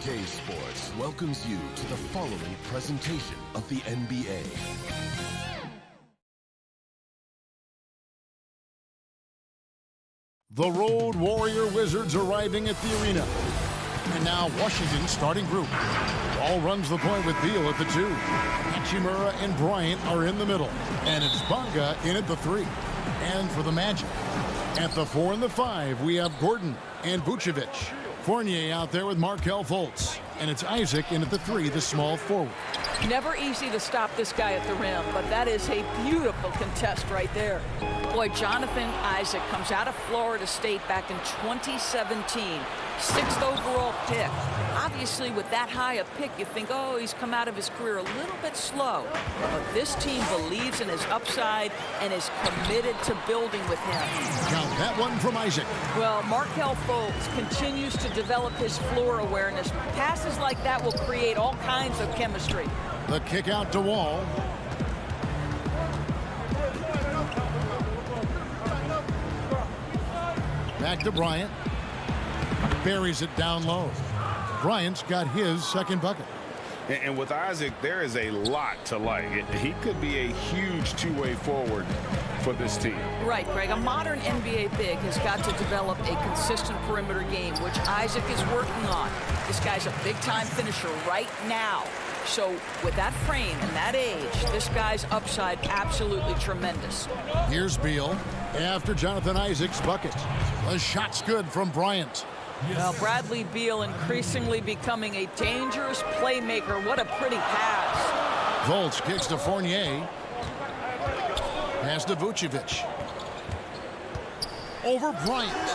CLA Sports welcomes you to the following presentation of the NBA. The Road Warrior Wizards arriving at the arena. And now Washington's starting group. Ball runs the point with Beal at the 2. Hachimura and Bryant are in the middle. And it's Bonga in at the 3. And for the Magic, at the 4 and the 5, we have Gordon and Vucevic. Fournier out there with Markelle Fultz. And it's Isaac in at the 3, the small forward. Never easy to stop this guy at the rim, but that is a beautiful contest right there. Boy, Jonathan Isaac comes out of Florida State back in 2017. 6th overall pick. Obviously, with that high a pick, you think, oh, he's come out of his career a little bit slow. But this team believes in his upside and is committed to building with him. Count that one from Isaac. Well, Markelle Fultz continues to develop his floor awareness. Passes like that will create all kinds of chemistry. The kick out to Wall. Back to Bryant. Buries it down low. Bryant's got his second bucket. And with Isaac, there is a lot to like. He could be a huge two-way forward for this team. Right, Greg. A modern NBA big has got to develop a consistent perimeter game, which Isaac is working on. This guy's a big-time finisher right now. So with that frame and that age, this guy's upside absolutely tremendous. Here's Beal after Jonathan Isaac's bucket. The shot's good from Bryant. Well, Bradley Beal increasingly becoming a dangerous playmaker. What a pretty pass. Fultz kicks to Fournier. Pass to Vucevic. Over Bryant.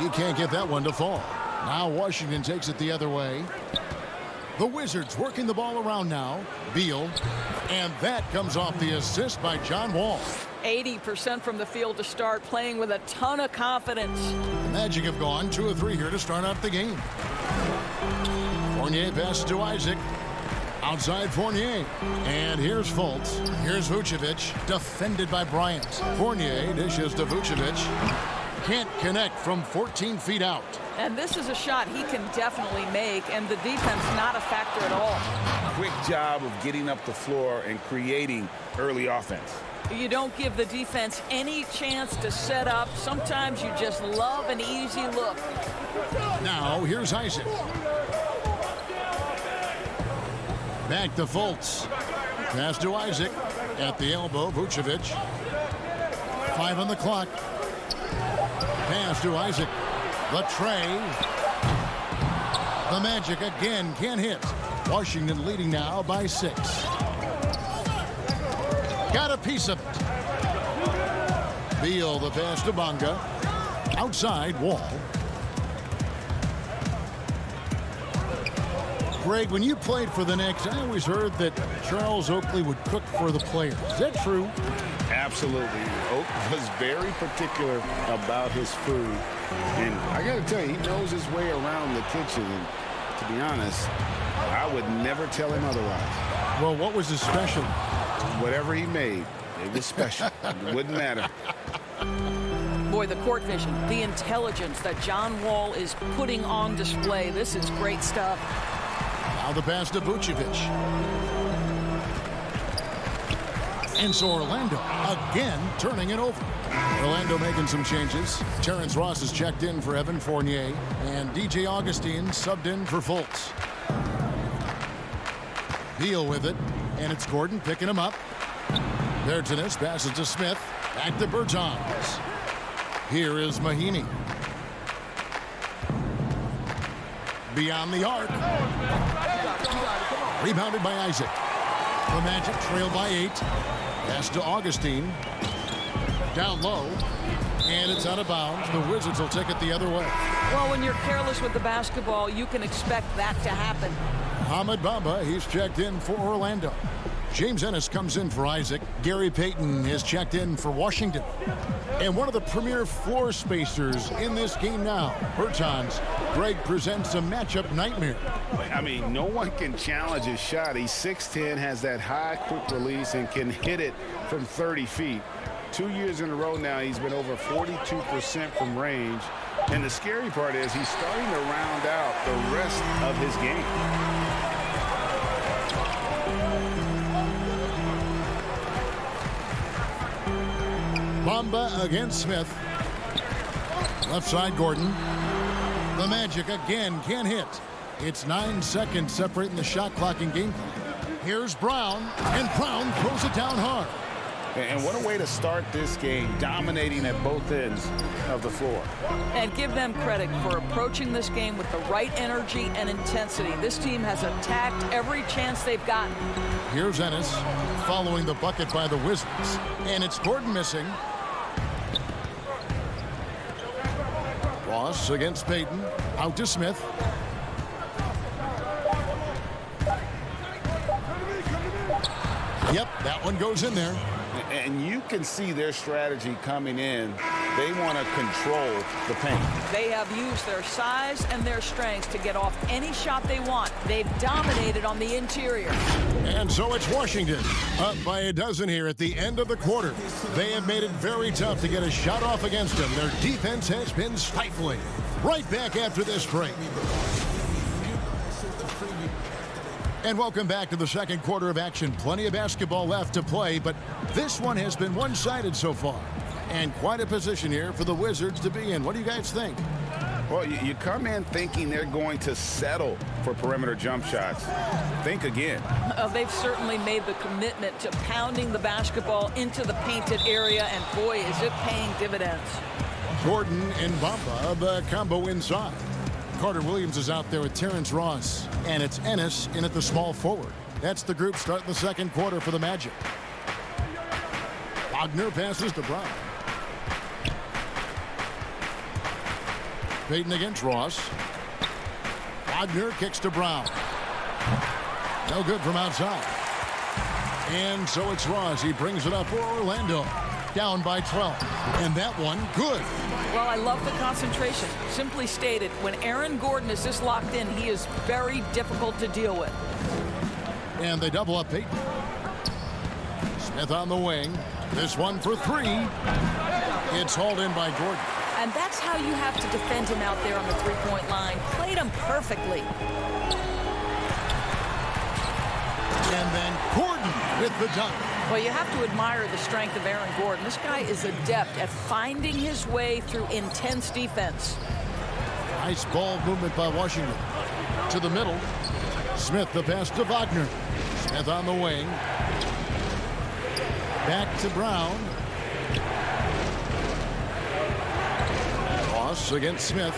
He can't get that one to fall. Now Washington takes it the other way. The Wizards working the ball around now. Beal. And that comes off the assist by John Wall. 80% from the field to start, playing with a ton of confidence. The Magic have gone 2 of 3 here to start out the game. Fournier passes to Isaac. Outside Fournier. And here's Fultz. Here's Vucevic. Defended by Bryant. Fournier dishes to Vucevic. Can't connect from 14 feet out. And this is a shot he can definitely make, and the defense not a factor at all. Quick job of getting up the floor and creating early offense. You don't give the defense any chance to set up. Sometimes you just love an easy look. Now here's Isaac. Back to Fultz. Pass to Isaac. At the elbow, Vucevic. 5 on the clock. Pass to Isaac. The tray. The Magic again can't hit. Washington leading now by 6. Got a piece of it. Beal the pass to Bonga. Outside Wall. Greg, when you played for the Knicks, I always heard that Charles Oakley would cook for the players. Is that true? Absolutely. Oak was very particular about his food. And I got to tell you, he knows his way around the kitchen. And to be honest, I would never tell him otherwise. Well, what was his special? Whatever he made, it was special. It wouldn't matter. Boy, the court vision, the intelligence that John Wall is putting on display. This is great stuff. Now the pass to Vucevic. And so Orlando again turning it over. Orlando making some changes. Terrence Ross is checked in for Evan Fournier. And DJ Augustine subbed in for Fultz. Beal with it. And it's Gordon picking him up. Bertans passes to Smith. Back to Bertans. Here is Mahinmi. Beyond the arc. Rebounded by Isaac. The Magic trail by 8. Pass to Augustine. Down low. And it's out of bounds. The Wizards will take it the other way. Well, when you're careless with the basketball, you can expect that to happen. Ahmed Bamba, he's checked in for Orlando. James Ennis comes in for Isaac. Gary Payton is checked in for Washington. And one of the premier floor spacers in this game now, Bertans. Greg presents a matchup nightmare. I mean, no one can challenge his shot. He's 6'10", has that high quick release, and can hit it from 30 feet. 2 years in a row now, he's been over 42% from range. And the scary part is he's starting to round out the rest of his game. Bamba against Smith. Left side, Gordon. The Magic again can't hit. It's 9 seconds separating the shot clock and game clock. Here's Brown, and Brown throws it down hard. And what a way to start this game, dominating at both ends of the floor. And give them credit for approaching this game with the right energy and intensity. This team has attacked every chance they've gotten. Here's Ennis following the bucket by the Wizards. And it's Gordon missing. Ross against Payton. Out to Smith. Yep, that one goes in there. And you can see their strategy coming in. They want to control the paint. They have used their size and their strength to get off any shot they want. They've dominated on the interior. And so it's Washington up by a dozen here at the end of the quarter. They have made it very tough to get a shot off against them. Their defense has been stifling. Right back after this break. And welcome back to the second quarter of action. Plenty of basketball left to play, but this one has been one-sided so far. And quite a position here for the Wizards to be in. What do you guys think? Well, you come in thinking they're going to settle for perimeter jump shots. Think again. They've certainly made the commitment to pounding the basketball into the painted area, and boy, is it paying dividends. Gordon and Bamba, the combo inside. Carter Williams is out there with Terrence Ross, and it's Ennis in at the small forward. That's the group starting the second quarter for the Magic. Wagner passes to Brown. Payton against Ross. Wagner kicks to Brown. No good from outside. And so it's Ross. He brings it up for Orlando. Down by 12. And that one, good. Well, I love the concentration. Simply stated, when Aaron Gordon is this locked in, he is very difficult to deal with. And they double up Payton. Smith on the wing. This one for three. It's hauled in by Gordon. And that's how you have to defend him out there on the three-point line. Played him perfectly. And then Gordon with the dunk. Well, you have to admire the strength of Aaron Gordon. This guy is adept at finding his way through intense defense. Nice ball movement by Washington. To the middle. Smith the pass to Wagner. Smith on the wing. Back to Brown. Ross against Smith.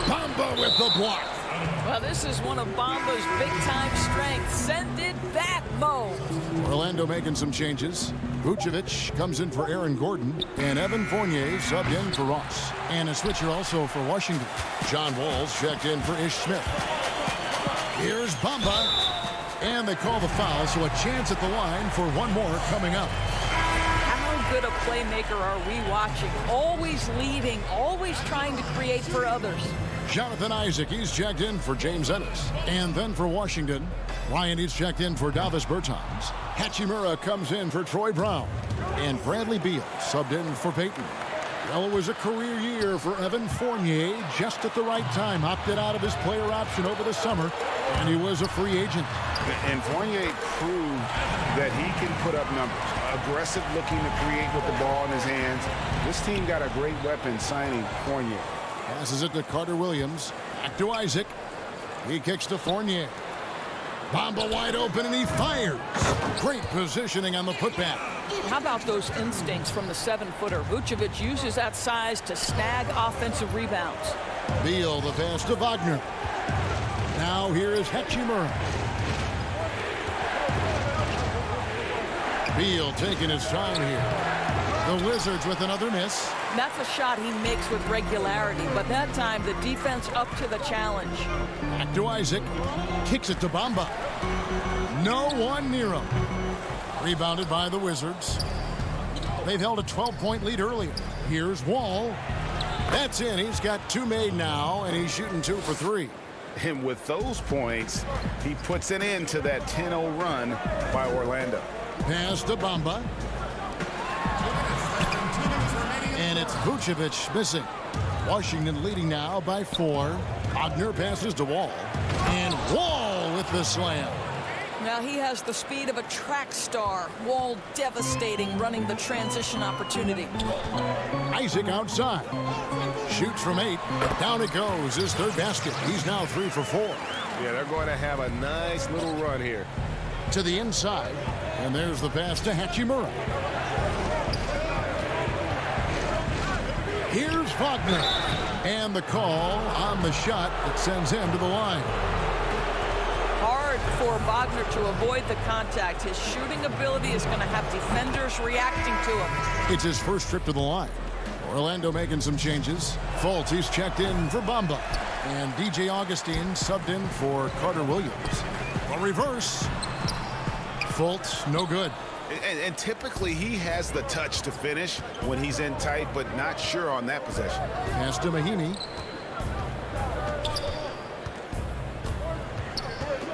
Bamba with the block. Well, this is one of Bamba's big-time strengths. Send it back, Mo. Orlando making some changes. Vucevic comes in for Aaron Gordon, and Evan Fournier subbed in for Ross. And a switcher also for Washington. John Walls checked in for Ish Smith. Here's Bamba, and they call the foul, so a chance at the line for one more coming up. How good a playmaker are we watching? Always leading, always trying to create for others. Jonathan Isaac, he's checked in for James Ennis. And then for Washington, Ryan, he's checked in for Davis Bertans. Hachimura comes in for Troy Brown. And Bradley Beal subbed in for Payton. Well, it was a career year for Evan Fournier, just at the right time. Opted out of his player option over the summer, and he was a free agent. And Fournier proved that he can put up numbers. Aggressive looking to create with the ball in his hands. This team got a great weapon signing Fournier. Passes it to Carter Williams. Back to Isaac. He kicks to Fournier. Bamba wide open, and he fires. Great positioning on the putback. How about those instincts from the 7-footer? Vucevic uses that size to snag offensive rebounds. Beal the pass to Wagner. Now here is Hachimura. Beal taking his time here. The Wizards with another miss. That's a shot he makes with regularity, but that time the defense up to the challenge. Back to Isaac. Kicks it to Bamba. No one near him. Rebounded by the Wizards. They've held a 12-point lead earlier. Here's Wall. That's in. He's got two made now, and he's shooting 2 for 3. And with those points, he puts an end to that 10-0 run by Orlando. Pass to Bamba. And it's Vucevic missing. Washington leading now by 4. Wagner passes to Wall. And Wall with the slam. Now he has the speed of a track star. Wall devastating, running the transition opportunity. Isaac outside. Shoots from 8. Down it goes. His third basket. He's now 3 for 4. Yeah, they're going to have a nice little run here. To the inside. And there's the pass to Hachimura. Here's Wagner. And the call on the shot that sends him to the line. Hard for Wagner to avoid the contact. His shooting ability is going to have defenders reacting to him. It's his first trip to the line. Orlando making some changes. Fultz, he's checked in for Bamba. And DJ Augustine subbed in for Carter Williams. A reverse. Fultz, no good. And typically he has the touch to finish when he's in tight, but not sure on that possession. Pass to Mahinmi.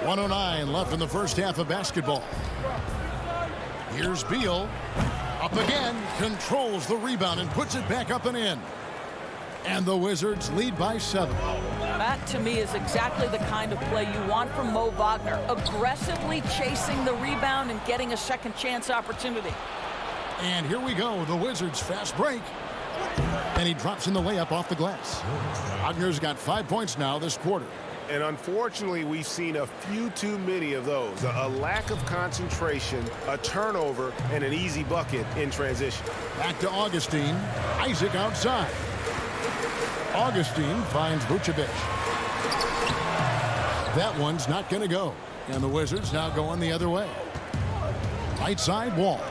1:09 left in the first half of basketball. Here's Beal. Up again. Controls the rebound and puts it back up and in. And the Wizards lead by 7. That, to me, is exactly the kind of play you want from Mo Wagner. Aggressively chasing the rebound and getting a second chance opportunity. And here we go. The Wizards fast break. And he drops in the layup off the glass. Wagner's got 5 points now this quarter. And unfortunately, we've seen a few too many of those. A lack of concentration, a turnover, and an easy bucket in transition. Back to Augustine. Isaac outside. Augustine finds Vucevic. That one's not going to go. And the Wizards now going the other way. Right side, Wall.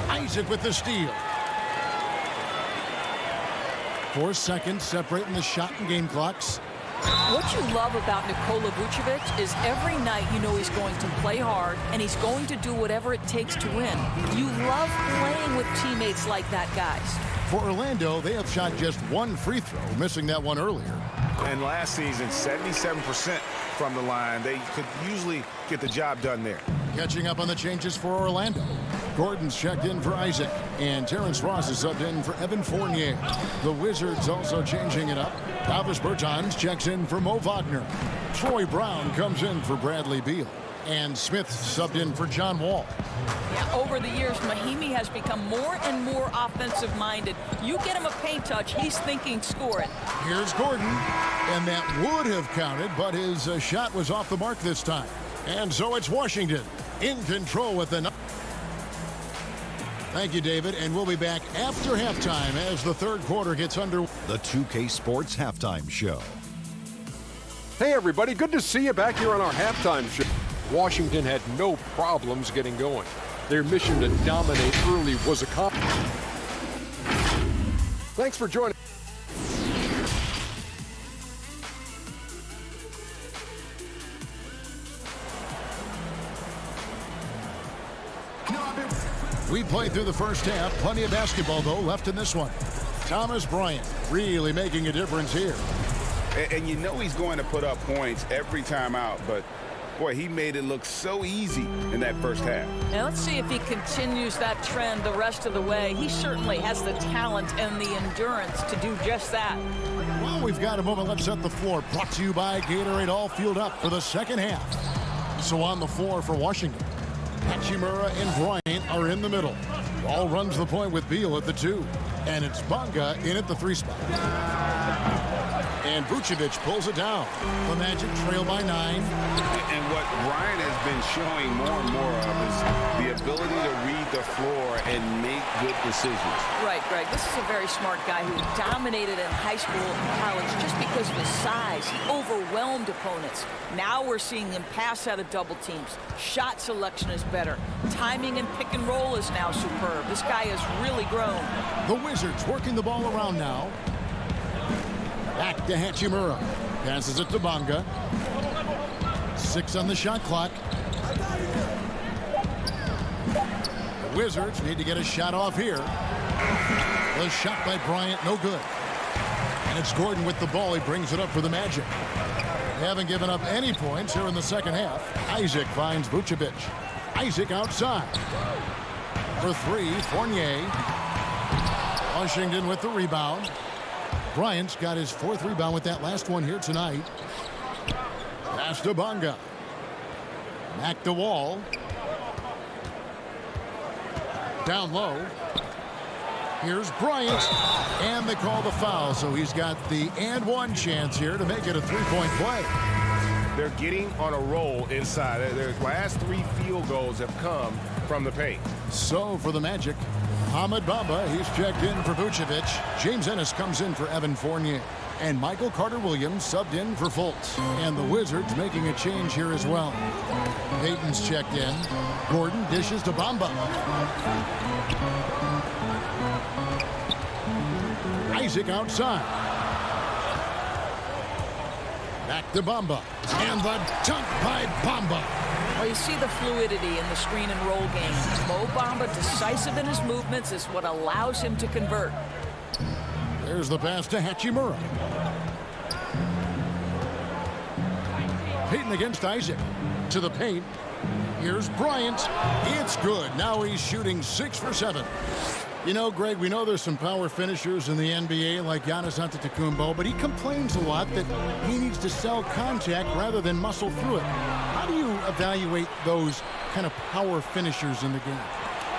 Isaac with the steal. 4 seconds separating the shot and game clocks. What you love about Nikola Vucevic is every night you know he's going to play hard and he's going to do whatever it takes to win. You love playing with teammates like that, guys. For Orlando, they have shot just 1 free throw, missing that one earlier. And last season, 77% from the line. They could usually get the job done there. Catching up on the changes for Orlando. Gordon's checked in for Isaac, and Terrence Ross is subbed in for Evan Fournier. The Wizards also changing it up. Davis Bertans checks in for Mo Wagner. Troy Brown comes in for Bradley Beal. And Smith subbed in for John Wall. Yeah, over the years, Mahinmi has become more and more offensive-minded. You get him a paint touch, he's thinking score it. Here's Gordon, and that would have counted, but his shot was off the mark this time. And so it's Washington in control with the... Thank you, David, and we'll be back after halftime as the third quarter gets under. The 2K Sports Halftime Show. Hey, everybody. Good to see you back here on our halftime show. Washington had no problems getting going. Their mission to dominate early was accomplished. Thanks for joining. We played through the first half. Plenty of basketball, though, left in this one. Thomas Bryant really making a difference here. And you know he's going to put up points every time out, but boy, he made it look so easy in that first half. Now let's see if he continues that trend the rest of the way. He certainly has the talent and the endurance to do just that. Well, we've got a moment. Let's set the floor. Brought to you by Gatorade, all fueled up for the second half. So on the floor for Washington, Hachimura and Bryant are in the middle. Ball runs the point with Beal at the 2. And it's Bonga in at the 3 spot. And Vucevic pulls it down. The Magic trail by 9. And what Bryant has been showing more and more of is the ability to read the floor and make good decisions. Right, Greg. This is a very smart guy who dominated in high school and college just because of his size. He overwhelmed opponents. Now we're seeing him pass out of double teams. Shot selection is better. Timing and pick and roll is now superb. This guy has really grown. The Wizards working the ball around now. Back to Hachimura. Passes it to Bonga. 6 on the shot clock. The Wizards need to get a shot off here. The shot by Bryant, no good. And it's Gordon with the ball. He brings it up for the Magic. They haven't given up any points here in the second half. Isaac finds Vucevic. Isaac outside. For 3, Fournier. Washington with the rebound. Bryant's got his 4th rebound with that last one here tonight. Pass to Bonga. Back the wall. Down low. Here's Bryant. And they call the foul, so he's got the and one chance here to make it a 3-point play. They're getting on a roll inside. Their last 3 field goals have come from the paint. So for the Magic, Ahmed Bamba, he's checked in for Vucevic. James Ennis comes in for Evan Fournier. And Michael Carter-Williams subbed in for Fultz. And the Wizards making a change here as well. Payton's checked in. Gordon dishes to Bamba. Isaac outside. Back to Bamba. And the dunk by Bamba. Well, you see the fluidity in the screen and roll game. Mo Bamba, decisive in his movements, is what allows him to convert. There's the pass to Hachimura. Payton against Isaac. To the paint. Here's Bryant. It's good. Now he's shooting 6 for 7. You know, Greg, we know there's some power finishers in the NBA like Giannis Antetokounmpo, but he complains a lot that he needs to sell contact rather than muscle through it. How do you evaluate those kind of power finishers in the game?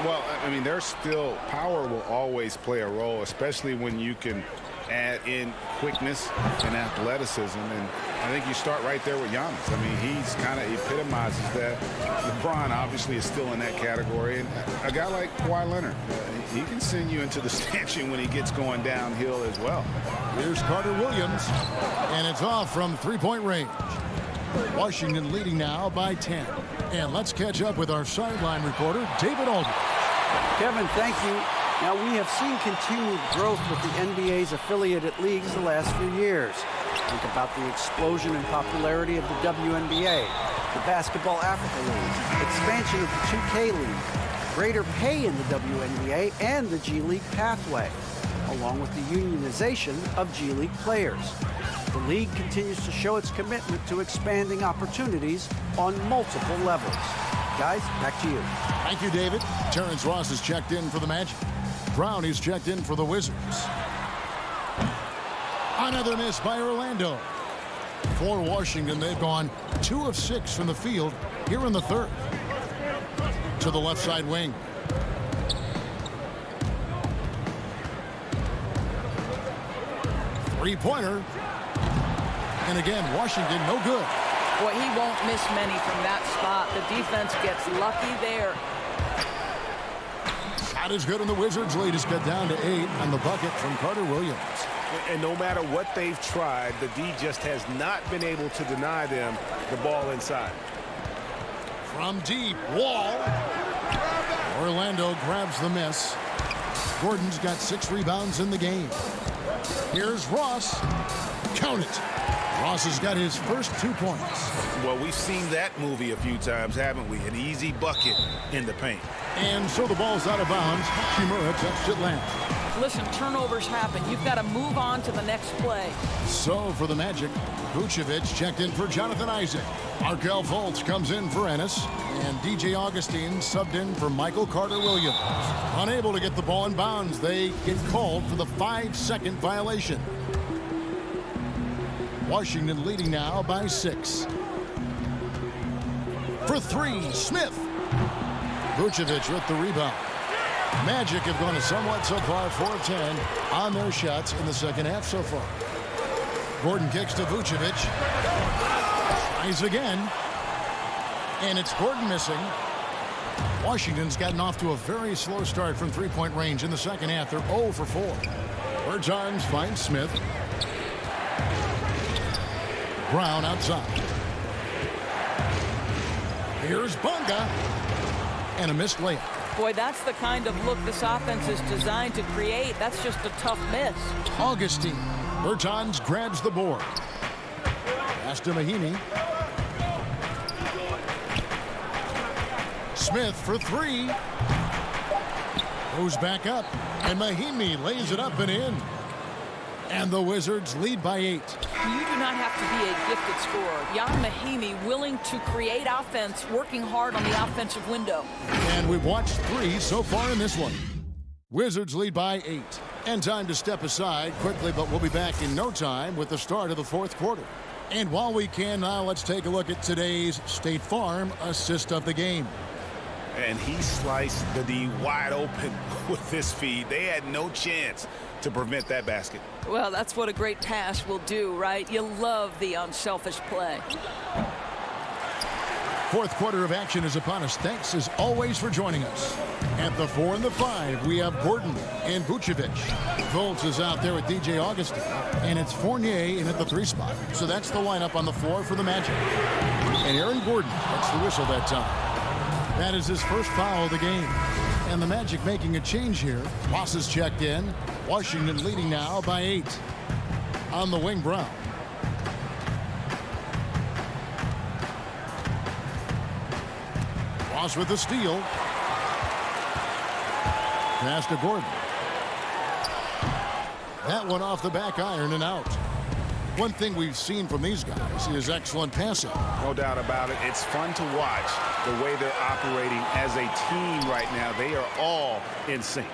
Well, I mean, there's still power will always play a role, especially when you can add in quickness and athleticism. And I think you start right there with Giannis. I mean, he's kind of epitomizes that. LeBron obviously is still in that category. And a guy like Kawhi Leonard, he can send you into the stanchion when he gets going downhill as well. Here's Carter-Williams, and it's off from 3-point range. Washington leading now by 10. And let's catch up with our sideline reporter, David Aldridge. Kevin, thank you. Now, we have seen continued growth with the NBA's affiliated leagues the last few years. Think about the explosion in popularity of the WNBA, the Basketball Africa League, expansion of the 2K League, greater pay in the WNBA and the G League pathway, along with the unionization of G League players. The league continues to show its commitment to expanding opportunities on multiple levels. Guys, back to you. Thank you, David. Terrence Ross is checked in for the Magic. Brown is checked in for the Wizards. Another miss by Orlando. For Washington, they've gone 2 of 6 from the field here in the 3rd. To the left side wing. Three-pointer. And again, Washington no good. Boy, he won't miss many from that spot. The defense gets lucky there. Not as good, and the Wizards' lead is cut down to 8 on the bucket from Carter-Williams. And no matter what they've tried, the D just has not been able to deny them the ball inside. From deep, Wall. Orlando grabs the miss. Gordon's got 6 rebounds in the game. Here's Ross. Count it. Ross has got his first 2 points. Well, we've seen that movie a few times, haven't we? An easy bucket in the paint. And so the ball's out of bounds. Hachimura touched it last. Listen, turnovers happen. You've got to move on to the next play. So for the Magic, Vucevic checked in for Jonathan Isaac. Markelle Fultz comes in for Ennis. And DJ Augustine subbed in for Michael Carter-Williams. Unable to get the ball in bounds, they get called for the 5-second violation. Washington leading now by 6. For 3, Smith. Vucevic with the rebound. Magic have gone somewhat so far 4 of 10 on their shots in the second half so far. Gordon kicks to Vucevic. Tries again. And it's Gordon missing. Washington's gotten off to a very slow start from 3-point range in the second half. They're 0 for 4. Bertans finds Smith. Brown outside. Here's Bonga. And a missed layup. Boy, that's the kind of look this offense is designed to create. That's just a tough miss. Augustine. Bertans grabs the board. Pass to Mahinmi. Smith for 3. Goes back up. And Mahinmi lays it up and in. And the Wizards lead by 8. You do not have to be a gifted scorer. Jan Mahinmi willing to create offense, working hard on the offensive window. And we've watched 3 so far in this one. Wizards lead by 8. And time to step aside quickly, but we'll be back in no time with the start of the fourth quarter. And while we can now, let's take a look at today's State Farm assist of the game. And he sliced the D wide open with this feed. They had no chance to prevent that basket. Well, that's what a great pass will do, right? You love the unselfish play. Fourth quarter of action is upon us. Thanks as always for joining us. At the 4 and the 5, we have Gordon and Vucevic. Fultz is out there with DJ Augustin, and it's Fournier in at the 3 spot. So that's the lineup on the floor for the Magic. And Aaron Gordon gets the whistle that time. That is his first foul of the game. And the Magic making a change here. Moss is checked in. Washington leading now by 8. On the wing, Brown. Moss with the steal. Pass to Gordon. That one off the back iron and out. One thing we've seen from these guys is excellent passing. No doubt about it. It's fun to watch the way they're operating as a team right now. They are all in sync.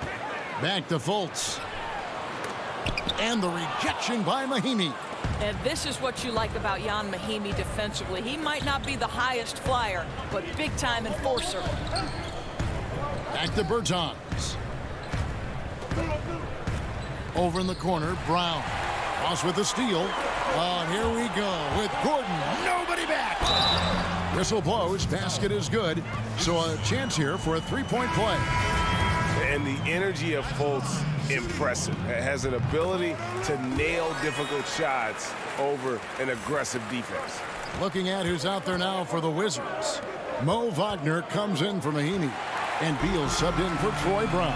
Back to Fultz. And the rejection by Mahinmi. And this is what you like about Jan Mahinmi defensively. He might not be the highest flyer, but big-time enforcer. Back to Bertans. Over in the corner, Brown. Moss with the steal. And here we go with Gordon. Nobody back. Whistle blows. Basket is good. So a chance here for a three-point play. And the energy of Fultz, impressive. Has an ability to nail difficult shots over an aggressive defense. Looking at who's out there now for the Wizards. Mo Wagner comes in for Mahinmi. And Beal subbed in for Troy Brown.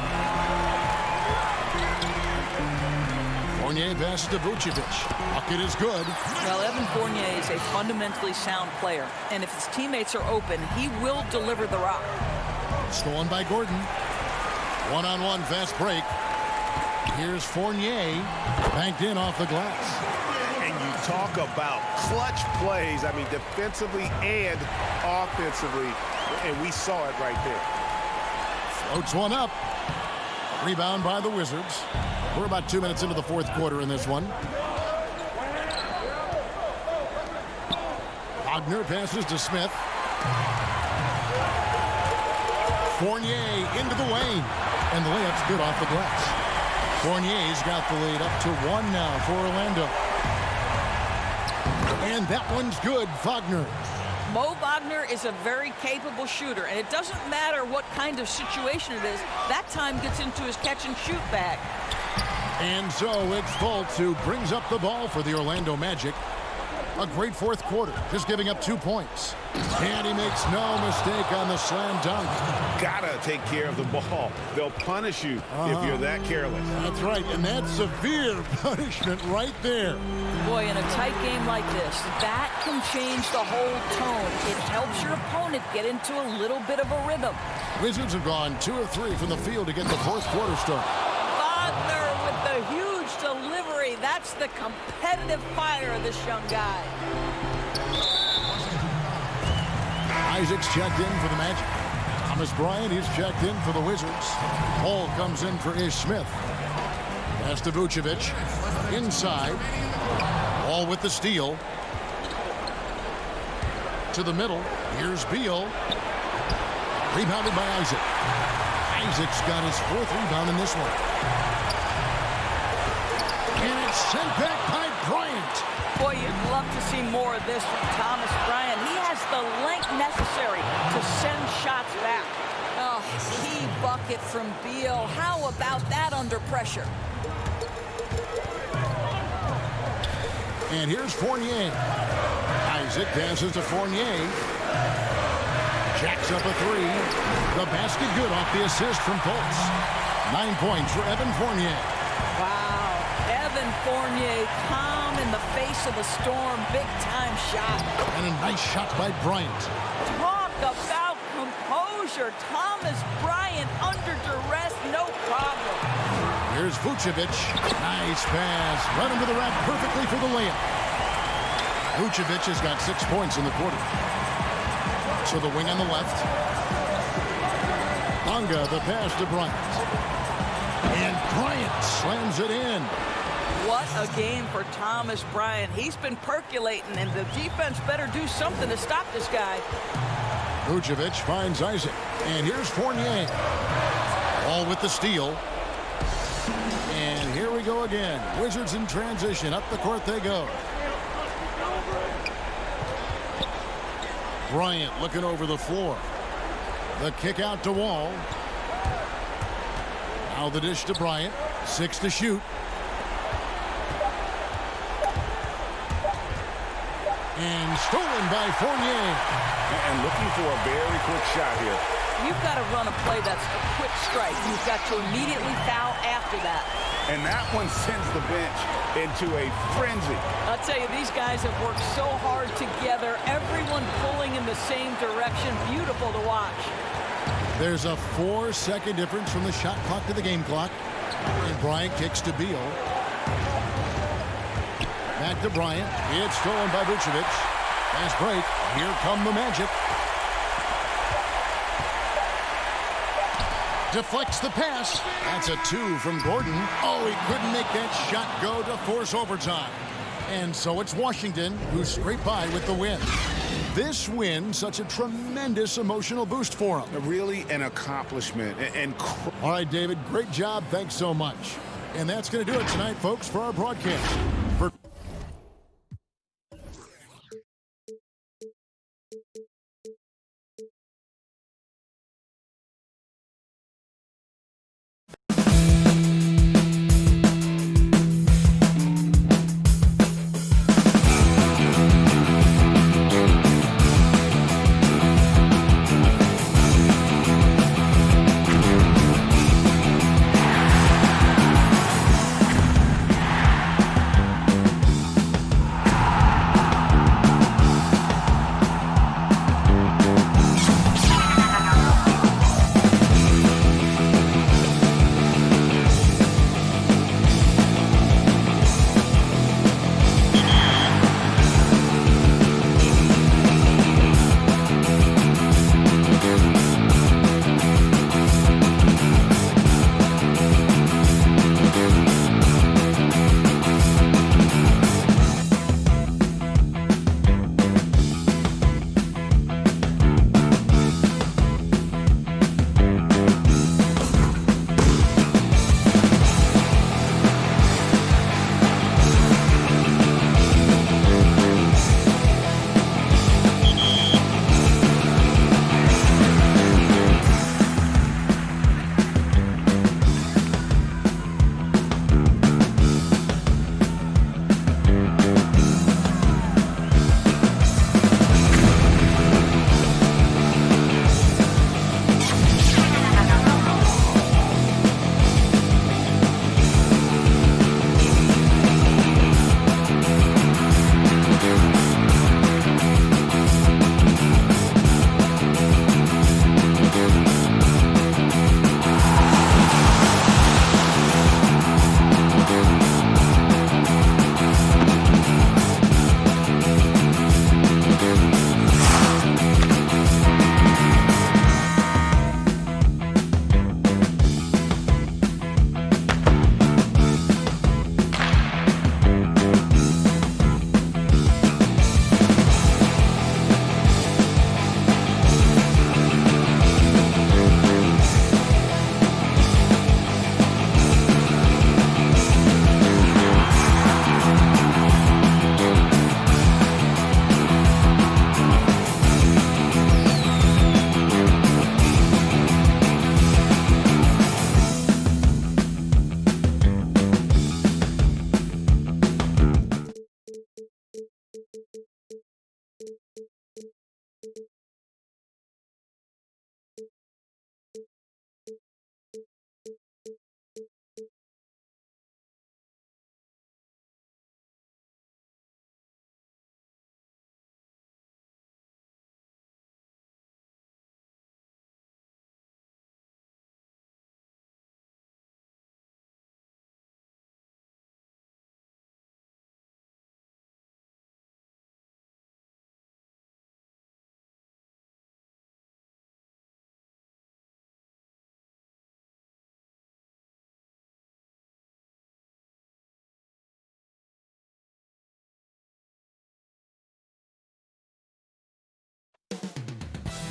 Fournier passes to Vucevic. Bucket is good. Well, Evan Fournier is a fundamentally sound player. And if his teammates are open, he will deliver the rock. Stolen by Gordon. One-on-one fast break. Here's Fournier. Banked in off the glass. And you talk about clutch plays. I mean, defensively and offensively. And we saw it right there. Floats one up. Rebound by the Wizards. We're about 2 minutes into the fourth quarter in this one. Wagner passes to Smith. Fournier into the lane. And the layup's good off the glass. Fournier's got the lead up to 1 now for Orlando. And that one's good, Wagner. Mo Wagner is a very capable shooter, and it doesn't matter what kind of situation it is. That time gets into his catch-and-shoot bag. And so it's Fultz who brings up the ball for the Orlando Magic. A great fourth quarter, just giving up 2 points. And he makes no mistake on the slam dunk. Gotta take care of the ball. They'll punish you if you're that careless. That's right, and that's severe punishment right there. Boy, in a tight game like this, that can change the whole tone. It helps your opponent get into a little bit of a rhythm. Wizards have gone 2 of 3 from the field to get the fourth quarter started. Wagner with the huge delivery. That's the competitive fire of this young guy. Isaac's checked in for the Magic. Thomas Bryant is checked in for the Wizards. Hall comes in for Ish Smith. Pass to Vucevic. Inside. Ball with the steal. To the middle. Here's Beal. Rebounded by Isaac. Isaac's got his 4th rebound in this one. And it's sent back by Bryant. Boy, you'd love to see more of this from Thomas Bryant. He has the length necessary to send shots back. Oh, key bucket from Beal. How about that under pressure? And here's Fournier. Isaac passes to Fournier. Jacks up a 3. The basket good off the assist from Fultz. 9 points for Evan Fournier. Wow. Evan Fournier, calm in the face of the storm. Big-time shot. And a nice shot by Bryant. Talk about composure. Thomas Bryant under duress, no problem. Here's Vucevic. Nice pass. Right into the rack perfectly for the layup. Vucevic has got 6 points in the quarter. So the wing on the left. Bonga, the pass to Bryant. And Bryant slams it in. What a game for Thomas Bryant. He's been percolating, and the defense better do something to stop this guy. Vucevic finds Isaac. And here's Fournier. All with the steal. And here we go again. Wizards in transition. Up the court they go. Bryant looking over the floor. The kick out to Wall. Now the dish to Bryant. 6 to shoot. And stolen by Fournier. And looking for a very quick shot here. You've got to run a play that's a quick strike. You've got to immediately foul after that. And that one sends the bench into a frenzy. I'll tell you, these guys have worked so hard together. Everyone pulling in the same direction. Beautiful to watch. There's a 4-second difference from the shot clock to the game clock. And Bryant kicks to Beal. Back to Bryant. It's stolen by Vucevic. Fast break. Here come the Magic. Deflects the pass. That's a 2 from Gordon. Oh, he couldn't make that shot go to force overtime. And so it's Washington who scraped by with the win. This win, such a tremendous emotional boost for them. Really an accomplishment. All right, David, great job. Thanks so much. And that's going to do it tonight, folks, for our broadcast. For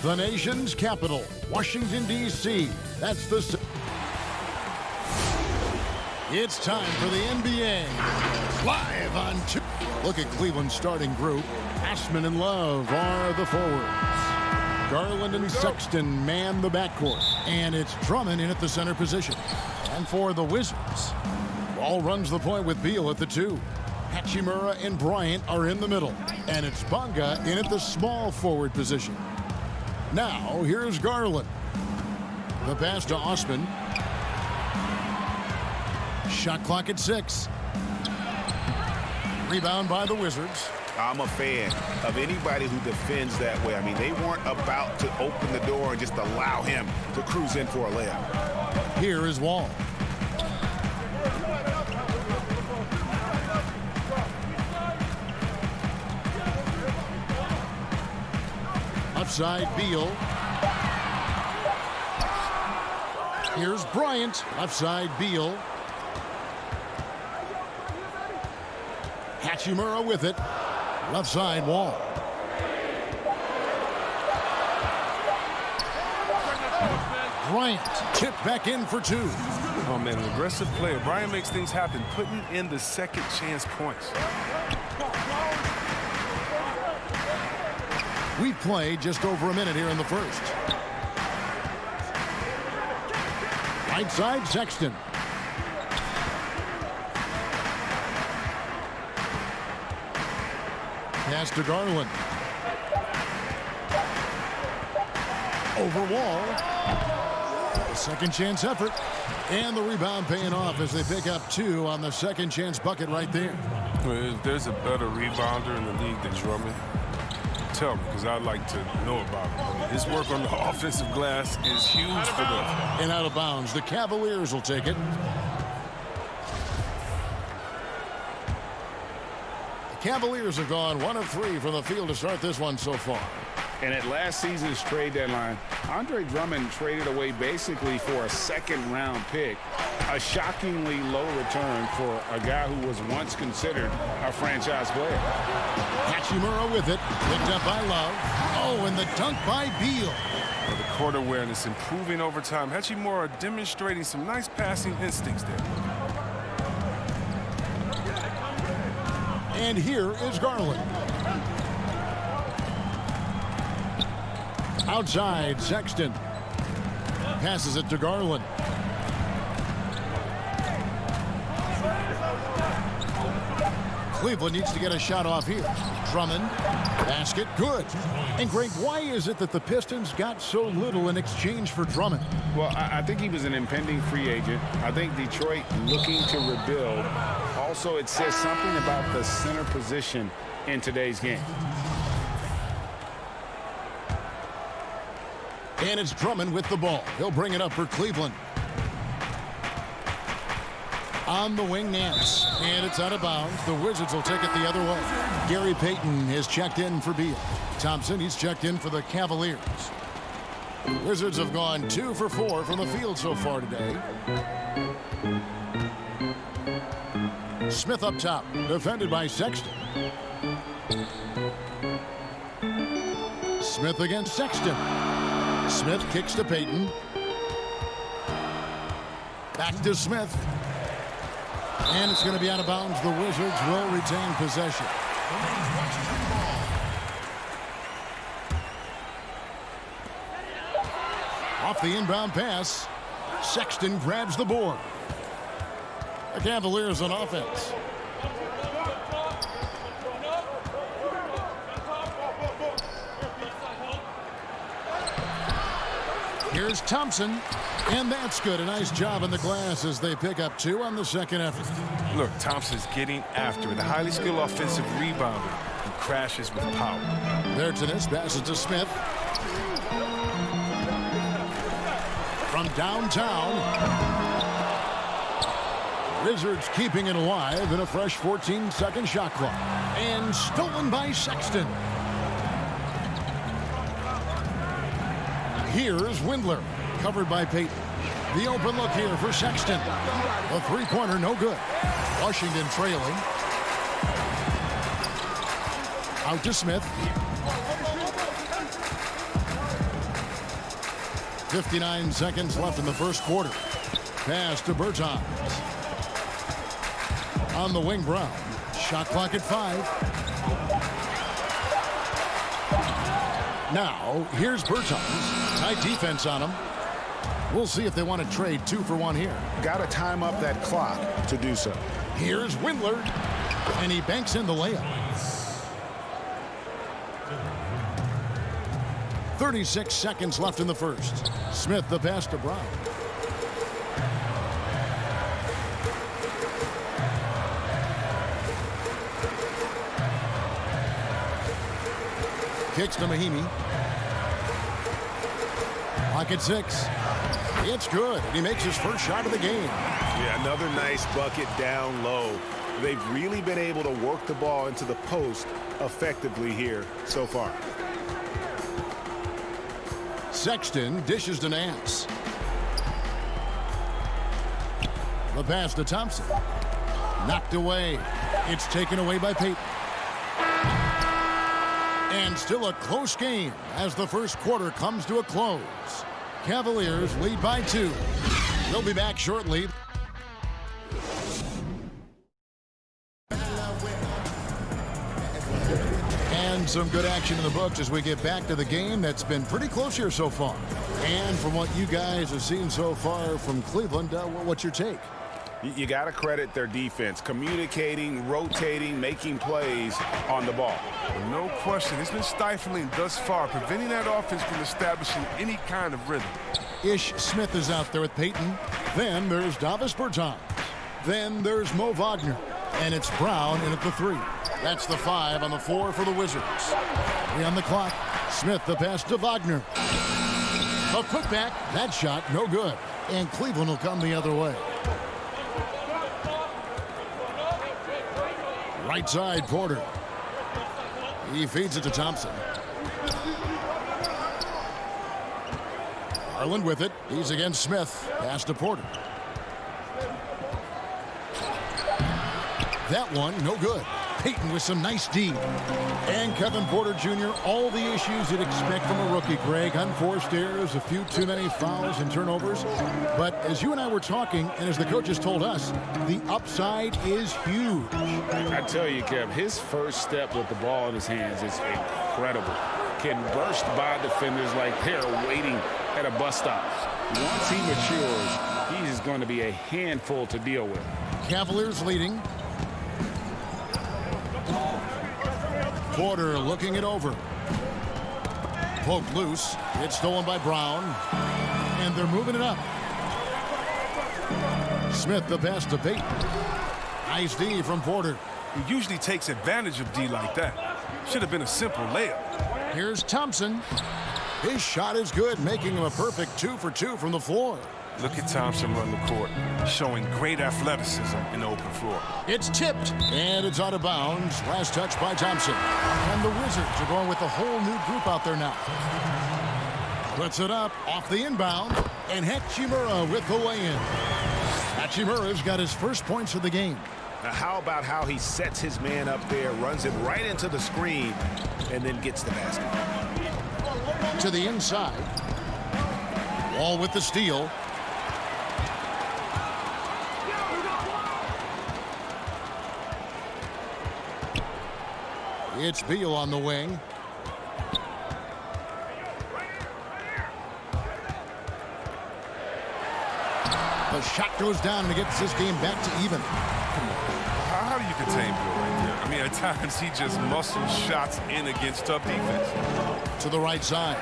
the nation's capital, Washington, D.C. That's the... It's time for the NBA. Live on 2. Look at Cleveland's starting group. Ashman and Love are the forwards. Garland and Sexton man the backcourt. And it's Drummond in at the center position. And for the Wizards, Ball runs the point with Beal at the 2. Hachimura and Bryant are in the middle. And it's Bonga in at the small forward position. Now, here's Garland. The pass to Osman. Shot clock at 6. Rebound by the Wizards. I'm a fan of anybody who defends that way. I mean, they weren't about to open the door and just allow him to cruise in for a layup. Here is Wall. Outside Beal. Here's Bryant. Outside Beal. Hachimura with it. Left side Wall. Bryant tipped back in for 2. Oh, man, an aggressive player. Bryant makes things happen, putting in the second chance points. We've played just over a minute here in the first. Right side, Sexton. Pass to Garland. Over Wall. Second chance effort. And the rebound paying off as they pick up 2 on the second chance bucket right there. Well, if there's a better rebounder in the league than Drummond, tell me, because I'd like to know about him. I mean, his work on the offensive glass is huge for them. And out of bounds. The Cavaliers will take it. The Cavaliers have gone 1 of 3 from the field to start this one so far. And at last season's trade deadline, Andre Drummond traded away basically for a second-round pick, a shockingly low return for a guy who was once considered a franchise player. Hachimura with it, picked up by Love. Oh, and the dunk by Beal. Well, the court awareness improving over time. Hachimura demonstrating some nice passing instincts there. And here is Garland. Outside, Sexton. Passes it to Garland. Cleveland needs to get a shot off here. Drummond. Basket. Good. And Greg, why is it that the Pistons got so little in exchange for Drummond? Well, I think he was an impending free agent. I think Detroit looking to rebuild. Also, it says something about the center position in today's game. And it's Drummond with the ball. He'll bring it up for Cleveland. On the wing, Nance. And it's out of bounds. The Wizards will take it the other way. Gary Payton is checked in for Beal. Thompson, he's checked in for the Cavaliers. The Wizards have gone 2 for 4 from the field so far today. Smith up top, defended by Sexton. Smith against Sexton. Smith kicks to Payton. Back to Smith. And it's going to be out of bounds. The Wizards will retain possession. Off the inbound pass, Sexton grabs the board. The Cavaliers on offense. Here's Thompson, and that's good. A nice job in the glass as they pick up 2 on the second effort. Look, Thompson's getting after it. A highly skilled offensive rebounder who crashes with power. There to this, passes to Smith. From downtown. Wizards keeping it alive in a fresh 14-second shot clock. And stolen by Sexton. Here's Windler, covered by Payton. The open look here for Sexton. The three-pointer, no good. Washington trailing. Out to Smith. 59 seconds left in the first quarter. Pass to Bertans. On the wing, Brown. Shot clock at 5. Now, here's Bertans. Tight defense on him. We'll see if they want to trade 2 for 1 here. Got to time up that clock to do so. Here's Windler. And he banks in the layup. 36 seconds left in the first. Smith the pass to Brown. Kicks to Mahimi. Clock at 6. It's good. He makes his first shot of the game. Yeah, another nice bucket down low. They've really been able to work the ball into the post effectively here so far. Sexton dishes to Nance. The pass to Thompson. Knocked away. It's taken away by Payton. And still a close game as the first quarter comes to a close. Cavaliers lead by 2. They'll be back shortly. And some good action in the books as we get back to the game that's been pretty close here so far. And from what you guys have seen so far from Cleveland, what's your take? You got to credit their defense, communicating, rotating, making plays on the ball. No question. It's been stifling thus far, preventing that offense from establishing any kind of rhythm. Ish Smith is out there with Payton. Then there's Davis Bertans. Then there's Mo Wagner. And it's Brown in at the 3. That's the 5 on the floor for the Wizards. 3 on the clock. Smith the pass to Wagner. A putback. That shot no good. And Cleveland will come the other way. Right side, Porter. He feeds it to Thompson. Garland with it. He's against Smith. Pass to Porter. That one, no good. Payton with some nice D. And Kevin Porter Jr., all the issues you'd expect from a rookie, Greg. Unforced errors, a few too many fouls and turnovers. But as you and I were talking, and as the coaches told us, the upside is huge. I tell you, Kev, his first step with the ball in his hands is incredible. Can burst by defenders like they're waiting at a bus stop. Once he matures, he is going to be a handful to deal with. Cavaliers leading. Porter looking it over. Poked loose. It's stolen by Brown. And they're moving it up. Smith the pass to Payton. Nice D from Porter. He usually takes advantage of D like that. Should have been a simple layup. Here's Thompson. His shot is good, making him a perfect 2 for 2 from the floor. Look at Thompson run the court, showing great athleticism in the open floor. It's tipped, and it's out of bounds. Last touch by Thompson. And the Wizards are going with a whole new group out there now. Puts it up off the inbound, and Hachimura with the lay-in. Hachimura's got his first points of the game. Now, how about how he sets his man up there, runs it right into the screen, and then gets the basket. To the inside. Wall with the steal. It's Beal on the wing. The shot goes down and it gets this game back to even. How do you contain Bill right there? I mean, at times he just muscles shots in against tough defense. To the right side.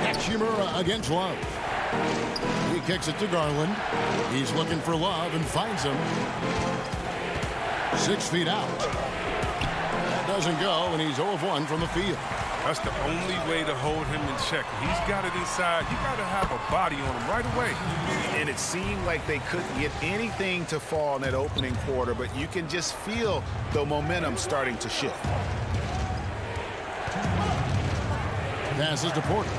Hachimura against Love. He kicks it to Garland. He's looking for Love and finds him. 6 feet out. That doesn't go, and he's 0 of 1 from the field. That's the only way to hold him in check. He's got it inside. You got to have a body on him right away. And it seemed like they couldn't get anything to fall in that opening quarter, but you can just feel the momentum starting to shift. Passes to Porter.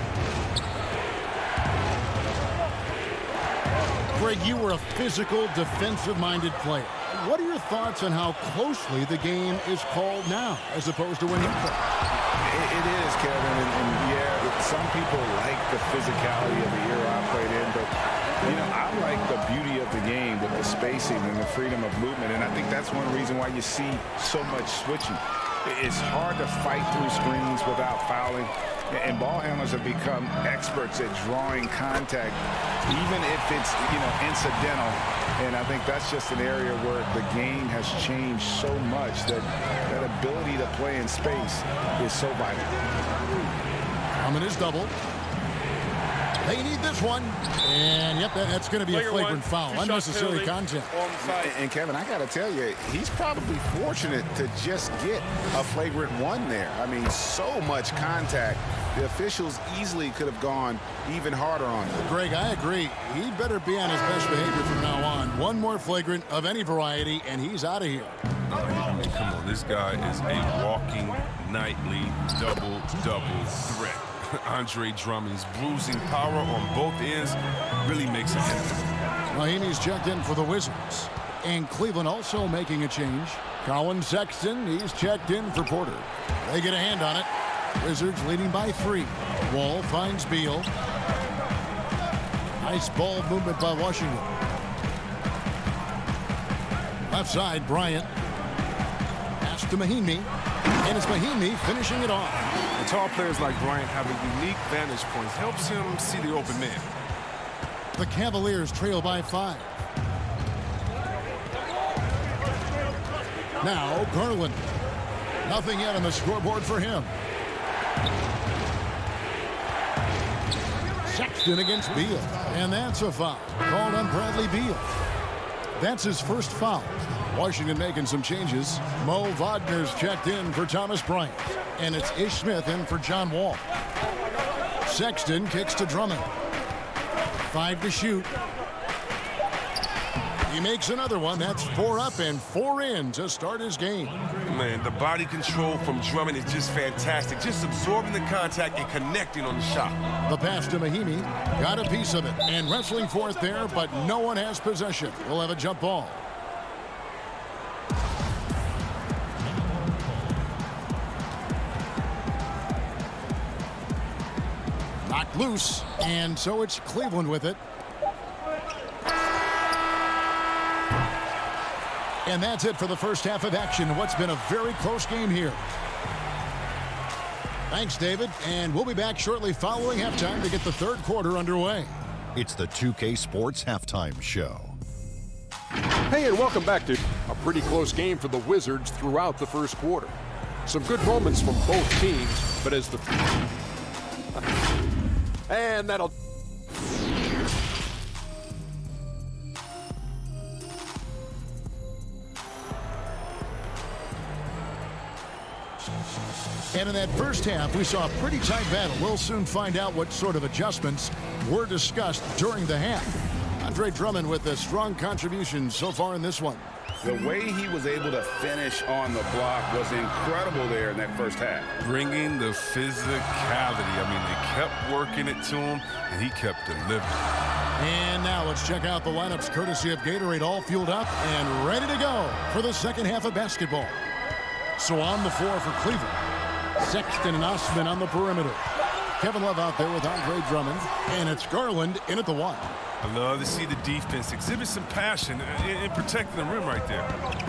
Greg, you were a physical, defensive-minded player. what are your thoughts on how closely the game is called now as opposed to when you played? It is, Kevin, and yeah, some people like the physicality of the era I played in, but you know, I like the beauty of the game with the spacing and the freedom of movement, and I think that's one reason why you see so much switching. It's hard to fight through screens without fouling, and ball handlers have become experts at drawing contact, even if it's, you know, incidental. And I think that's just an area where the game has changed so much that that ability to play in space is so vital. Coming is double. They need this one. And, yep, that's going to be a flagrant foul. Unnecessary contact. And, Kevin, I got to tell you, he's probably fortunate to just get a flagrant one there. I mean, so much contact. The officials easily could have gone even harder on him. Greg, I agree. He'd better be on his best behavior from now on. One more flagrant of any variety, and he's out of here. I mean, come on. This guy is a walking, nightly, double threat. Andre Drummond's bruising power on both ends really makes a impact. Mahinmi's checked in for the Wizards. And Cleveland also making a change. Colin Sexton, he's checked in for Porter. They get a hand on it. Wizards leading by 3. Wall finds Beal. Nice ball movement by Washington. Left side, Bryant. Pass to Mahinmi. And it's Mahinmi finishing it off. And tall players like Bryant have a unique vantage point. Helps him see the open man. The Cavaliers trail by 5. Now Garland. Nothing yet on the scoreboard for him. Sexton against Beal. And that's a foul called on Bradley Beal. That's his first foul. Washington making some changes. Mo Wagner's checked in for Thomas Bryant. And it's Ish Smith in for John Wall. Sexton kicks to Drummond. 5 to shoot. He makes another one. That's 4 up and 4 in to start his game. Man, the body control from Drummond is just fantastic. Just absorbing the contact and connecting on the shot. The pass to Mahinmi. Got a piece of it. And wrestling for it there, but no one has possession. We'll have a jump ball. Knocked loose. And so it's Cleveland with it. And that's it for the first half of action. What's been a very close game here. Thanks, David. And we'll be back shortly following halftime to get the third quarter underway. It's the 2K Sports Halftime Show. Hey, and welcome back to a pretty close game for the Wizards throughout the first quarter. Some good moments from both teams, but as the... and that'll... And in that first half, we saw a pretty tight battle. We'll soon find out what sort of adjustments were discussed during the half. Andre Drummond with a strong contribution so far in this one. The way he was able to finish on the block was incredible there in that first half. Bringing the physicality. I mean, they kept working it to him, and he kept delivering. And now let's check out the lineups courtesy of Gatorade, all fueled up and ready to go for the second half of basketball. So on the floor for Cleveland, Sexton and Osman on the perimeter. Kevin Love out there with Andre Drummond. And it's Garland in at the 1. I love to see the defense exhibit some passion in protecting the rim right there.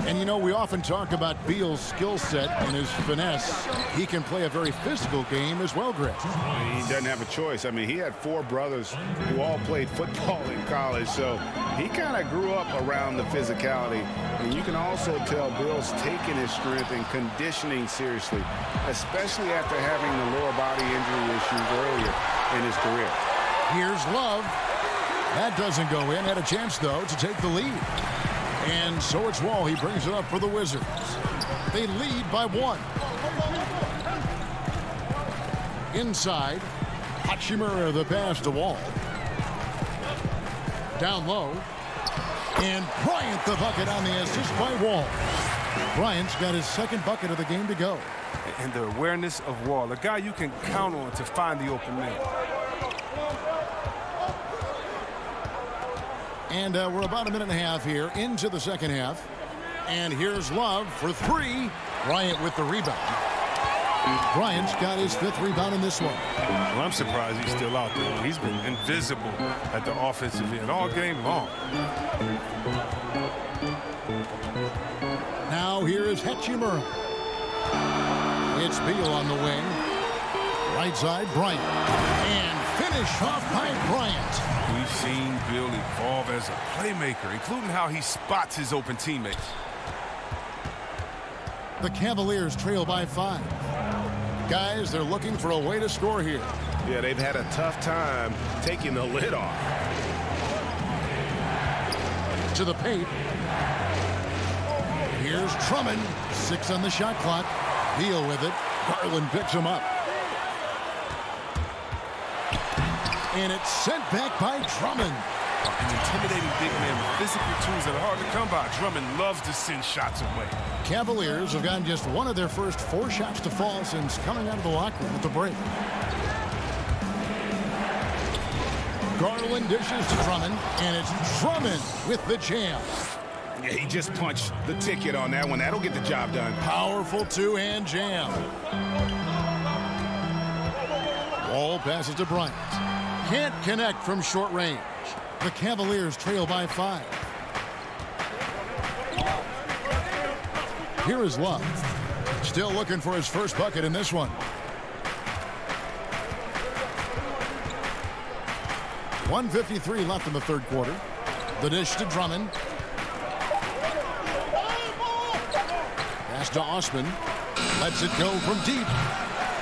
And, you know, we often talk about Beal's skill set and his finesse. He can play a very physical game as well, Greg. He doesn't have a choice. I mean, he had 4 brothers who all played football in college, so he kind of grew up around the physicality. And you can also tell Bill's taking his strength and conditioning seriously, especially after having the lower body injury issues earlier in his career. Here's Love. That doesn't go in. Had a chance, though, to take the lead. And so it's Wall. He brings it up for the Wizards. They lead by 1. Inside, Hachimura the pass to Wall. Down low. And Bryant the bucket on the assist by Wall. Bryant's got his second bucket of the game to go. And the awareness of Wall, a guy you can count on to find the open man. And we're about a minute and a half here into the second half. And here's Love for three. Bryant with the rebound. Bryant's got his 5th rebound in this one. Well, I'm surprised he's still out there. He's been invisible at the offensive end all game long. Now here is Hachimura. It's Beal on the wing. Right side, Bryant. And finish off by Bryant. We've seen Bill evolve as a playmaker, including how he spots his open teammates. The Cavaliers trail by 5. Guys, they're looking for a way to score here. Yeah, they've had a tough time taking the lid off. To the paint. Here's Drummond. 6 on the shot clock. Beal with it. Garland picks him up. And it's sent back by Drummond. An intimidating big man with physical tools that are hard to come by. Drummond loves to send shots away. Cavaliers have gotten just one of their first 4 shots to fall since coming out of the locker room at the break. Garland dishes to Drummond, and it's Drummond with the jam. Yeah, he just punched the ticket on that one. That'll get the job done. Powerful 2-hand jam. Wall passes to Bryant. Can't connect from short range. The Cavaliers trail by 5. Here is Love. Still looking for his first bucket in this one. 1:53 left in the 3rd quarter. The dish to Drummond. Pass to Osman. Lets it go from deep.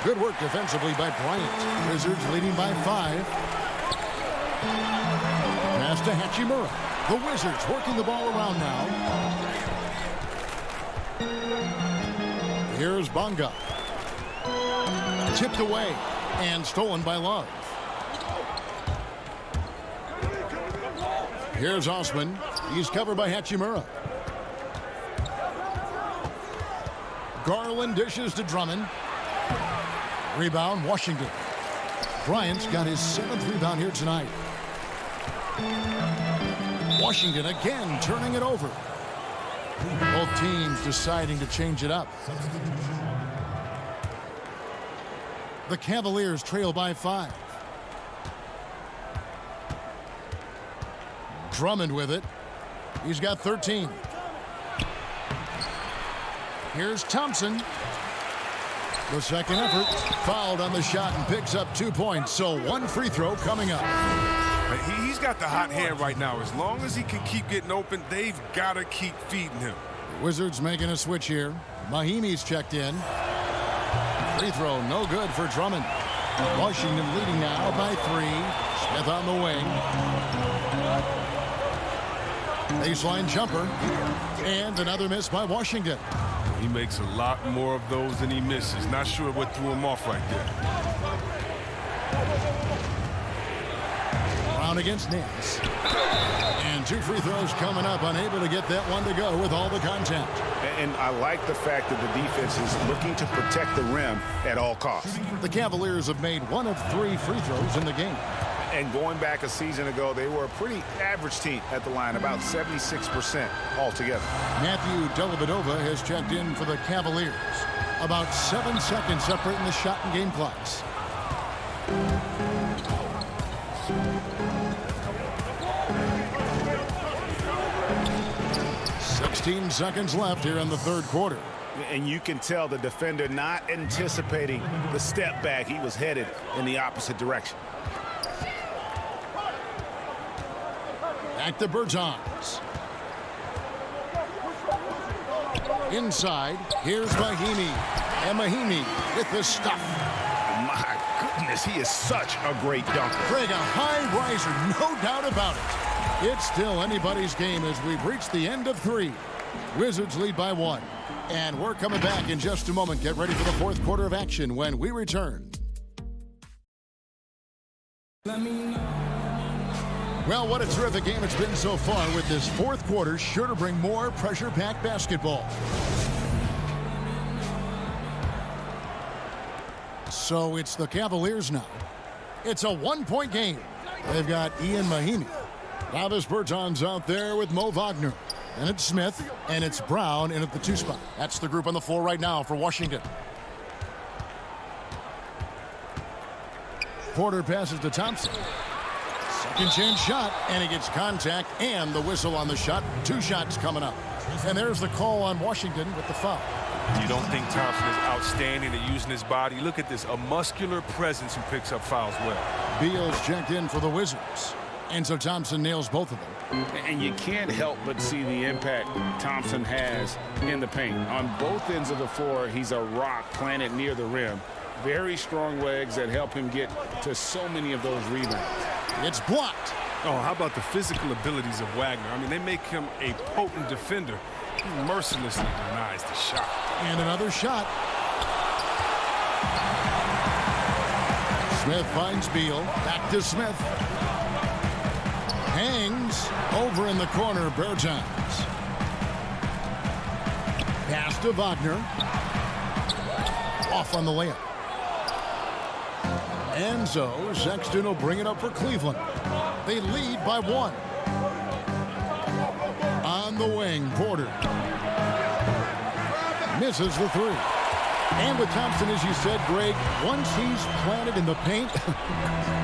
Good work defensively by Bryant. Wizards leading by 5. Pass to Hachimura. The Wizards working the ball around now. Here's Bonga. Tipped away and stolen by Love. Here's Osman. He's covered by Hachimura. Garland dishes to Drummond. Rebound, Washington. Bryant's got his 7th rebound here tonight. Washington again turning it over. Both teams deciding to change it up. The Cavaliers trail by 5. Drummond with it. He's got 13. Here's Thompson. The second effort. Fouled on the shot and picks up 2 points. So 1 free throw coming up. He's got the hot hand right now. As long as he can keep getting open, they've got to keep feeding him. Wizards making a switch here. Mahimi's checked in. Free throw no good for Drummond. Washington leading now by 3. Smith on the wing. Baseline jumper. And another miss by Washington. He makes a lot more of those than he misses. Not sure what threw him off right there. Brown against Nance. And 2 free throws coming up. Unable to get that one to go with all the contact. And I like the fact that the defense is looking to protect the rim at all costs. The Cavaliers have made 1 of 3 free throws in the game. And going back a season ago, they were a pretty average team at the line, about 76% altogether. Matthew Dellavedova has checked in for the Cavaliers. About 7 seconds separating the shot and game clocks. "16 seconds left here in the 3rd quarter. And you can tell the defender not anticipating the step back. He was headed in the opposite direction. Back to Bertans. Inside, here's Mahimi. And Mahimi with the stuff. My goodness, he is such a great dunker. Craig, a high riser, no doubt about it. It's still anybody's game as we've reached the end of 3. Wizards lead by 1. And we're coming back in just a moment. Get ready for the 4th quarter of action when we return. Well, what a terrific game it's been so far, with this 4th quarter sure to bring more pressure-packed basketball. So it's the Cavaliers now. It's a 1-point game. They've got Ian Mahimi. Davis Bertans out there with Mo Wagner. And it's Smith, and it's Brown in at the 2 spot. That's the group on the floor right now for Washington. Porter passes to Thompson. Second chance shot, and he gets contact and the whistle on the shot. 2 shots coming up. And there's the call on Washington with the foul. You don't think Thompson is outstanding at using his body? Look at this, a muscular presence who picks up fouls well. Beal's checked in for the Wizards. And so Thompson nails both of them. And you can't help but see the impact Thompson has in the paint. On both ends of the floor, he's a rock planted near the rim. Very strong legs that help him get to so many of those rebounds. It's blocked. Oh, how about the physical abilities of Wagner? I mean, they make him a potent defender. He mercilessly denies the shot. And another shot. Smith finds Beal. Back to Smith. Hangs over in the corner. Bertans. Pass to Wagner. Off on the layup. And so Sexton will bring it up for Cleveland. They lead by 1. On the wing, Porter. Misses the 3. And with Thompson, as you said, Greg, once he's planted in the paint,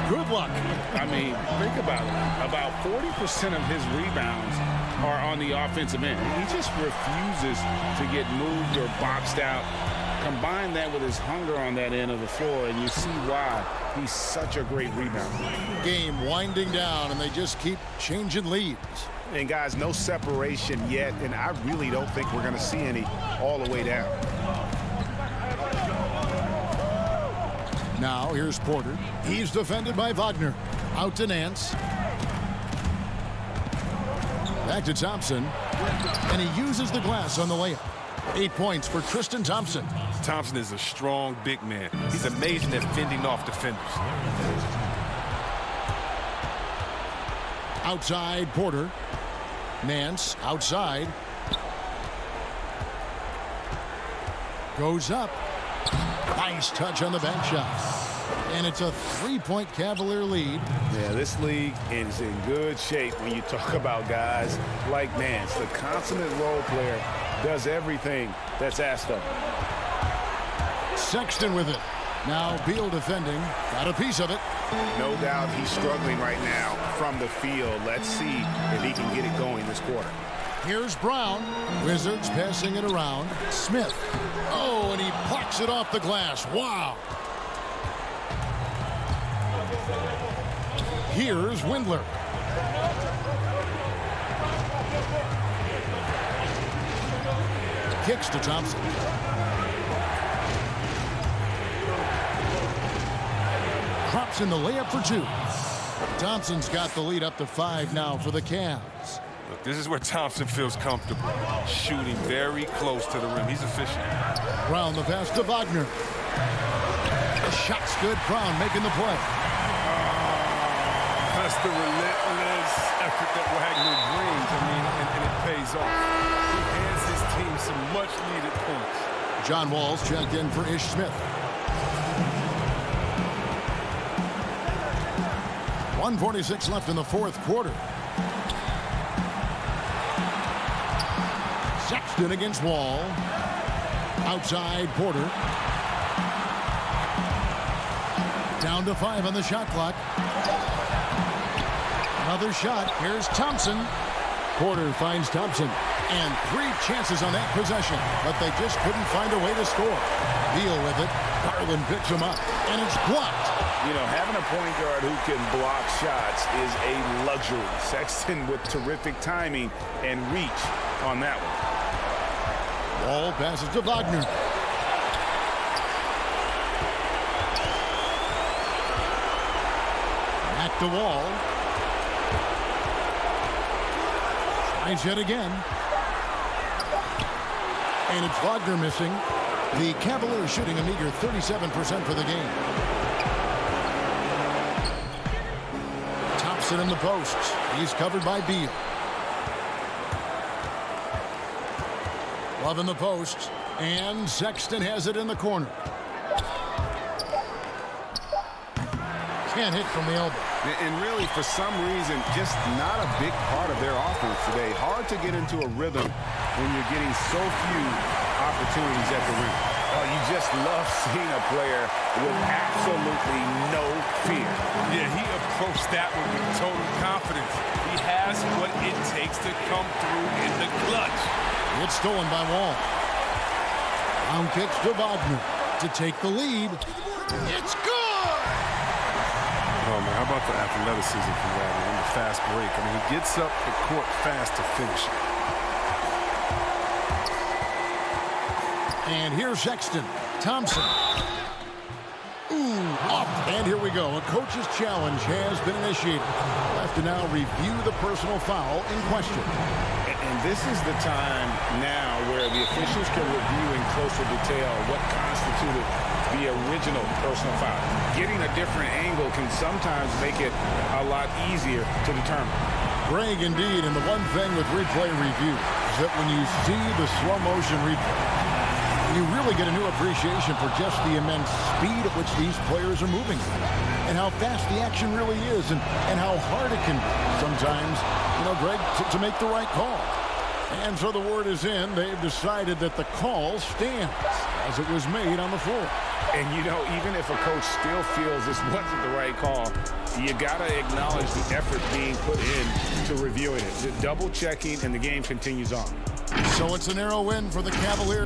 good luck. I mean, think about it. About 40% of his rebounds are on the offensive end. He just refuses to get moved or boxed out. Combine that with his hunger on that end of the floor, and you see why he's such a great rebounder. Game winding down, and they just keep changing leads. And guys, no separation yet, and I really don't think we're going to see any all the way down. Now here's Porter. He's defended by Wagner. Out to Nance. Back to Thompson. And he uses the glass on the layup. 8 points for Tristan Thompson. Thompson is a strong big man. He's amazing at fending off defenders. Outside, Porter. Nance outside. Goes up. Nice touch on the back shot. And it's a 3-point Cavalier lead. Yeah, this league is in good shape when you talk about guys like Nance. The consummate role player does everything that's asked of him. Sexton with it. Now Beal defending. Got a piece of it. No doubt he's struggling right now from the field. Let's see if he can get it going this quarter. Here's Brown. Wizards passing it around. Smith. Oh, and he plucks it off the glass. Wow. Here's Windler. Kicks to Thompson. Drops in the layup for 2. Thompson's got the lead up to 5 now for the Cavs. Look, this is where Thompson feels comfortable. Shooting very close to the rim. He's efficient. Brown the pass to Wagner. The shot's good. Brown making the play. That's the relentless effort that Wagner brings. I mean, and it pays off. He hands his team some much-needed points. John Wall's checked in for Ish Smith. 1:46 left in the 4th quarter. Sexton against Wall. Outside, Porter. Down to 5 on the shot clock. Another shot. Here's Thompson. Porter finds Thompson. And 3 chances on that possession, but they just couldn't find a way to score. Beal with it. Garland picks him up, and it's blocked. You know, having a point guard who can block shots is a luxury. Sexton with terrific timing and reach on that one. Wall passes to Wagner. Back to Wall. Tries yet again. And it's Wagner missing. The Cavaliers shooting a meager 37% for the game. Thompson in the post. He's covered by Beal. Love in the post. And Sexton has it in the corner. Can't hit from the elbow. And really, for some reason, just not a big part of their offense today. Hard to get into a rhythm when you're getting so few opportunities at the rim. Oh, you just love seeing a player with absolutely no fear. Yeah, he approached that one with total confidence. He has what it takes to come through in the clutch. It's stolen by Wall. Down kicks to Wagner to take the lead. It's good! Oh, man, how about the athleticism from that, man? The fast break. I mean, he gets up the court fast to finish it. And here's Sexton. Thompson. Ooh, up. And here we go. A coach's challenge has been initiated. We'll have to now review the personal foul in question. And this is the time now where the officials can review in closer detail what constituted the original personal foul. Getting a different angle can sometimes make it a lot easier to determine. Greg, indeed, and the one thing with replay review is that when you see the slow motion replay, you really get a new appreciation for just the immense speed at which these players are moving and how fast the action really is and how hard it can be sometimes, you know, Greg, to make the right call. And so the word is in. They've decided that the call stands as it was made on the floor. And, you know, even if a coach still feels this wasn't the right call, you got to acknowledge the effort being put in to reviewing it. The double checking, and the game continues on. So it's a narrow win for the Cavaliers.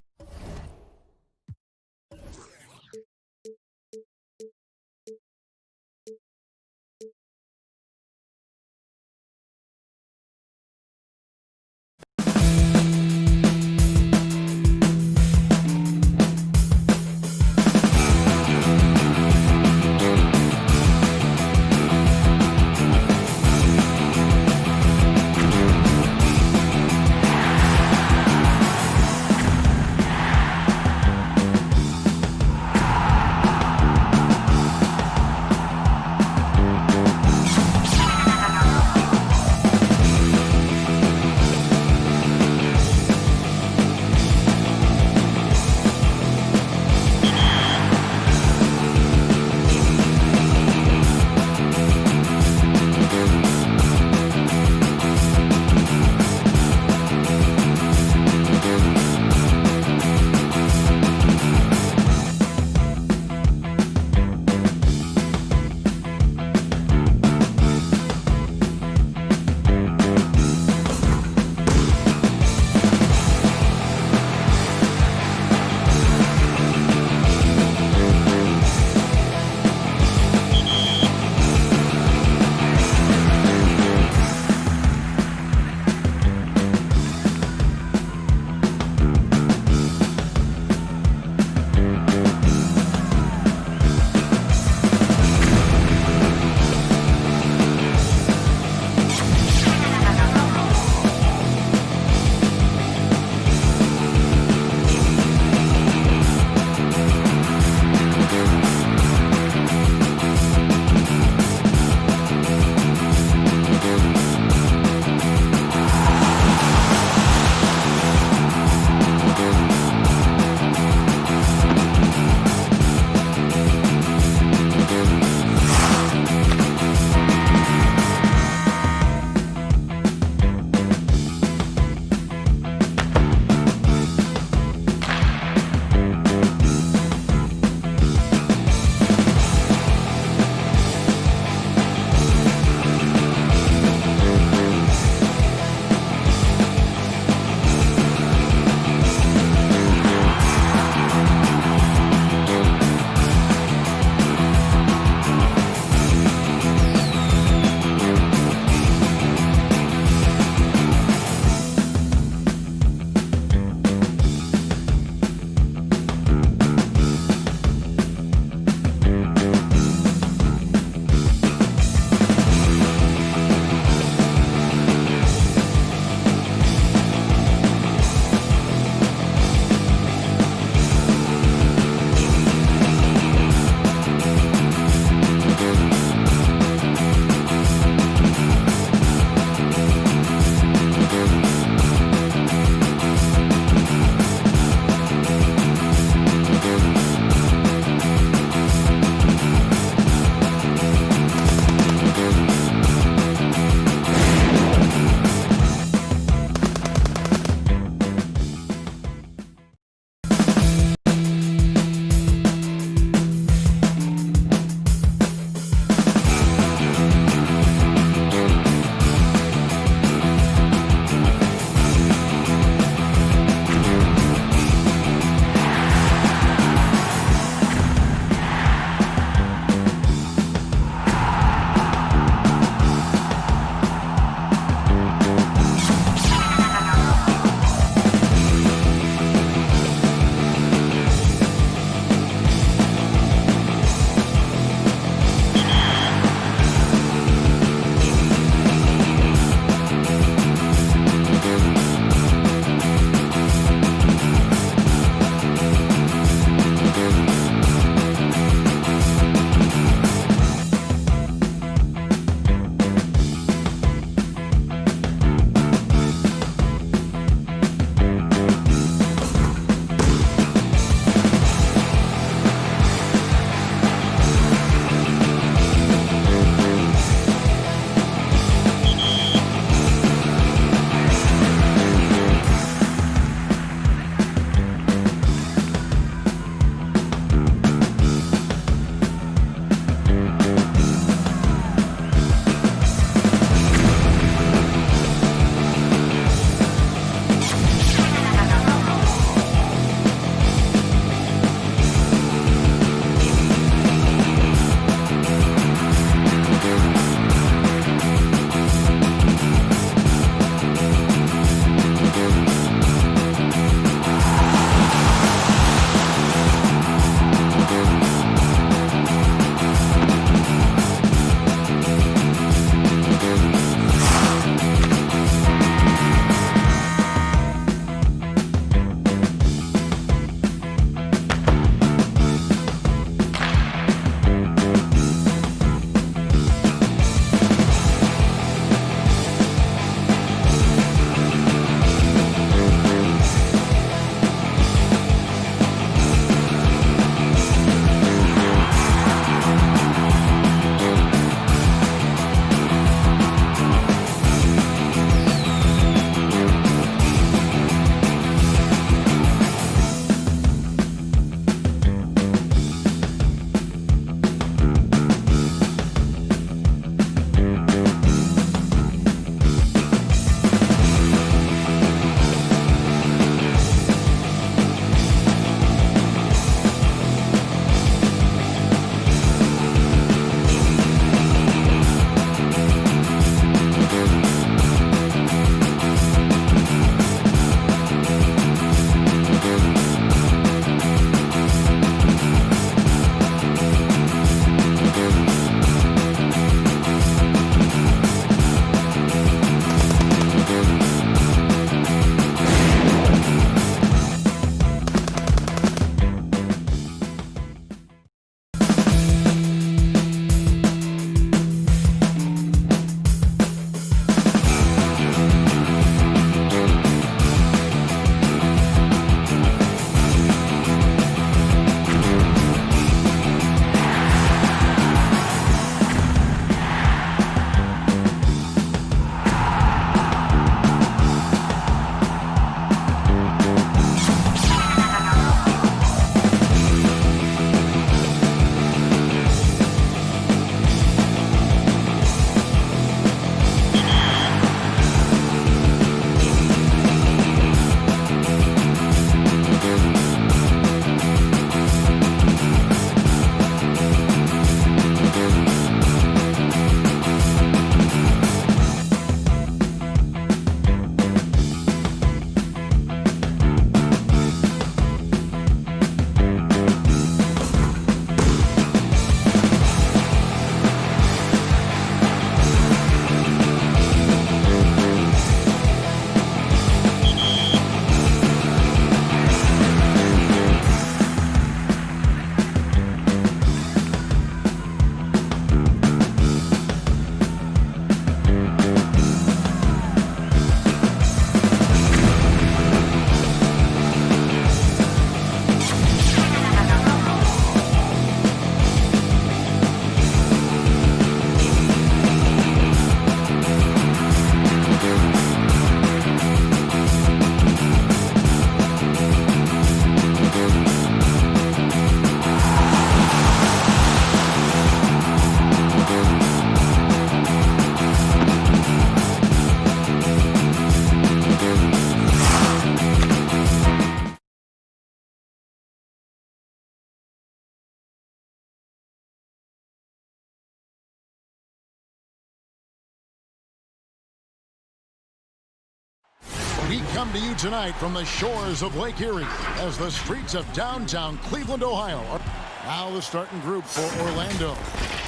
We come to you tonight from the shores of Lake Erie as the streets of downtown Cleveland, Ohio are now the starting group for Orlando.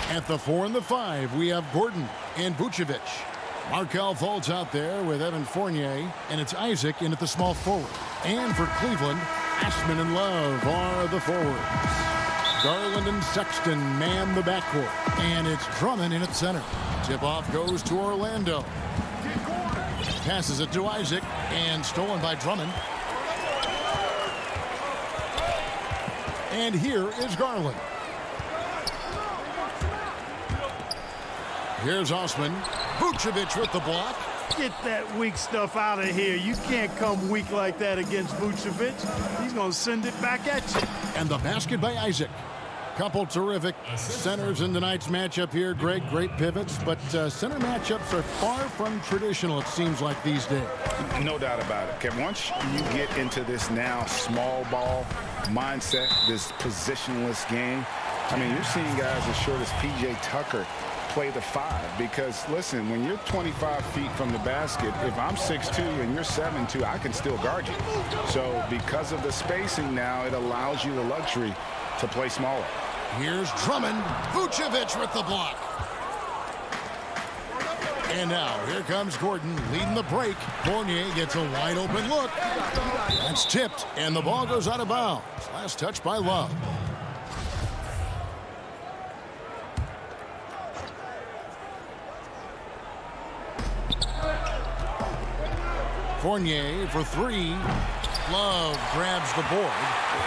At the 4 and the 5, we have Gordon and Vucevic. Markelle Fultz out there with Evan Fournier, and it's Isaac in at the small forward. And for Cleveland, Ashman and Love are the forwards. Garland and Sexton man the backcourt, and it's Drummond in at center. Tip-off goes to Orlando. Passes it to Isaac, and stolen by Drummond. And here is Garland. Here's Osman. Vucevic with the block. Get that weak stuff out of here. You can't come weak like that against Vucevic. He's going to send it back at you. And the basket by Isaac. Couple terrific centers in tonight's matchup here, Greg. Great pivots, but center matchups are far from traditional, it seems like, these days. No doubt about it, Kevin. Once you get into this now small ball mindset, this positionless game, I mean, you're seeing guys as short as P.J. Tucker play the 5, because listen, when you're 25 feet from the basket, if I'm 6'2 and you're 7'2, I can still guard you. So because of the spacing now, it allows you the luxury to play smaller. Here's Drummond. Vucevic with the block. And now here comes Gordon leading the break. Fournier gets a wide open look. That's tipped, and the ball goes out of bounds. Last touch by Love. Fournier for 3. Love grabs the board.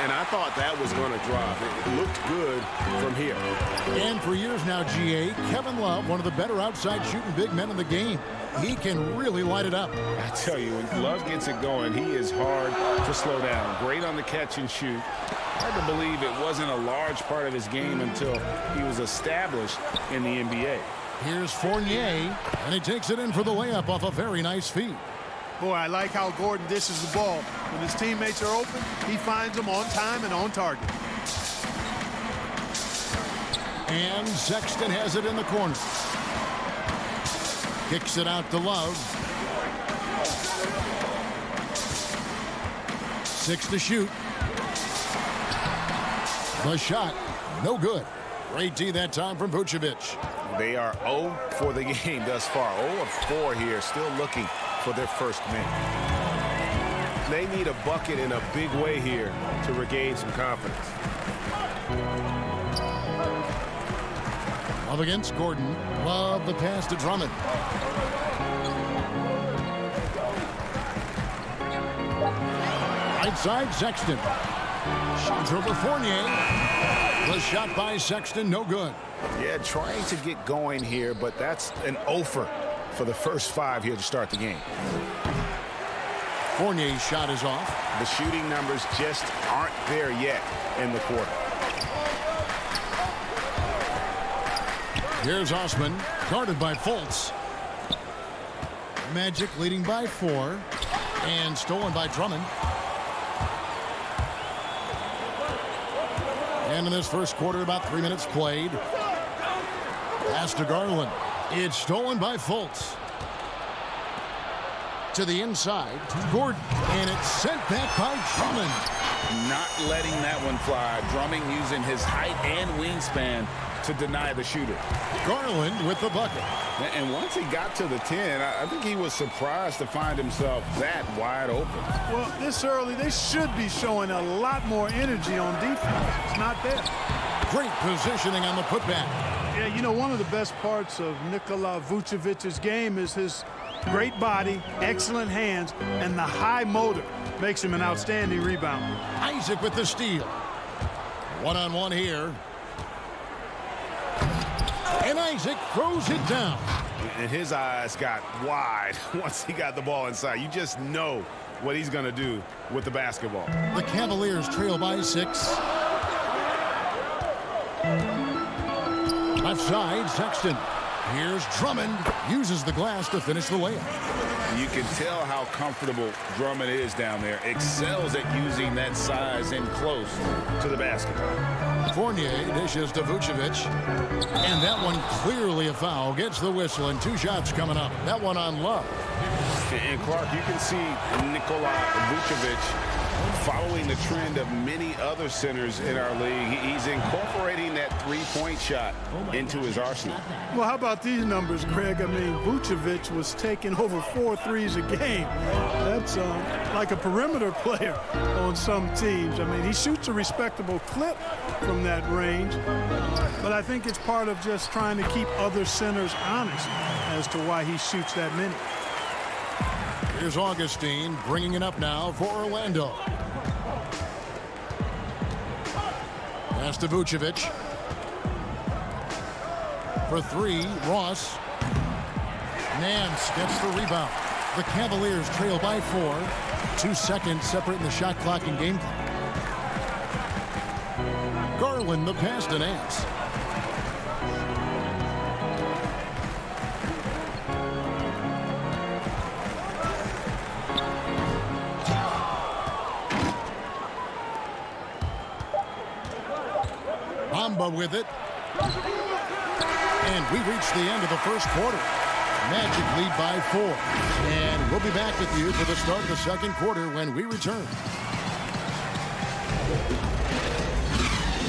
And I thought that was going to drop. It looked good from here. And for years now, GA, Kevin Love, one of the better outside shooting big men in the game. He can really light it up. I tell you, when Love gets it going, he is hard to slow down. Great on the catch and shoot. Hard to believe it wasn't a large part of his game until he was established in the NBA. Here's Fournier, and he takes it in for the layup off a very nice feed. Boy, I like how Gordon dishes the ball. When his teammates are open, he finds them on time and on target. And Sexton has it in the corner. Kicks it out to Love. 6 to shoot. The shot, no good. Great D that time from Vucevic. They are 0 for the game thus far. 0 of 4 here, still looking for their first man. They need a bucket in a big way here to regain some confidence. Love against Gordon. Love the pass to Drummond. Right side, Sexton. Shoots over Fournier. The shot by Sexton, no good. Yeah, trying to get going here, but that's an offer for the first 5 here to start the game. Fournier's shot is off. The shooting numbers just aren't there yet in the quarter. Here's Osman, guarded by Fultz. Magic leading by 4, and stolen by Drummond. And in this first quarter, about 3 minutes played. Pass to Garland. It's stolen by Fultz. To the inside, Gordon, and it's sent back by Drummond. Not letting that one fly. Drummond using his height and wingspan to deny the shooter. Garland with the bucket. And once he got to the 10, I think he was surprised to find himself that wide open. Well, this early, they should be showing a lot more energy on defense. It's not there. Great positioning on the putback. Yeah, you know, one of the best parts of Nikola Vucevic's game is his great body, excellent hands, and the high motor makes him an outstanding rebounder. Isaac with the steal. One-on-one here. And Isaac throws it down. And his eyes got wide once he got the ball inside. You just know what he's going to do with the basketball. The Cavaliers trail by 6. Left side, Sexton. Here's Drummond. Uses the glass to finish the layup. You can tell how comfortable Drummond is down there. Excels at using that size in close to the basket. Fournier dishes to Vucevic. And that one clearly a foul. Gets the whistle, and 2 shots coming up. That one on Love. And Clark, you can see Nikola Vucevic following the trend of many other centers in our league. He's incorporating that three-point shot into his arsenal. Well, how about these numbers, Craig? I mean, Vucevic was taking over 4 threes a game. That's like a perimeter player on some teams. I mean, he shoots a respectable clip from that range, but I think it's part of just trying to keep other centers honest as to why he shoots that many. Here's Augustine bringing it up now for Orlando. Pass to Vucevic. For 3, Ross. Nance gets the rebound. The Cavaliers trail by 4. 2 seconds separating the shot clock and game clock. Garland the pass to Nance. Bamba with it. And we reach the end of the first quarter. Magic lead by 4. And we'll be back with you for the start of the second quarter when we return.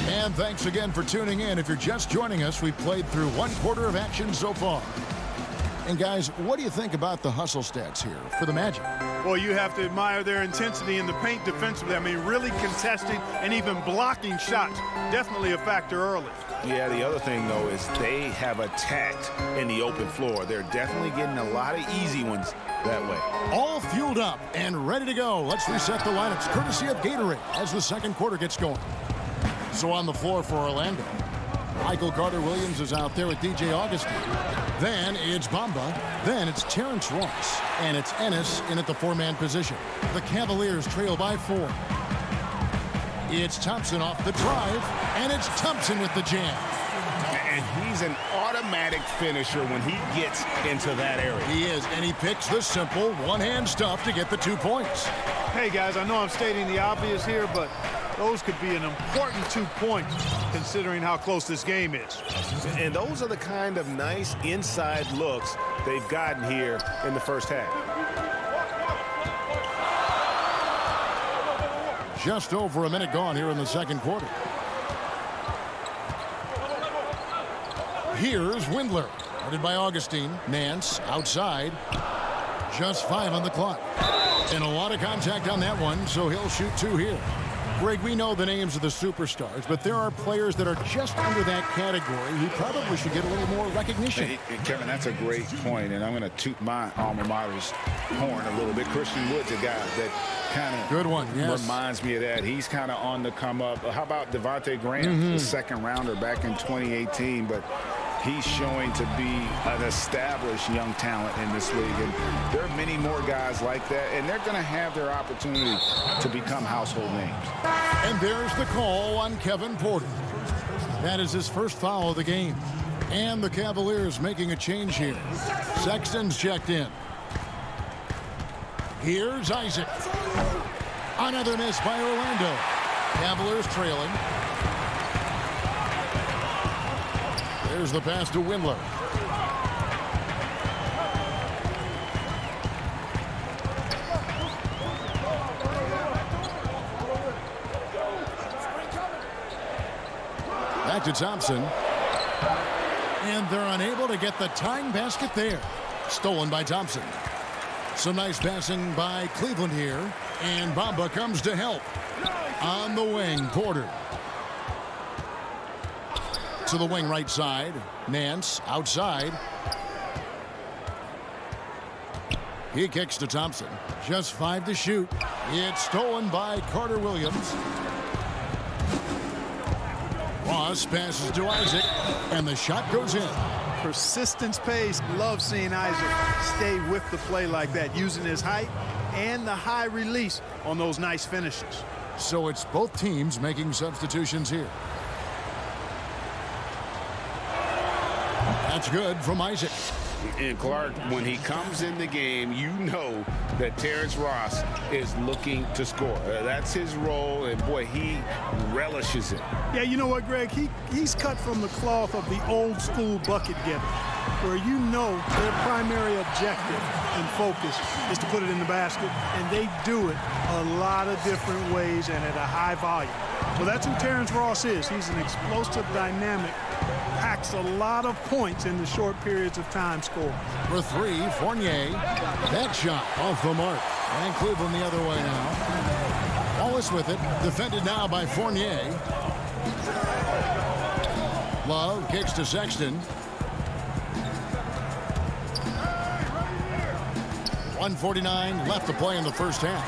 And thanks again for tuning in. If you're just joining us, we've played through 1 quarter of action so far. And guys, what do you think about the hustle stats here for the Magic? Well, you have to admire their intensity in the paint defensively. I mean, really contesting and even blocking shots. Definitely a factor early. Yeah, the other thing, though, is they have attacked in the open floor. They're definitely getting a lot of easy ones that way. All fueled up and ready to go. Let's reset the lineups courtesy of Gatorade as the second quarter gets going. So on the floor for Orlando, Michael Carter-Williams is out there with DJ Augustine. Then it's Bamba. Then it's Terrence Ross. And it's Ennis in at the 4-man position. The Cavaliers trail by 4. It's Thompson off the drive. And it's Thompson with the jam. And he's an automatic finisher when he gets into that area. He is, and he picks the simple one-hand stuff to get the 2 points. Hey, guys, I know I'm stating the obvious here, but those could be an important 2 points considering how close this game is. And those are the kind of nice inside looks they've gotten here in the first half. Just over a minute gone here in the second quarter. Here's Windler, headed by Augustine. Nance outside. Just 5 on the clock. And a lot of contact on that one, so he'll shoot 2 here. Greg, we know the names of the superstars, but there are players that are just under that category who probably should get a little more recognition. Hey, Kevin, that's a great point, and I'm going to toot my alma mater's horn a little bit. Christian Wood's a guy that kind of good one, yes, reminds me of that. He's kind of on the come up. How about Devontae Graham, the second rounder back in 2018, but he's showing to be an established young talent in this league. And there are many more guys like that, and they're going to have their opportunity to become household names. And there's the call on Kevin Porter. That is his first foul of the game. And the Cavaliers making a change here. Sexton's checked in. Here's Isaac. Another miss by Orlando. Cavaliers trailing. There's the pass to Windler. Back to Thompson. And they're unable to get the tying basket there. Stolen by Thompson. Some nice passing by Cleveland here. And Bamba comes to help. On the wing, Porter. To the wing right side. Nance outside. He kicks to Thompson. Just 5 to shoot. It's stolen by Carter-Williams. Ross passes to Isaac. And the shot goes in. Persistence pays. Love seeing Isaac stay with the play like that, using his height and the high release on those nice finishes. So it's both teams making substitutions here. That's good from Isaac. And Clark, when he comes in the game, you know that Terrence Ross is looking to score. That's his role, and boy, he relishes it. Yeah, you know what, Greg? He's cut from the cloth of the old school bucket getter, where you know their primary objective and focus is to put it in the basket, and they do it a lot of different ways and at a high volume. So that's who Terrence Ross is. He's an explosive, dynamic, packs a lot of points in the short periods of time scored. For three, Fournier. That shot off the mark. And Cleveland the other way now. Wallace with it. Defended now by Fournier. Love kicks to Sexton. 1:49 left to play in the first half.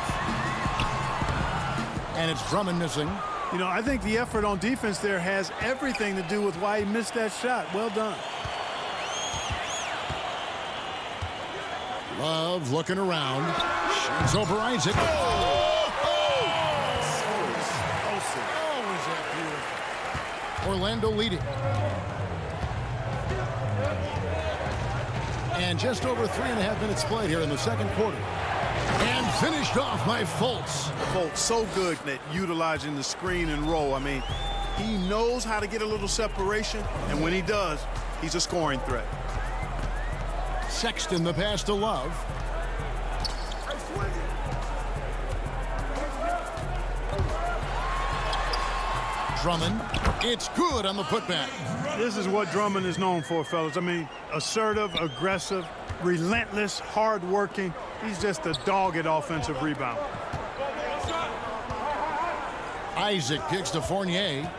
And it's Drummond missing. You know, I think the effort on defense there has everything to do with why he missed that shot. Well done. Love looking around. Shoots over Isaac. Orlando leading. And just over 3.5 minutes played here in the second quarter. And finished off by Fultz. Fultz so good at utilizing the screen and roll. I mean, he knows how to get a little separation, and when he does, he's a scoring threat. Sexton the pass to Love. Drummond. It's good on the putback. This is what Drummond is known for, fellas. I mean, assertive, aggressive, relentless, hard-working. He's just a dogged offensive rebound. Isaac kicks to Fournier.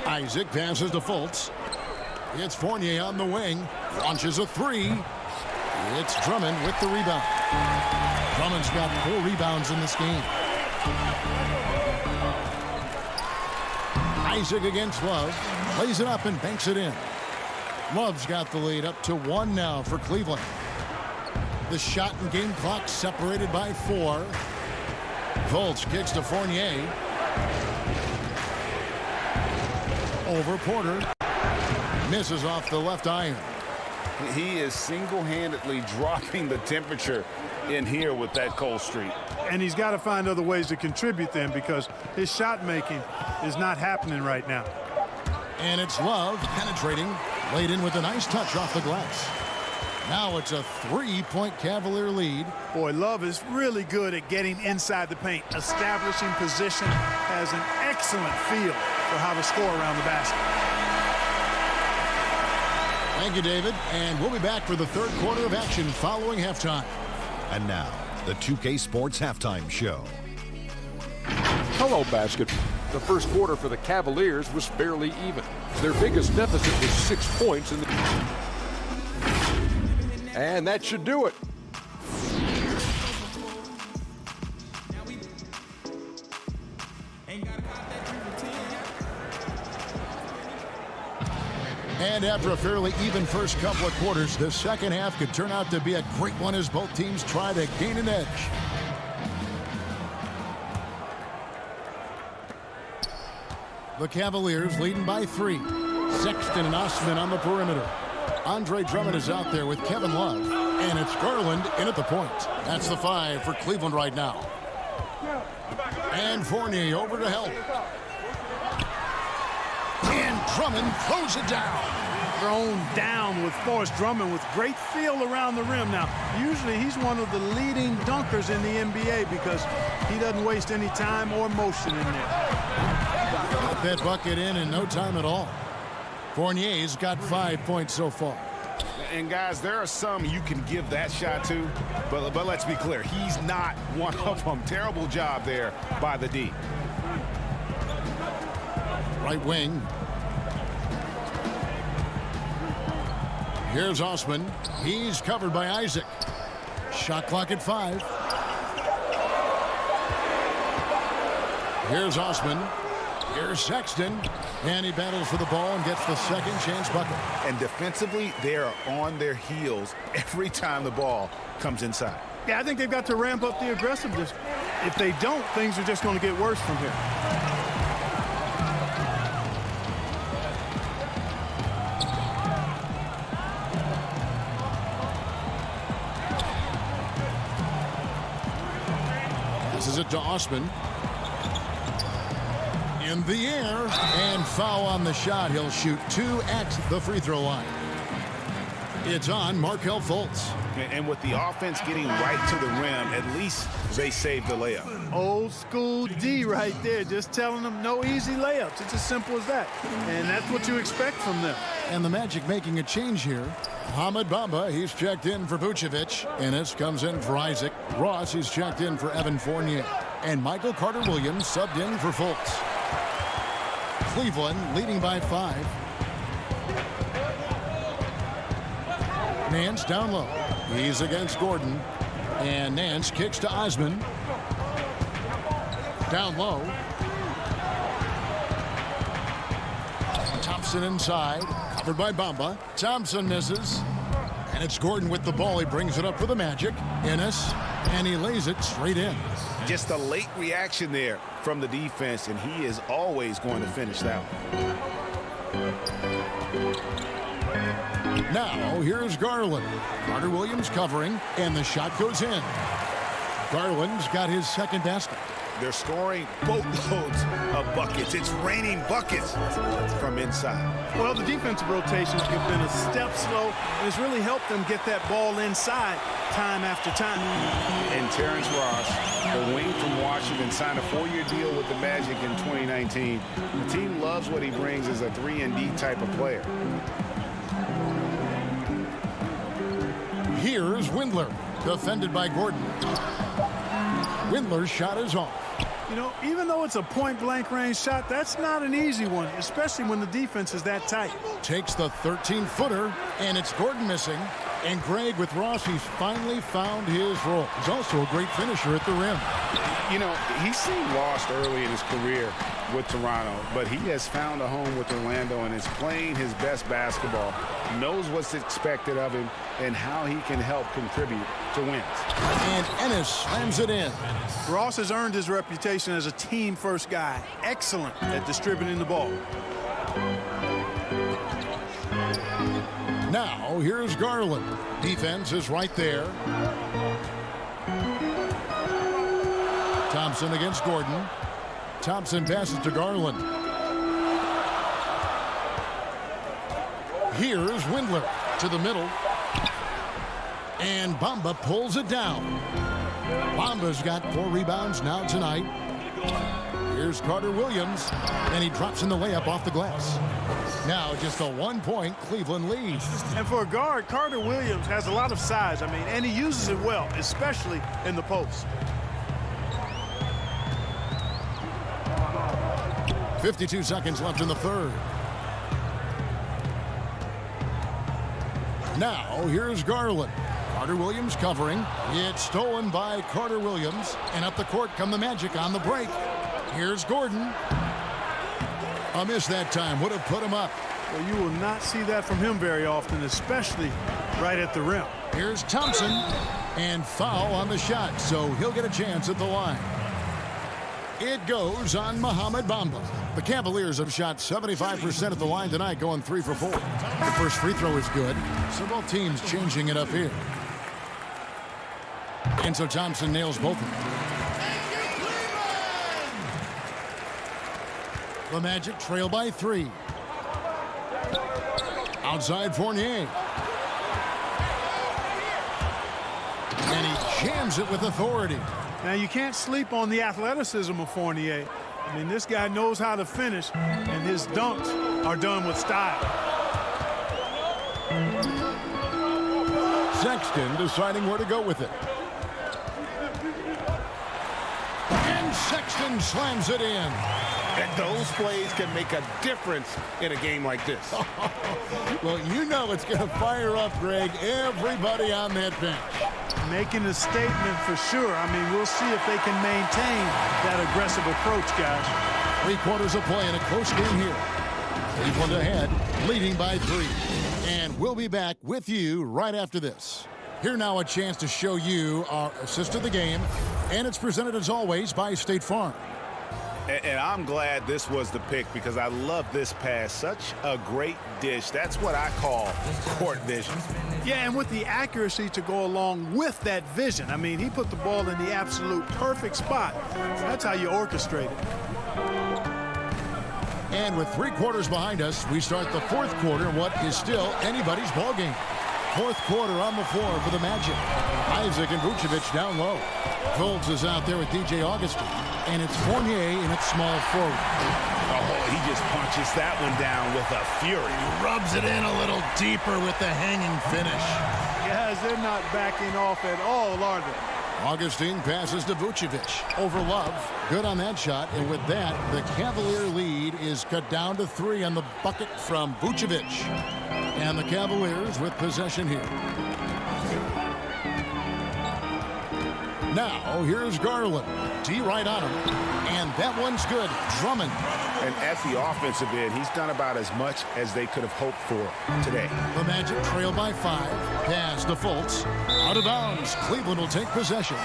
Isaac passes to Fultz. It's Fournier on the wing. Launches a three. It's Drummond with the rebound. Drummond's got 4 rebounds in this game. Isaac against Love. Plays it up and banks it in. Love's got the lead up to 1 now for Cleveland. The shot and game clock separated by 4. Fultz kicks to Fournier. Over Porter. Misses off the left iron. He is single-handedly dropping the temperature in here with that cold streak. And he's got to find other ways to contribute then, because his shot making is not happening right now. And it's Love penetrating. Laid in with a nice touch off the glass. Now it's a 3-point Cavalier lead. Boy, Love is really good at getting inside the paint, establishing position, has an excellent feel for how to score around the basket. Thank you, David. And we'll be back for the third quarter of action following halftime. And now, the 2K Sports Halftime Show. Hello, basketball. The first quarter for the Cavaliers was fairly even. Their biggest deficit was 6 points in the... And that should do it. And after a fairly even first couple of quarters, the second half could turn out to be a great one as both teams try to gain an edge. The Cavaliers leading by 3. Sexton and Osman on the perimeter. Andre Drummond is out there with Kevin Love. And it's Garland in at the point. That's the 5 for Cleveland right now. And Fournier over to help. And Drummond throws it down. Thrown down with Forrest Drummond with great feel around the rim. Now, usually he's one of the leading dunkers in the NBA because he doesn't waste any time or motion in there. Got that bucket in no time at all. Fournier's got 5 points so far. And guys, there are some you can give that shot to, but let's be clear, he's not one of them. Terrible job there by the D. Right wing. Here's Osman. He's covered by Isaac. Shot clock at 5. Here's Osman. Here's Sexton. And he battles for the ball and gets the second chance bucket. And defensively, they are on their heels every time the ball comes inside. Yeah, I think they've got to ramp up the aggressiveness. If they don't, things are just going to get worse from here. Passes it to Osman. In the air, and foul on the shot. He'll shoot 2 at the free throw line. It's on Markelle Fultz. And with the offense getting right to the rim, at least they saved the layup. Old school D right there, just telling them no easy layups. It's as simple as that. And that's what you expect from them. And the Magic making a change here. Mohamed Bamba, he's checked in for Vucevic. Ennis comes in for Isaac. Ross, he's checked in for Evan Fournier. And Michael Carter-Williams subbed in for Fultz. Cleveland leading by 5. Nance down low. He's against Gordon. And Nance kicks to Osman. Down low. Thompson inside. Covered by Bamba. Thompson misses. And it's Gordon with the ball. He brings it up for the Magic. Ennis. And he lays it straight in. Just a late reaction there from the defense, and he is always going to finish that one. Now, here's Garland. Carter-Williams covering, and the shot goes in. Garland's got his second basket. They're scoring boatloads of buckets. It's raining buckets from inside. Well, the defensive rotations have been a step slow, and it's really helped them get that ball inside time after time. And Terrence Ross, the wing from Washington, signed a 4-year deal with the Magic in 2019. The team loves what he brings as a 3-and-D type of player. Here's Windler, defended by Gordon. Windler's shot is off. You know, even though it's a point-blank range shot, that's not an easy one, especially when the defense is that tight. Takes the 13-footer, and it's Gordon missing. And Greg with Ross, he's finally found his role. He's also a great finisher at the rim. You know, he seemed lost early in his career with Toronto, but he has found a home with Orlando and is playing his best basketball, knows what's expected of him, and how he can help contribute to wins. And Ennis slams it in. Ross has earned his reputation as a team-first guy. Excellent at distributing the ball. Now, here's Garland. Defense is right there. Thompson against Gordon. Thompson passes to Garland. Here's Windler to the middle. And Bamba pulls it down. Bamba's got 4 rebounds now tonight. Here's Carter-Williams, and he drops in the layup off the glass. Now just a 1-point Cleveland lead. And for a guard, Carter-Williams has a lot of size, and he uses it well, especially in the post. 52 seconds left in the third. Now, here's Garland. Carter-Williams covering. It's stolen by Carter-Williams. And up the court come the Magic on the break. Here's Gordon. A miss that time. Would have put him up. Well, you will not see that from him very often, especially right at the rim. Here's Thompson. And foul on the shot, so he'll get a chance at the line. It goes on Mohamed Bamba. The Cavaliers have shot 75% at the line tonight, going 3 for 4. The first free throw is good, so both teams changing it up here. And so Thompson nails both of them. The Magic trail by 3. Outside Fournier. And he jams it with authority. Now, you can't sleep on the athleticism of Fournier. I mean, this guy knows how to finish, and his dunks are done with style. Sexton deciding where to go with it. And Sexton slams it in. And those plays can make a difference in a game like this. Well, you know it's going to fire up, Greg, everybody on that bench. Making a statement for sure. I mean, we'll see if they can maintain that aggressive approach, guys. 3 quarters of play in a close game here. Cleveland ahead, leading by 3. And we'll be back with you right after this. Here now a chance to show you our assist of the game. And it's presented as always by State Farm. And I'm glad this was the pick because I love this pass. Such a great dish. That's what I call court vision. Yeah, and with the accuracy to go along with that vision. I mean, he put the ball in the absolute perfect spot. That's how you orchestrate it. And with 3 quarters behind us, we start the 4th quarter, what is still anybody's ball game. 4th quarter on the floor for the Magic. Isaac and Vucevic down low. Fultz is out there with DJ Augustin. And it's Fournier in its small forward. Oh, he just punches that one down with a fury. Rubs it in a little deeper with the hanging finish. Guys, they're not backing off at all, are they? Augustine passes to Vucevic over Love. Good on that shot. And with that, the Cavalier lead is cut down to 3 on the bucket from Vucevic. And the Cavaliers with possession here. Now, here's Garland. D right on him. And that one's good. Drummond. And at the offensive end, he's done about as much as they could have hoped for today. The Magic trail by 5. Pass to Fultz. Out of bounds. Cleveland will take possession.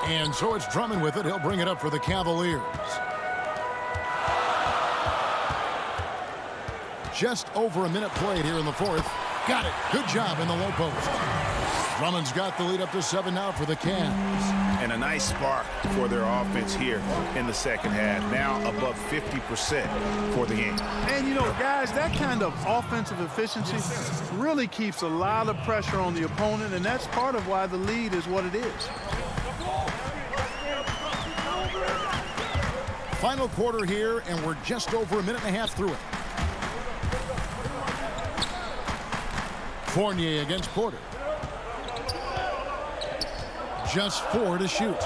And so it's Drummond with it. He'll bring it up for the Cavaliers. Just over a minute played here in the 4th. Got it. Good job in the low post. Drummond's got the lead up to 7 now for the Cavs. And a nice spark for their offense here in the second half. Now above 50% for the game. And, you know, guys, that kind of offensive efficiency really keeps a lot of pressure on the opponent, and that's part of why the lead is what it is. Final quarter here, and we're just over a minute and a half through it. Fournier against Porter. Just 4 to shoot.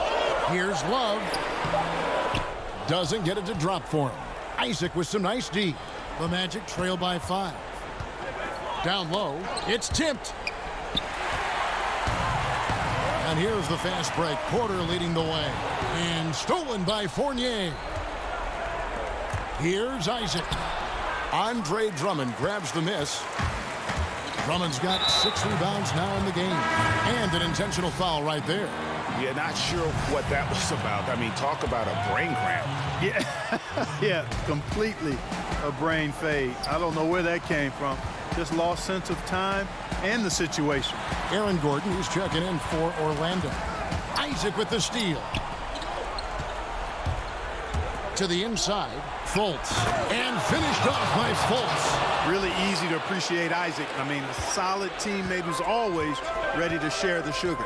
Here's Love. Doesn't get it to drop for him. Isaac with some nice D. The Magic trail by 5. Down low. It's tipped. And here's the fast break. Porter leading the way. And stolen by Fournier. Here's Isaac. Andre Drummond grabs the miss. Drummond's got 6 rebounds now in the game. And an intentional foul right there. Yeah, not sure what that was about. I mean, talk about a brain cramp. Yeah, yeah, completely a brain fade. I don't know where that came from. Just lost sense of time and the situation. Aaron Gordon, who's checking in for Orlando. Isaac with the steal. To the inside, Fultz. And finished off by Fultz. Really easy to appreciate Isaac. I mean, a solid teammate who's always ready to share the sugar.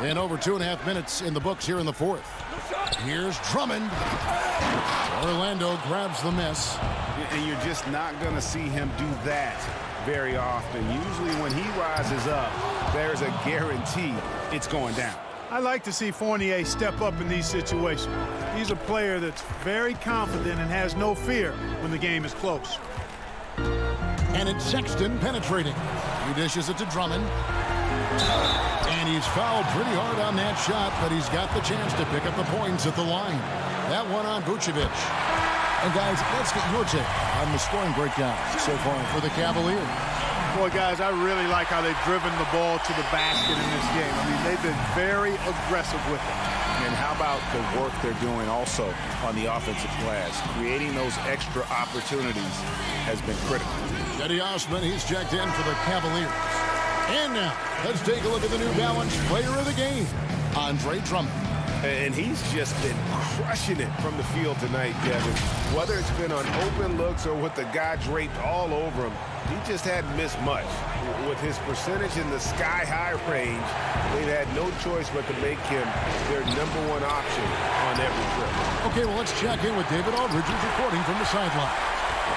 And over 2.5 minutes in the books here in the 4th. Here's Drummond. Orlando grabs the miss. And you're just not going to see him do that very often. Usually when he rises up, there's a guarantee it's going down. I like to see Fournier step up in these situations. He's a player that's very confident and has no fear when the game is close. And it's Sexton penetrating. He dishes it to Drummond. And he's fouled pretty hard on that shot, but he's got the chance to pick up the points at the line. That one on Vucevic. And guys, let's get your take on the scoring breakdown so far for the Cavaliers. Boy, guys, I really like how they've driven the ball to the basket in this game. I mean, they've been very aggressive with it. And how about the work they're doing also on the offensive glass? Creating those extra opportunities has been critical. Cedi Osman, he's checked in for the Cavaliers. And now, let's take a look at the New Balance player of the game, Andre Drummond. And he's just been crushing it from the field tonight, Kevin. Whether it's been on open looks or with the guy draped all over him, he just hadn't missed much. With his percentage in the sky-high range, they've had no choice but to make him their #1 option on every trip. Okay, well, let's check in with David Aldridge, who's reporting from the sideline.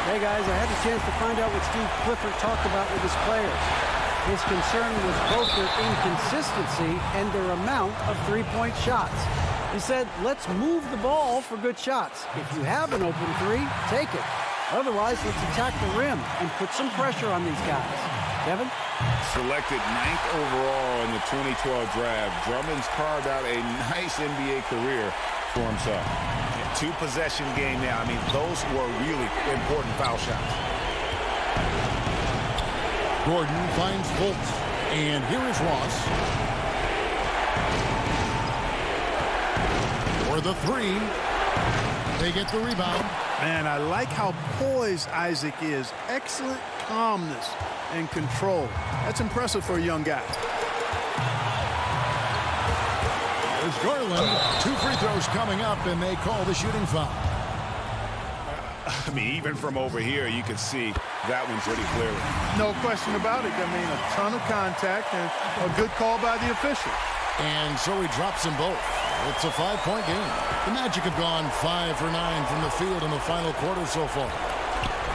Hey, guys, I had the chance to find out what Steve Clifford talked about with his players. His concern was both their inconsistency and their amount of three-point shots. He said, let's move the ball for good shots. If you have an open 3, take it. Otherwise, let's attack the rim and put some pressure on these guys. Kevin? Selected 9th overall in the 2012 draft, Drummond's carved out a nice NBA career for himself. 2-possession game now. I mean, those were really important foul shots. Gordon finds Fultz. And here is Ross. for the three. They get the rebound. Man, I like how poised Isaac is. Excellent calmness and control. That's impressive for a young guy. There's Garland. 2 free throws coming up, and they call the shooting foul. I mean, even from over here, you can see that one pretty clearly. No question about it. I mean, a ton of contact and a good call by the official. And so he drops them both. It's a 5-point game. The Magic have gone 5 for 9 from the field in the final quarter so far.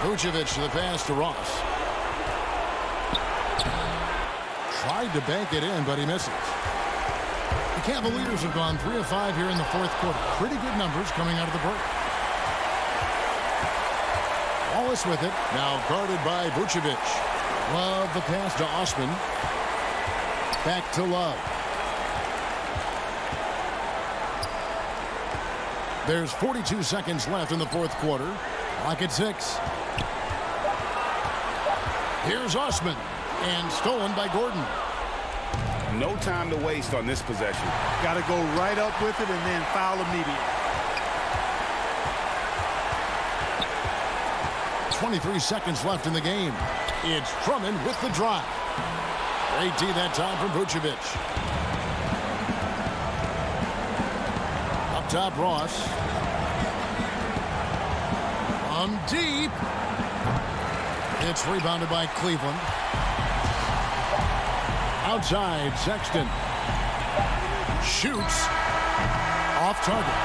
Vucevic to the pass to Ross. Tried to bank it in, but he misses. The Cavaliers have gone 3 of 5 here in the fourth quarter. Pretty good numbers coming out of the break. Wallace with it. Now guarded by Vucevic. Love the pass to Osman. Back to Love. There's 42 seconds left in the fourth quarter. Clock at 6. Here's Osman. And stolen by Gordon. No time to waste on this possession. Got to go right up with it and then foul immediately. 23 seconds left in the game. It's Drummond with the drive. Great D that time from Vucevic. Up top, Ross. From deep. It's rebounded by Cleveland. Outside, Sexton. Shoots. Off target.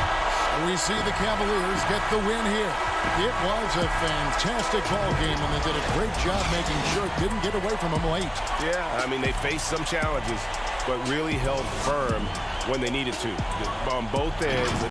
We see the Cavaliers get the win here. It was a fantastic ball game, and they did a great job making sure it didn't get away from them late. Yeah, I mean, they faced some challenges, but really held firm when they needed to on both ends.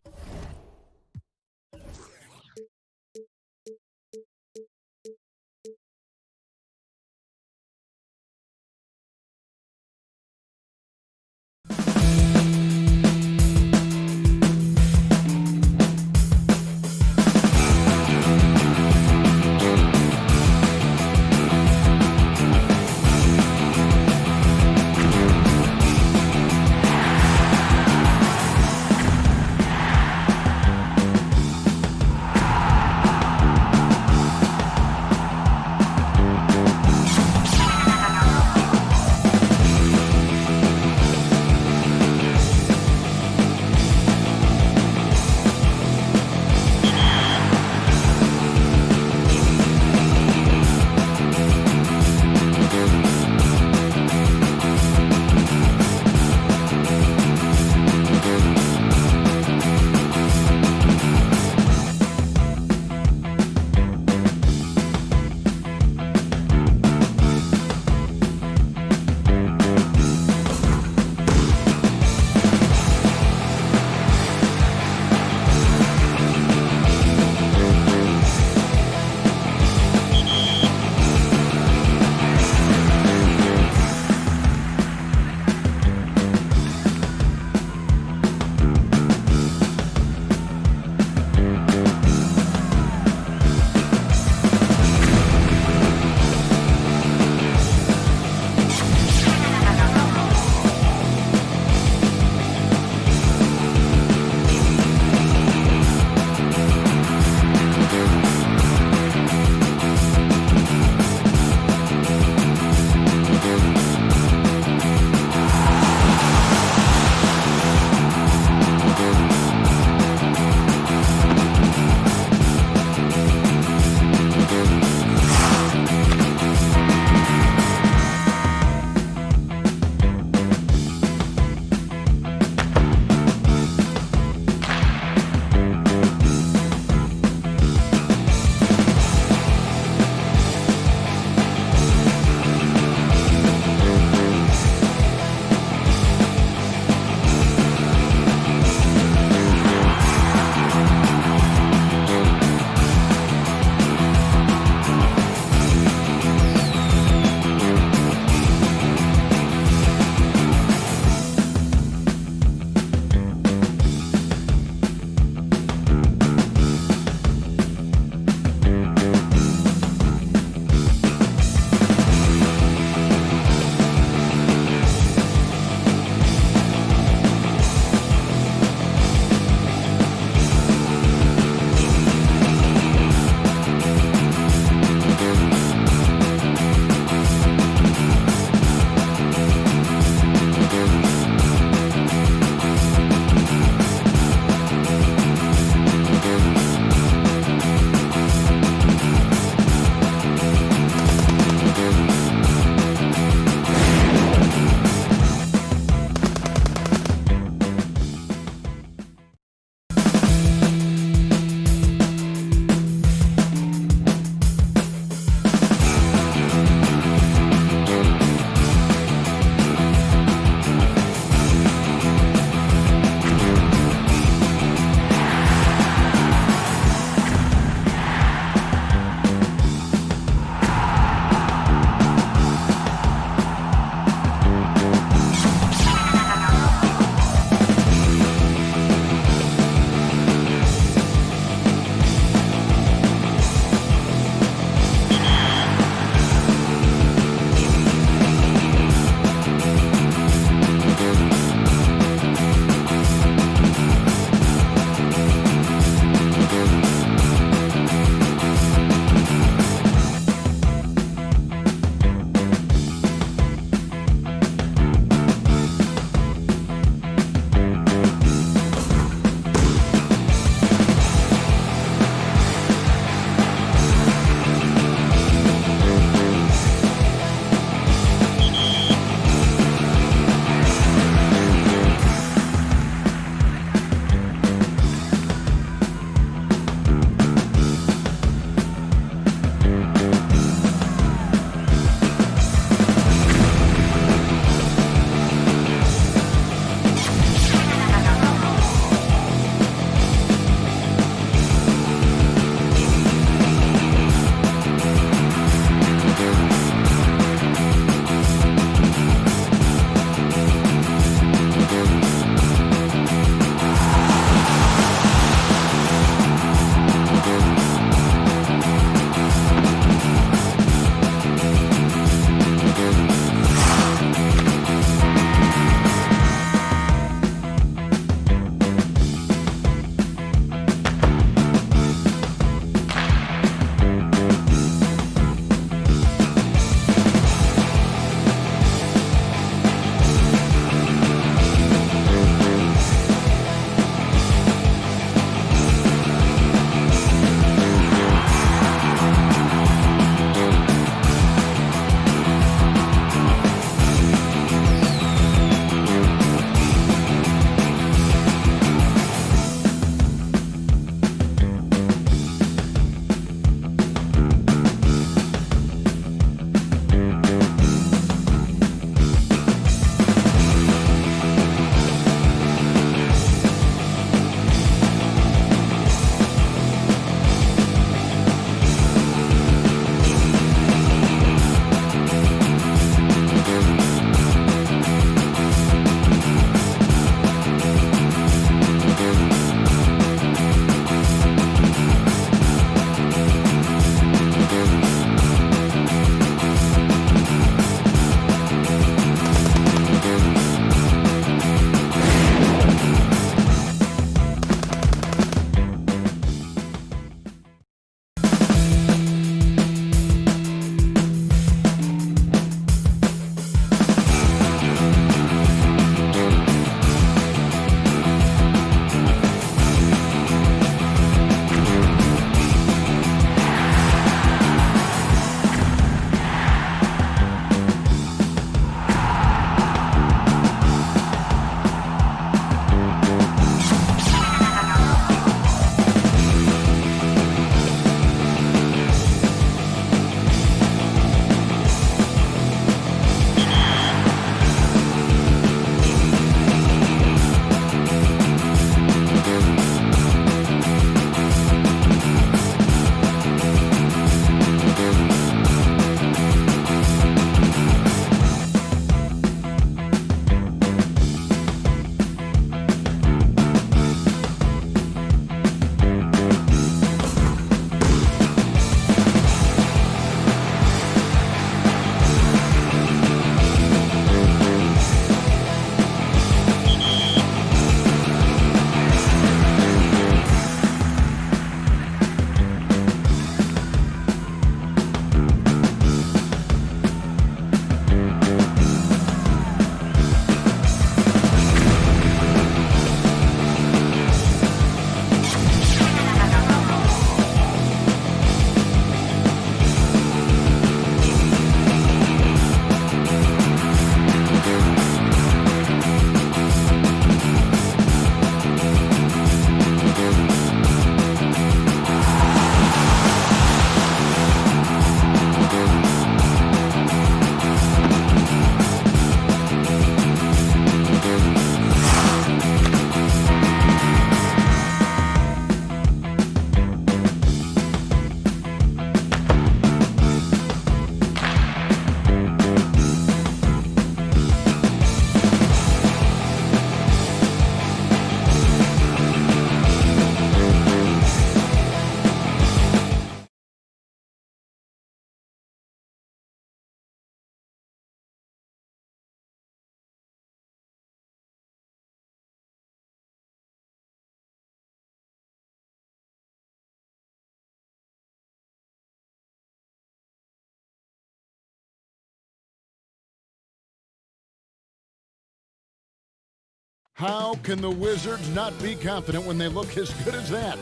How can the Wizards not be confident when they look as good as that?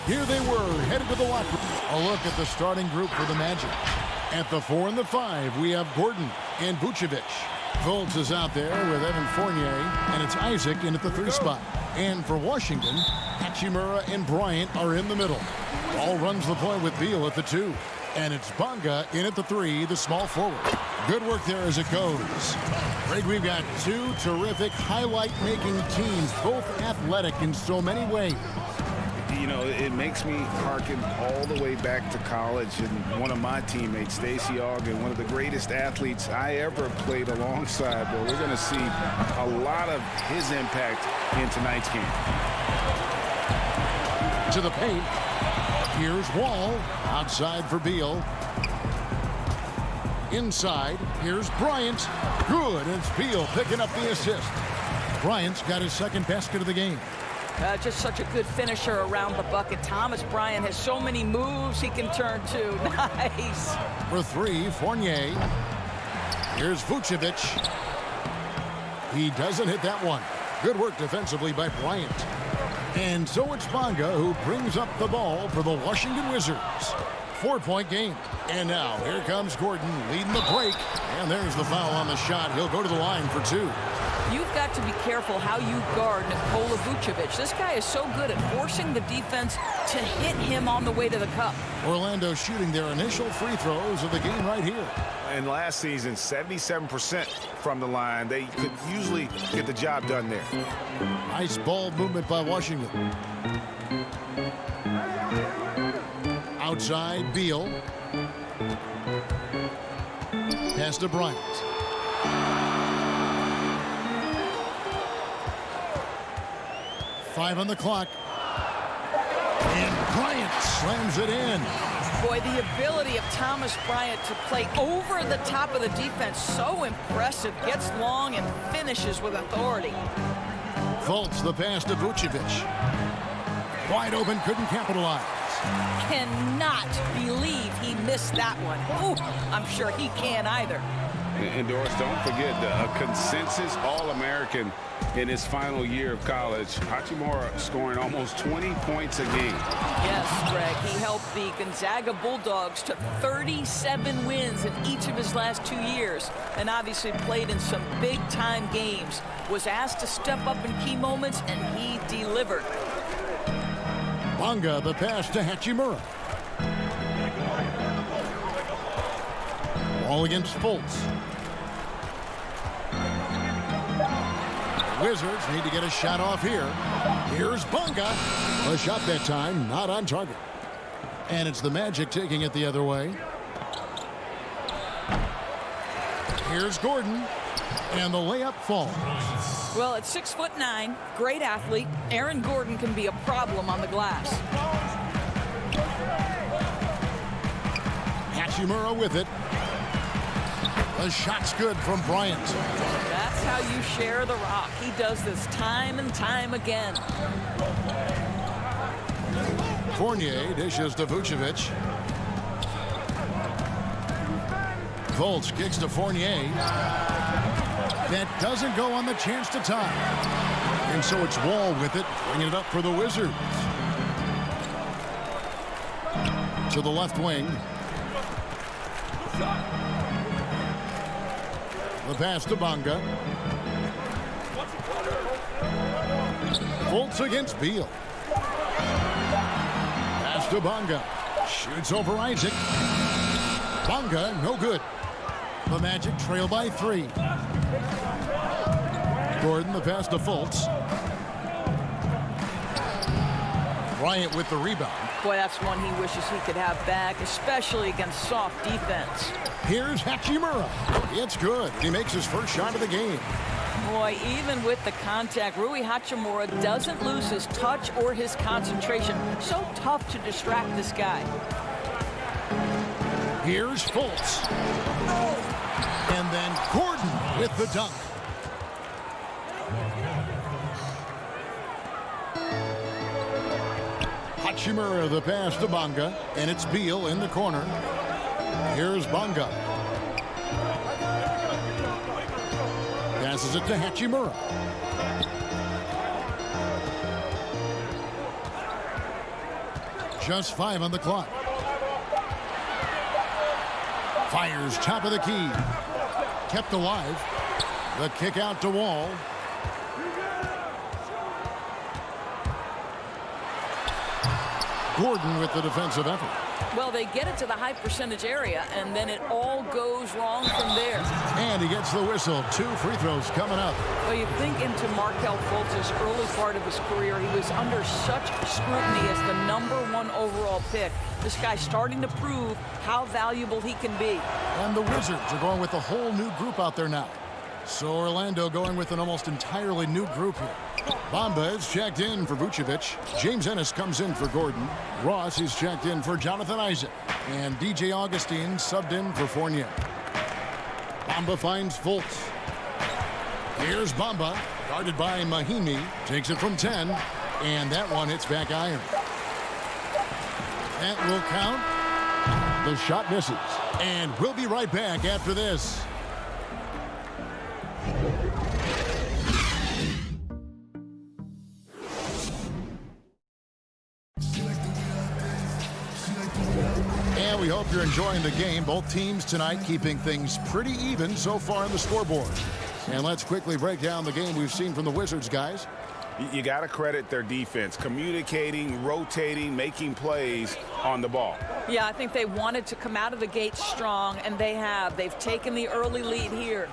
Here they were, headed to the locker room. A look at the starting group for the Magic. At the 4 and the 5, we have Gordon and Vucevic. Fultz is out there with Evan Fournier, and it's Isaac in at the 3 spot. And for Washington, Hachimura and Bryant are in the middle. Ball runs the point with Beal at the 2. And it's Bonga in at the 3, the small forward. Good work there as it goes. Greg, we've got two terrific highlight-making teams, both athletic in so many ways. You know, it makes me hearken all the way back to college, and one of my teammates, Stacey Ogden, one of the greatest athletes I ever played alongside. But we're going to see a lot of his impact in tonight's game. To the paint. Here's Wall. Outside for Beal. Inside. Here's Bryant. Good. It's Beal picking up the assist. Bryant's got his second basket of the game. Just such a good finisher around the bucket. Thomas Bryant has so many moves he can turn to. Nice. For 3, Fournier. Here's Vucevic. He doesn't hit that one. Good work defensively by Bryant. And so it's Bonga who brings up the ball for the Washington Wizards. 4-point game. And now here comes Gordon leading the break. And there's the foul on the shot. He'll go to the line for 2. You've got to be careful how you guard Nikola Vucevic. This guy is so good at forcing the defense to hit him on the way to the cup. Orlando shooting their initial free throws of the game right here. And last season, 77% from the line. They could usually get the job done there. Nice ball movement by Washington. Outside, Beal. Pass to Bryant. Five on the clock. And Bryant slams it in. Boy, the ability of Thomas Bryant to play over the top of the defense, so impressive. Gets long and finishes with authority. Fultz the pass to Vucevic. Wide open, couldn't capitalize. Cannot believe he missed that one. Ooh, I'm sure he can't either. And Doris, don't forget a consensus All-American in his final year of college. Hachimura scoring almost 20 points a game. Yes, Greg. He helped the Gonzaga Bulldogs to 37 wins in each of his last 2 years, and obviously played in some big-time games. Was asked to step up in key moments, and he delivered. Bonga the pass to Hachimura. Ball against Fultz. Wizards need to get a shot off here. Here's Bonga. A shot that time, not on target. And it's the Magic taking it the other way. Here's Gordon. And the layup falls. Well, at 6'9", great athlete, Aaron Gordon can be a problem on the glass. Hachimura with it. The shot's good from Bryant. That's how you share the rock. He does this time and time again. Fournier dishes to Vucevic. Fultz kicks to Fournier. That doesn't go on the chance to tie. And so it's Wall with it, bringing it up for the Wizards. To the left wing. The pass to Bonga. Fultz against Beal. Pass to Bonga. Shoots over Isaac. Bonga, no good. The Magic trail by 3. Gordon, the pass to Fultz. Bryant with the rebound. Boy, that's one he wishes he could have back, especially against soft defense. Here's Hachimura. It's good. He makes his first shot of the game. Boy, even with the contact, Rui Hachimura doesn't lose his touch or his concentration. So tough to distract this guy. Here's Fultz. And then Gordon with the dunk. Hachimura the pass to Bonga, and it's Beal in the corner. Here's Bonga. Passes it to Hachimura. Just 5 on the clock. Fires top of the key. Kept alive. The kick out to Wall. Gordon with the defensive effort. Well, they get it to the high percentage area, and then it all goes wrong from there. And he gets the whistle. 2 free throws coming up. Well, you think into Markelle Fultz's early part of his career, he was under such scrutiny as the #1 overall pick. This guy's starting to prove how valuable he can be. And the Wizards are going with a whole new group out there now. So Orlando going with an almost entirely new group here. Bamba is checked in for Vucevic. James Ennis comes in for Gordon. Ross is checked in for Jonathan Isaac. And DJ Augustine subbed in for Fournier. Bamba finds Fultz. Here's Bamba, guarded by Mahimi. Takes it from 10. And that one hits back iron. That will count. The shot misses. And we'll be right back after this. And we hope you're enjoying the game. Both teams tonight keeping things pretty even so far on the scoreboard. And let's quickly break down the game we've seen from the Wizards, guys. You got to credit their defense, communicating, rotating, making plays on the ball. Yeah, I think they wanted to come out of the gate strong, and they have. They've taken the early lead here.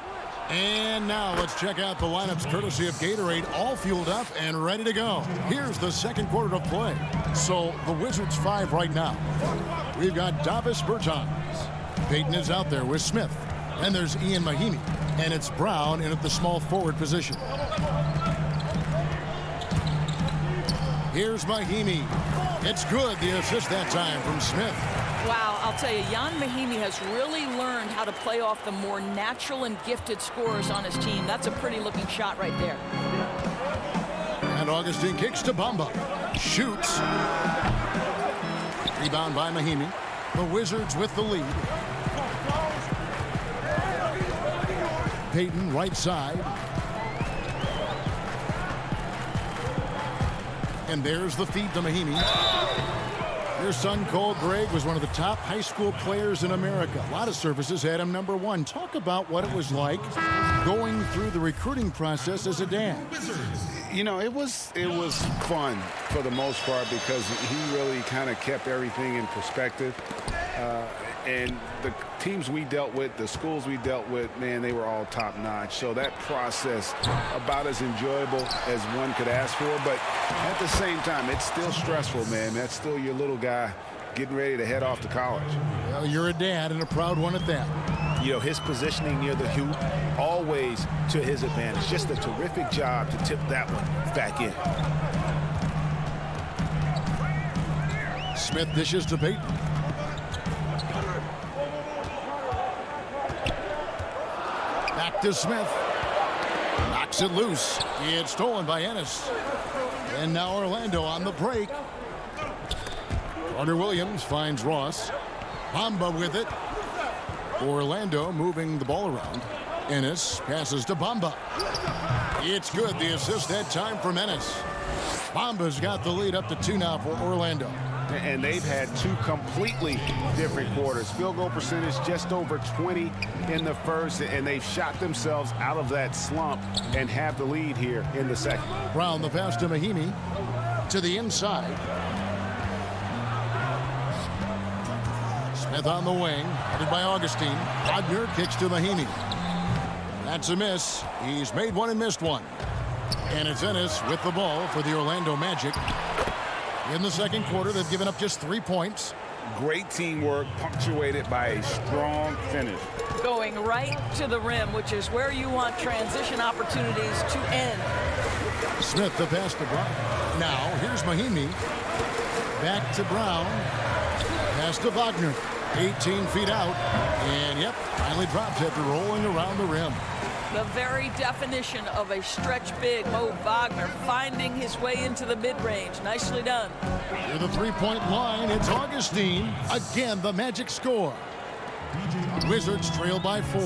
And now let's check out the lineups courtesy of Gatorade, all fueled up and ready to go. Here's the second quarter of play. So the Wizards 5 right now. We've got Davis Bertans. Payton is out there with Smith. And there's Ian Mahimi. And it's Brown in at the small forward position. Here's Mahimi. It's good, the assist that time from Smith. Wow, I'll tell you, Ian Mahimi has really learned how to play off the more natural and gifted scorers on his team. That's a pretty looking shot right there. And Augustine kicks to Bamba. Shoots. Rebound by Mahimi. The Wizards with the lead. Payton right side. And there's the feed to Mahimi. Your son, Cole Gregg, was one of the top high school players in America. A lot of services had him #1. Talk about what it was like going through the recruiting process as a dad. You know, it was fun for the most part because he really kind of kept everything in perspective. And the teams we dealt with, the schools we dealt with, man, they were all top-notch. So that process, about as enjoyable as one could ask for. But at the same time, it's still stressful, man. That's still your little guy getting ready to head off to college. Well, you're a dad and a proud one at that. You know, his positioning near the hoop, always to his advantage. Just a terrific job to tip that one back in. Smith dishes to Payton. Back to Smith. Knocks it loose. It's stolen by Ennis. And now Orlando on the break. Carter Williams finds Ross. Bamba with it. Orlando moving the ball around. Ennis passes to Bamba. It's good. The assist that time from Ennis. Bamba's got the lead up to 2 now for Orlando. And they've had 2 completely different quarters. Field goal percentage just over 20 in the first, and they've shot themselves out of that slump and have the lead here in the second. Brown the pass to Mahimi to the inside. Smith on the wing, headed by Augustine. Wagner kicks to Mahimi. That's a miss. He's made one and missed one. And it's Ennis with the ball for the Orlando Magic. In the second quarter, they've given up just 3 points. Great teamwork, punctuated by a strong finish. Going right to the rim, which is where you want transition opportunities to end. Smith the pass to Brown. Now, here's Mahimi. Back to Brown. Pass to Wagner. 18 feet out. And, yep, finally drops after rolling around the rim. The very definition of a stretch big, Mo Wagner, finding his way into the mid-range. Nicely done. Near the three-point line, it's Augustine. Again, the Magic score. Wizards trail by 4.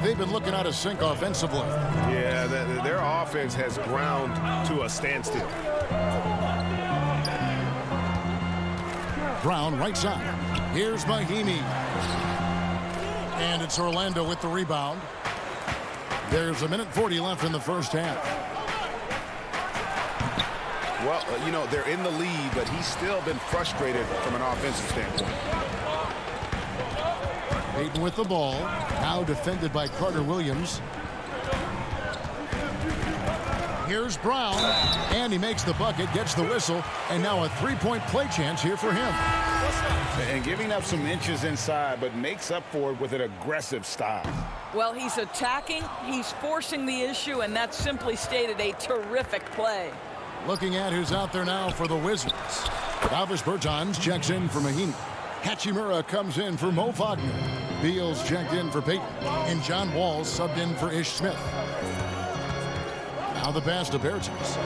They've been looking out of sync offensively. Yeah, their offense has ground to a standstill. Brown right side. Here's Mahimi. And it's Orlando with the rebound. There's 1:40 left in the first half. Well, you know, they're in the lead, but he's still been frustrated from an offensive standpoint. Payton with the ball. Now defended by Carter Williams. Here's Brown. And he makes the bucket, gets the whistle, and now a three-point play chance here for him. And giving up some inches inside, but makes up for it with an aggressive style. Well, he's attacking, he's forcing the issue, and that's simply stated a terrific play. Looking at who's out there now for the Wizards. Davis Bertans checks in for Mahimi. Hachimura comes in for Mo Wagner. Beals checked in for Payton. And John Wall subbed in for Ish Smith. Now the pass to Bertans.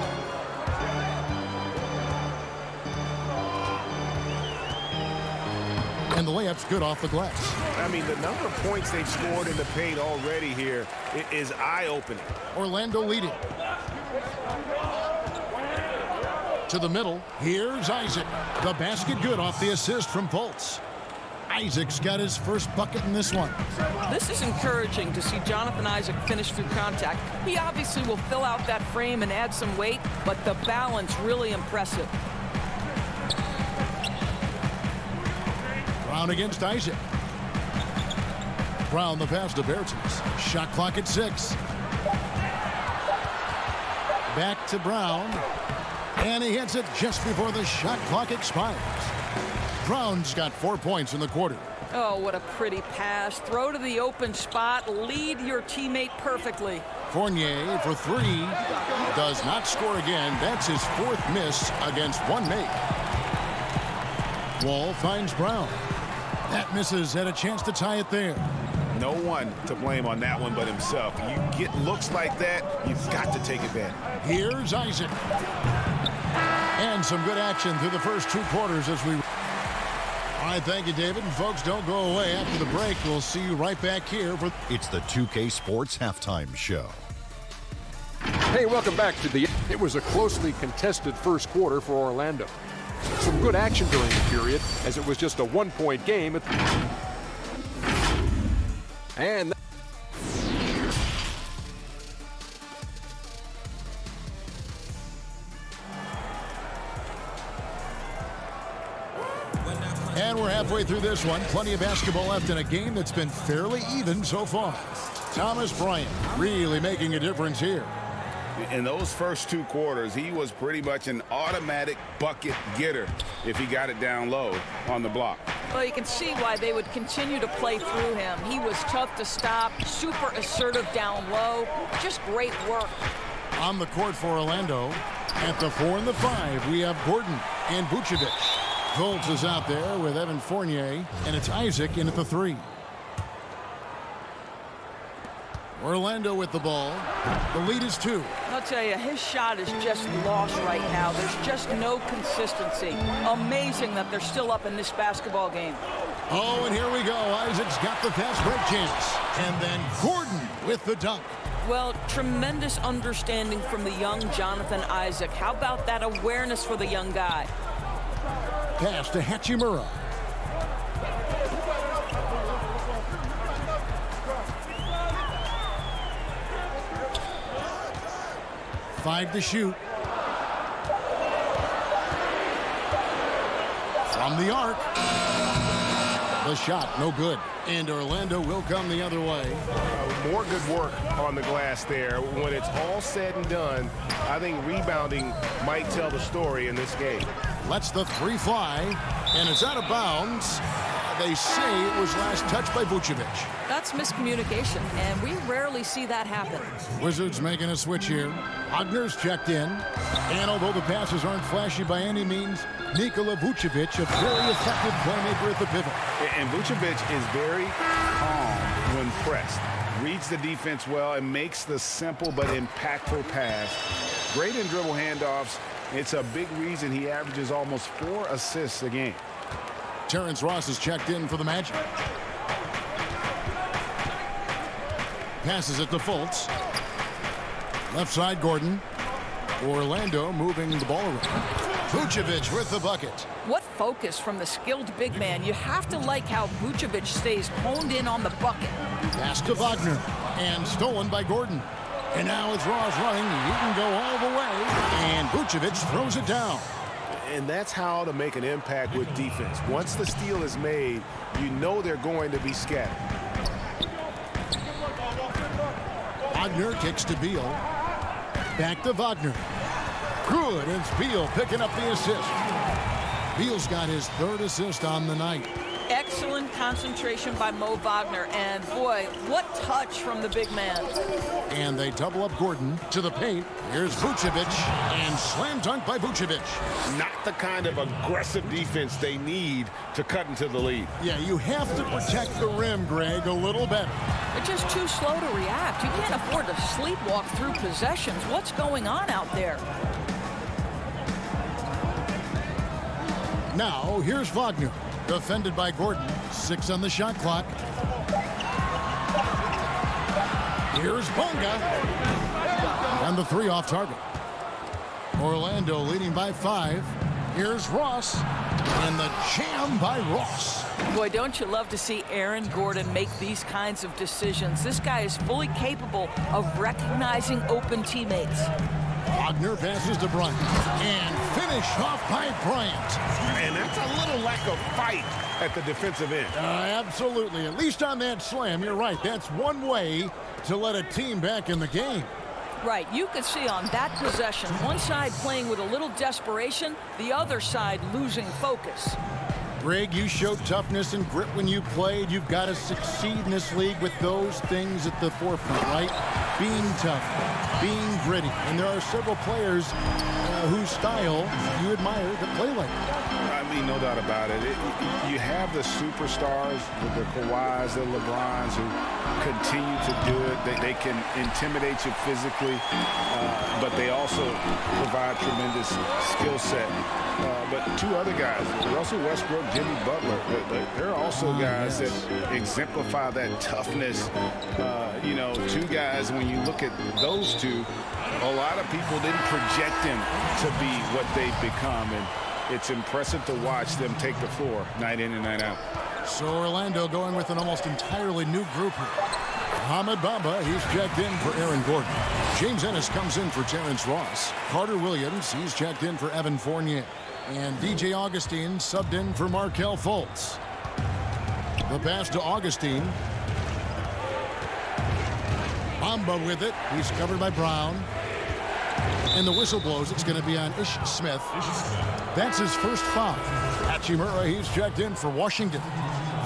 And the layup's good off the glass. I mean, the number of points they've scored in the paint already here is eye-opening. Orlando leading. To the middle. Here's Isaac. The basket good off the assist from Fultz. Isaac's got his first bucket in this one. This is encouraging to see Jonathan Isaac finish through contact. He obviously will fill out that frame and add some weight, but the balance really impressive. Brown against Isaac. Brown the pass to Bertans. Shot clock at 6. Back to Brown. And he hits it just before the shot clock expires. Brown's got 4 points in the quarter. Oh, what a pretty pass. Throw to the open spot. Lead your teammate perfectly. Fournier for 3. Does not score again. That's his 4th miss against one make. Wall finds Brown. That misses. Had a chance to tie it there. No one to blame on that one but himself. You get looks like that, you've got to take advantage. Here's Isaac. And some good action through the first 2 quarters as we... All right, thank you, David. And folks, don't go away. After the break, we'll see you right back here for... It's the 2K Sports Halftime Show. Hey, welcome back to the... It was a closely contested first quarter for Orlando. Some good action during the period, as it was just a 1-point game. And... And we're halfway through this one. Plenty of basketball left in a game that's been fairly even so far. Thomas Bryant really making a difference here. In those first 2 quarters, he was pretty much an automatic bucket getter if he got it down low on the block. Well, you can see why they would continue to play through him. He was tough to stop, super assertive down low. Just great work. On the court for Orlando, at the 4 and the 5, we have Gordon and Vucevic. Fultz is out there with Evan Fournier, and it's Isaac in at the 3. Orlando with the ball. The lead is 2. I'll tell you, his shot is just lost right now. There's just no consistency. Amazing that they're still up in this basketball game. Oh, and here we go. Isaac's got the fast break chance. And then Gordon with the dunk. Well, tremendous understanding from the young Jonathan Isaac. How about that awareness for the young guy? Pass to Hachimura. Five to shoot. From the arc. The shot, no good. And Orlando will come the other way. More good work on the glass there. When it's all said and done, I think rebounding might tell the story in this game. Lets the 3 fly, and it's out of bounds. They say it was last touched by Vucevic. That's miscommunication, and we rarely see that happen. Wizards making a switch here. Wagner's checked in. And although the passes aren't flashy by any means, Nikola Vucevic, a very effective playmaker at the pivot. And Vucevic is very calm when pressed. Reads the defense well and makes the simple but impactful pass. Great in dribble handoffs. It's a big reason he averages almost 4 assists a game. Terrence Ross is checked in for the Magic. Passes it to Fultz. Left side, Gordon. Orlando moving the ball around. Vucevic with the bucket. What focus from the skilled big man. You have to like how Vucevic stays honed in on the bucket. Pass to Wagner, and stolen by Gordon. And now it's Ross running. He can go all the way, and Vucevic throws it down. And that's how to make an impact with defense. Once the steal is made, you know they're going to be scattered. Wagner kicks to Beal. Back to Wagner. Good, and it's Beal picking up the assist. Beal's got his third assist on the night. Excellent concentration by Mo Wagner, and boy, what touch from the big man. And they double up Gordon to the paint. Here's Vucevic, and slam dunk by Vucevic. Not the kind of aggressive defense they need to cut into the lead. Yeah, you have to protect the rim, Greg, a little better. They're just too slow to react. You can't afford to sleepwalk through possessions. What's going on out there? Now, here's Wagner. Defended by Gordon. 6 on the shot clock. Here's Bonga. And the 3 off target. Orlando leading by 5. Here's Ross. And the jam by Ross. Boy, don't you love to see Aaron Gordon make these kinds of decisions. This guy is fully capable of recognizing open teammates. Wagner passes to Bryant. And finished off by Bryant. And that's a little lack of fight at the defensive end. Absolutely. At least on that slam, you're right. That's one way to let a team back in the game. Right. You could see on that possession, one side playing with a little desperation, the other side losing focus. Greg, you showed toughness and grit when you played. You've got to succeed in this league with those things at the forefront, right? Being tough, being gritty. And there are several players whose style you admire that play like that. I mean, no doubt about it. You have the superstars, the Kawhis, the LeBrons, who continue to do it. They can intimidate you physically, but they also provide tremendous skill set. But 2 other guys, Russell Westbrook, Jimmy Butler, they're also guys that exemplify that toughness. 2 guys, when you look at those 2, a lot of people didn't project them to be what they've become. And it's impressive to watch them take the floor night in and night out. So Orlando going with an almost entirely new group here. Mohamed Bamba, he's checked in for Aaron Gordon. James Ennis comes in for Terrence Ross. Carter Williams, he's checked in for Evan Fournier. And DJ Augustine subbed in for Markelle Fultz. The pass to Augustine. Bamba with it. He's covered by Brown. And the whistle blows. It's going to be on Ish Smith. That's his first foul. Hachimura, he's checked in for Washington.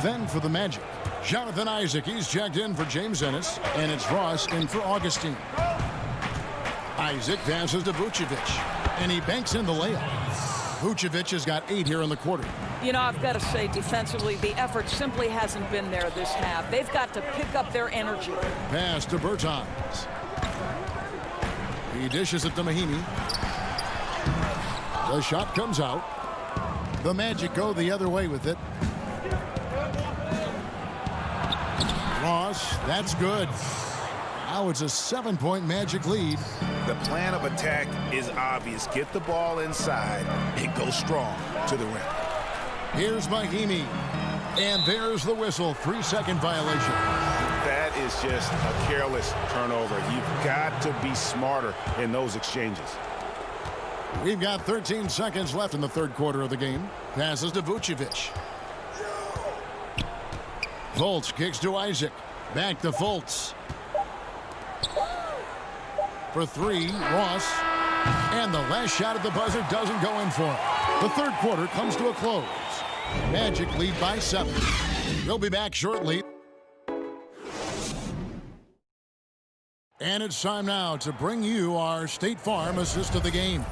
Then for the Magic, Jonathan Isaac, he's checked in for James Ennis. And it's Ross in for Augustine. Isaac passes to Vucevic. And he banks in the layup. Vucevic has got 8 here in the quarter. You know, I've got to say, defensively, the effort simply hasn't been there this half. They've got to pick up their energy. Pass to Bertans. He dishes it to Mahinmi. The shot comes out. The Magic go the other way with it. Ross, that's good. Now it's a 7-point Magic lead. The plan of attack is obvious. Get the ball inside and go strong to the rim. Here's Mahinmi. And there's the whistle. 3-second violation. That is just a careless turnover. You've got to be smarter in those exchanges. We've got 13 seconds left in the third quarter of the game. Passes to Vucevic. Fultz kicks to Isaac. Back to Fultz. For 3, Ross. And the last shot at the buzzer doesn't go in for him. The third quarter comes to a close. Magic lead by 7. We'll be back shortly. And it's time now to bring you our State Farm assist of the game.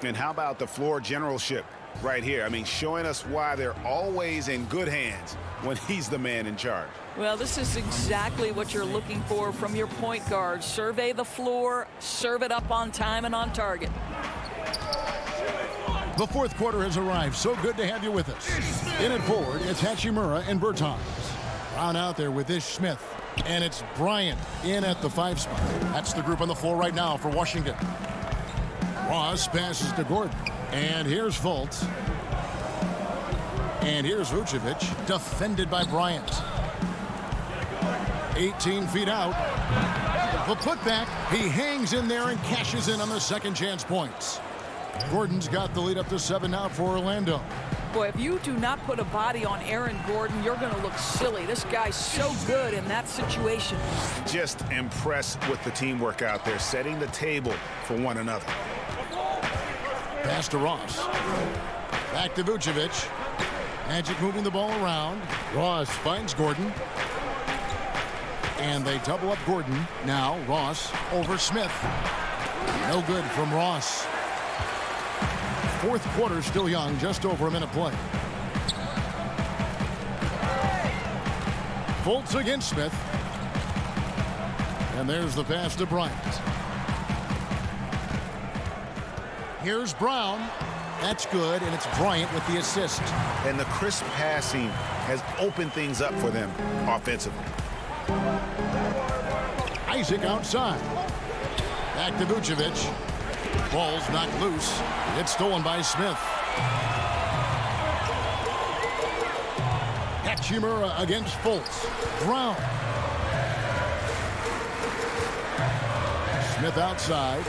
And how about the floor generalship right here? I mean, showing us why they're always in good hands when he's the man in charge. Well, this is exactly what you're looking for from your point guard. Survey the floor, serve it up on time and on target. The fourth quarter has arrived. So good to have you with us. In at forward, it's Hachimura and Bertans. Brown out there with Ish Smith. And it's Bryant in at the 5 spot. That's the group on the floor right now for Washington. Ross passes to Gordon. And here's Fultz. And here's Vucevic, defended by Bryant. 18 feet out. The putback. He hangs in there and cashes in on the second chance points. Gordon's got the lead up to 7 now for Orlando. Boy, if you do not put a body on Aaron Gordon, you're going to look silly. This guy's so good in that situation. Just impressed with the teamwork out there, setting the table for one another. Pass to Ross. Back to Vucevic. Magic moving the ball around. Ross finds Gordon. And they double up Gordon. Now Ross over Smith. No good from Ross. Fourth quarter still young, just over a minute play. Fultz against Smith. And there's the pass to Bryant. Here's Brown. That's good, and it's Bryant with the assist. And the crisp passing has opened things up for them offensively. Isaac outside. Back to Vucevic. Ball's knocked loose. It's stolen by Smith. Hachimura against Fultz. Brown. Smith outside.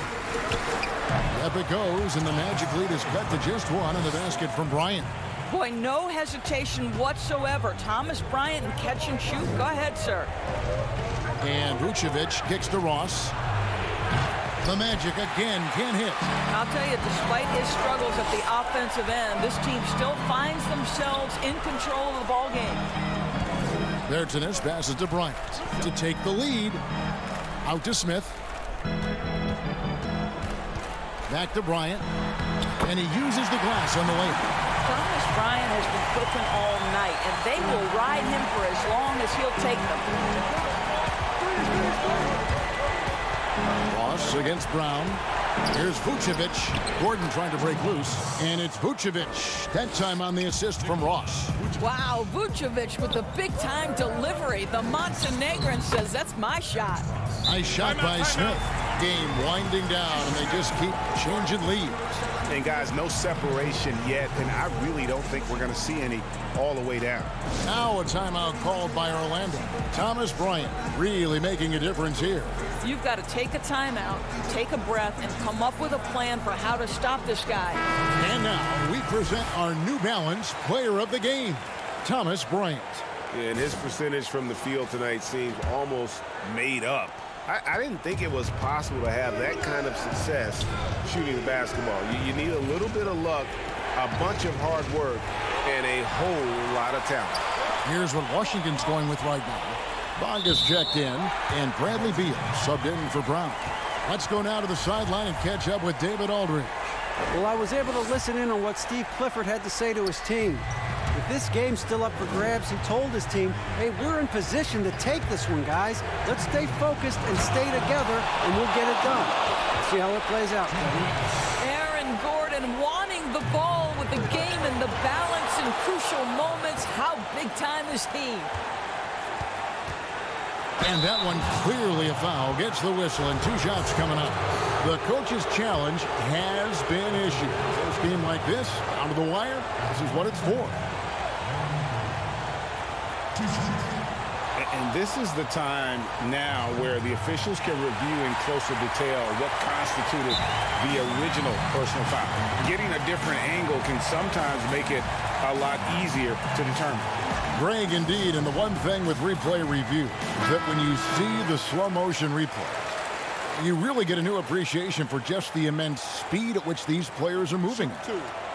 Up it goes, and the Magic lead is cut to just one on the basket from Bryant. Boy, no hesitation whatsoever. Thomas Bryant and catch and shoot. Go ahead, sir. And Vucevic kicks to Ross. The Magic again can't hit. I'll tell you, despite his struggles at the offensive end, this team still finds themselves in control of the ball game. Bertines passes to Bryant to take the lead. Out to Smith. Back to Bryant. And he uses the glass on the layup. Thomas Bryant has been cooking all night, and they will ride him for as long as he'll take them. Ross against Brown. Here's Vucevic. Gordon trying to break loose. And it's Vucevic. That time on the assist from Ross. Wow, Vucevic with the big-time delivery. The Montenegrin says, that's my shot. Nice shot by Smith. Game winding down, and they just keep changing leads. And guys, no separation yet, and I really don't think we're going to see any all the way down. Now a timeout called by Orlando. Thomas Bryant really making a difference here. You've got to take a timeout, take a breath, and come up with a plan for how to stop this guy. And now we present our New Balance Player of the Game, Thomas Bryant. Yeah, and his percentage from the field tonight seems almost made up. I didn't think it was possible to have that kind of success shooting the basketball. You need a little bit of luck, a bunch of hard work, and a whole lot of talent. Here's what Washington's going with right now. Bogus checked in, and Bradley Beal subbed in for Brown. Let's go now to the sideline and catch up with David Aldridge. Well, I was able to listen in on what Steve Clifford had to say to his team. With this game still up for grabs, he told his team, hey, we're in position to take this one, guys. Let's stay focused and stay together, and we'll get it done. Let's see how it plays out, Kevin. Aaron Gordon wanting the ball with the game and the balance in crucial moments. How big time is he? And that one clearly a foul. Gets the whistle, and 2 shots coming up. The coach's challenge has been issued. First game like this, down to the wire, this is what it's for. And this is the time now where the officials can review in closer detail what constituted the original personal foul. Getting a different angle can sometimes make it a lot easier to determine. Greg, indeed, and the one thing with replay review is that when you see the slow motion replay, you really get a new appreciation for just the immense speed at which these players are moving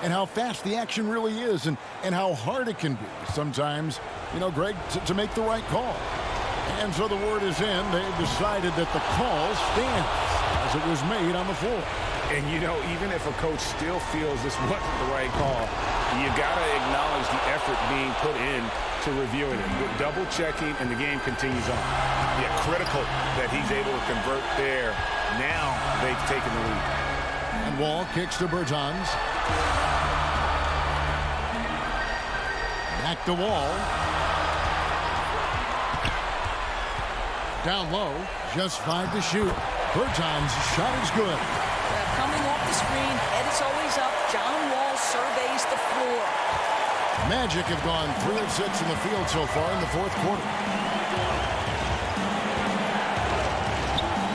and how fast the action really is and how hard it can be sometimes, you know, Greg, to make the right call. And so the word is in. They've decided that the call stands as it was made on the floor. And, you know, even if a coach still feels this wasn't the right call, you got to acknowledge the effort being put in to reviewing it. With double checking, and the game continues on. Yeah, critical that he's able to convert there. Now they've taken the lead. And Wall kicks to Bertans. Back to Wall. Down low, just 5 to shoot. Bertans' shot is good. Coming off the screen, head is always up. John floor. Magic have gone 3 of 6 in the field so far in the fourth quarter.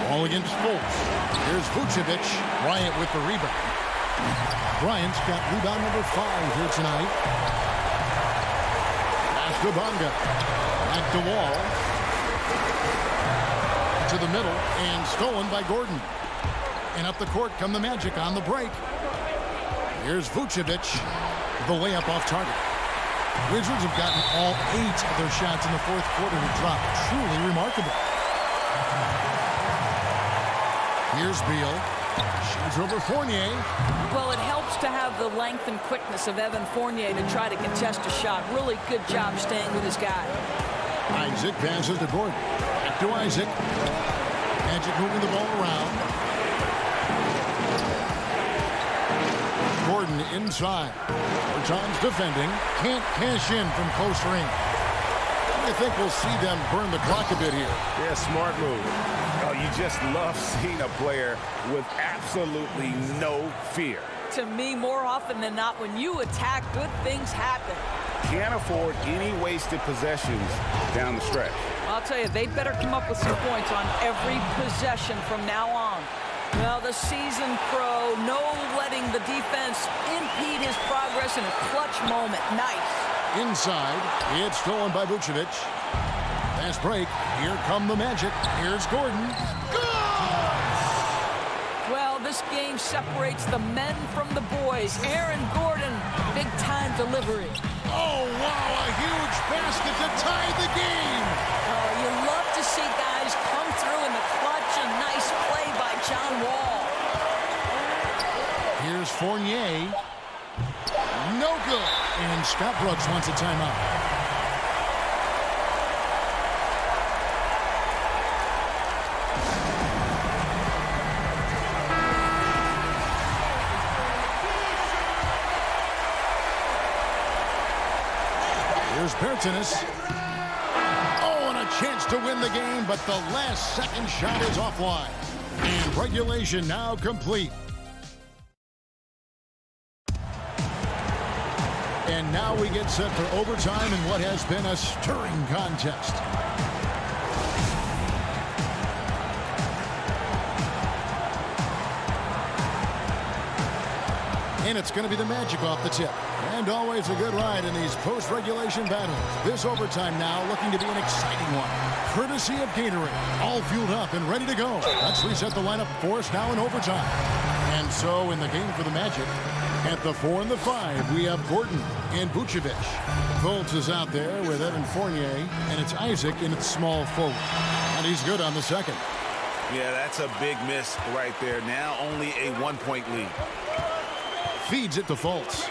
Ball against Fultz. Here's Vucevic. Bryant with the rebound. Bryant's got rebound number 5 here tonight. Astabanga at the wall. To the middle and stolen by Gordon. And up the court come the Magic on the break. Here's Vucevic. The layup off target. Wizards have gotten all 8 of their shots in the fourth quarter to drop. Truly remarkable. Here's Beal. Shoots over Fournier. Well, it helps to have the length and quickness of Evan Fournier to try to contest a shot. Really good job staying with his guy. Isaac passes to Gordon. Back to Isaac. Magic moving the ball around. Gordon inside. Bertans defending. Can't cash in from close range. I think we'll see them burn the clock a bit here. Yeah, smart move. Oh, you just love seeing a player with absolutely no fear. To me, more often than not, when you attack, good things happen. Can't afford any wasted possessions down the stretch. I'll tell you, they better come up with some points on every possession from now on. Well, the seasoned pro, no letting the defense impede his progress in a clutch moment. Nice. Inside, it's stolen by Vucevic. Fast break. Here come the Magic. Here's Gordon. Good! Well, this game separates the men from the boys. Aaron Gordon, big-time delivery. Oh, wow, a huge basket to tie the game. Oh, you love to see guys come through in the clutch. A nice play by John Wall. Here's Fournier. No good. And Scott Brooks wants a timeout. Here's Bertans. Oh, and a chance to win the game, but the last second shot is offline. And regulation now complete. And now we get set for overtime in what has been a stirring contest. And it's going to be the Magic off the tip. And always a good ride in these post-regulation battles. This overtime now looking to be an exciting one. Courtesy of Gatorade. All fueled up and ready to go. Let's reset the lineup for us now in overtime. And so in the game for the Magic, at the 4 and the 5, we have Gordon and Vucevic. Fultz is out there with Evan Fournier, and it's Isaac in its small forward. And he's good on the second. Yeah, that's a big miss right there. Now only a 1-point lead. Feeds it to Fultz.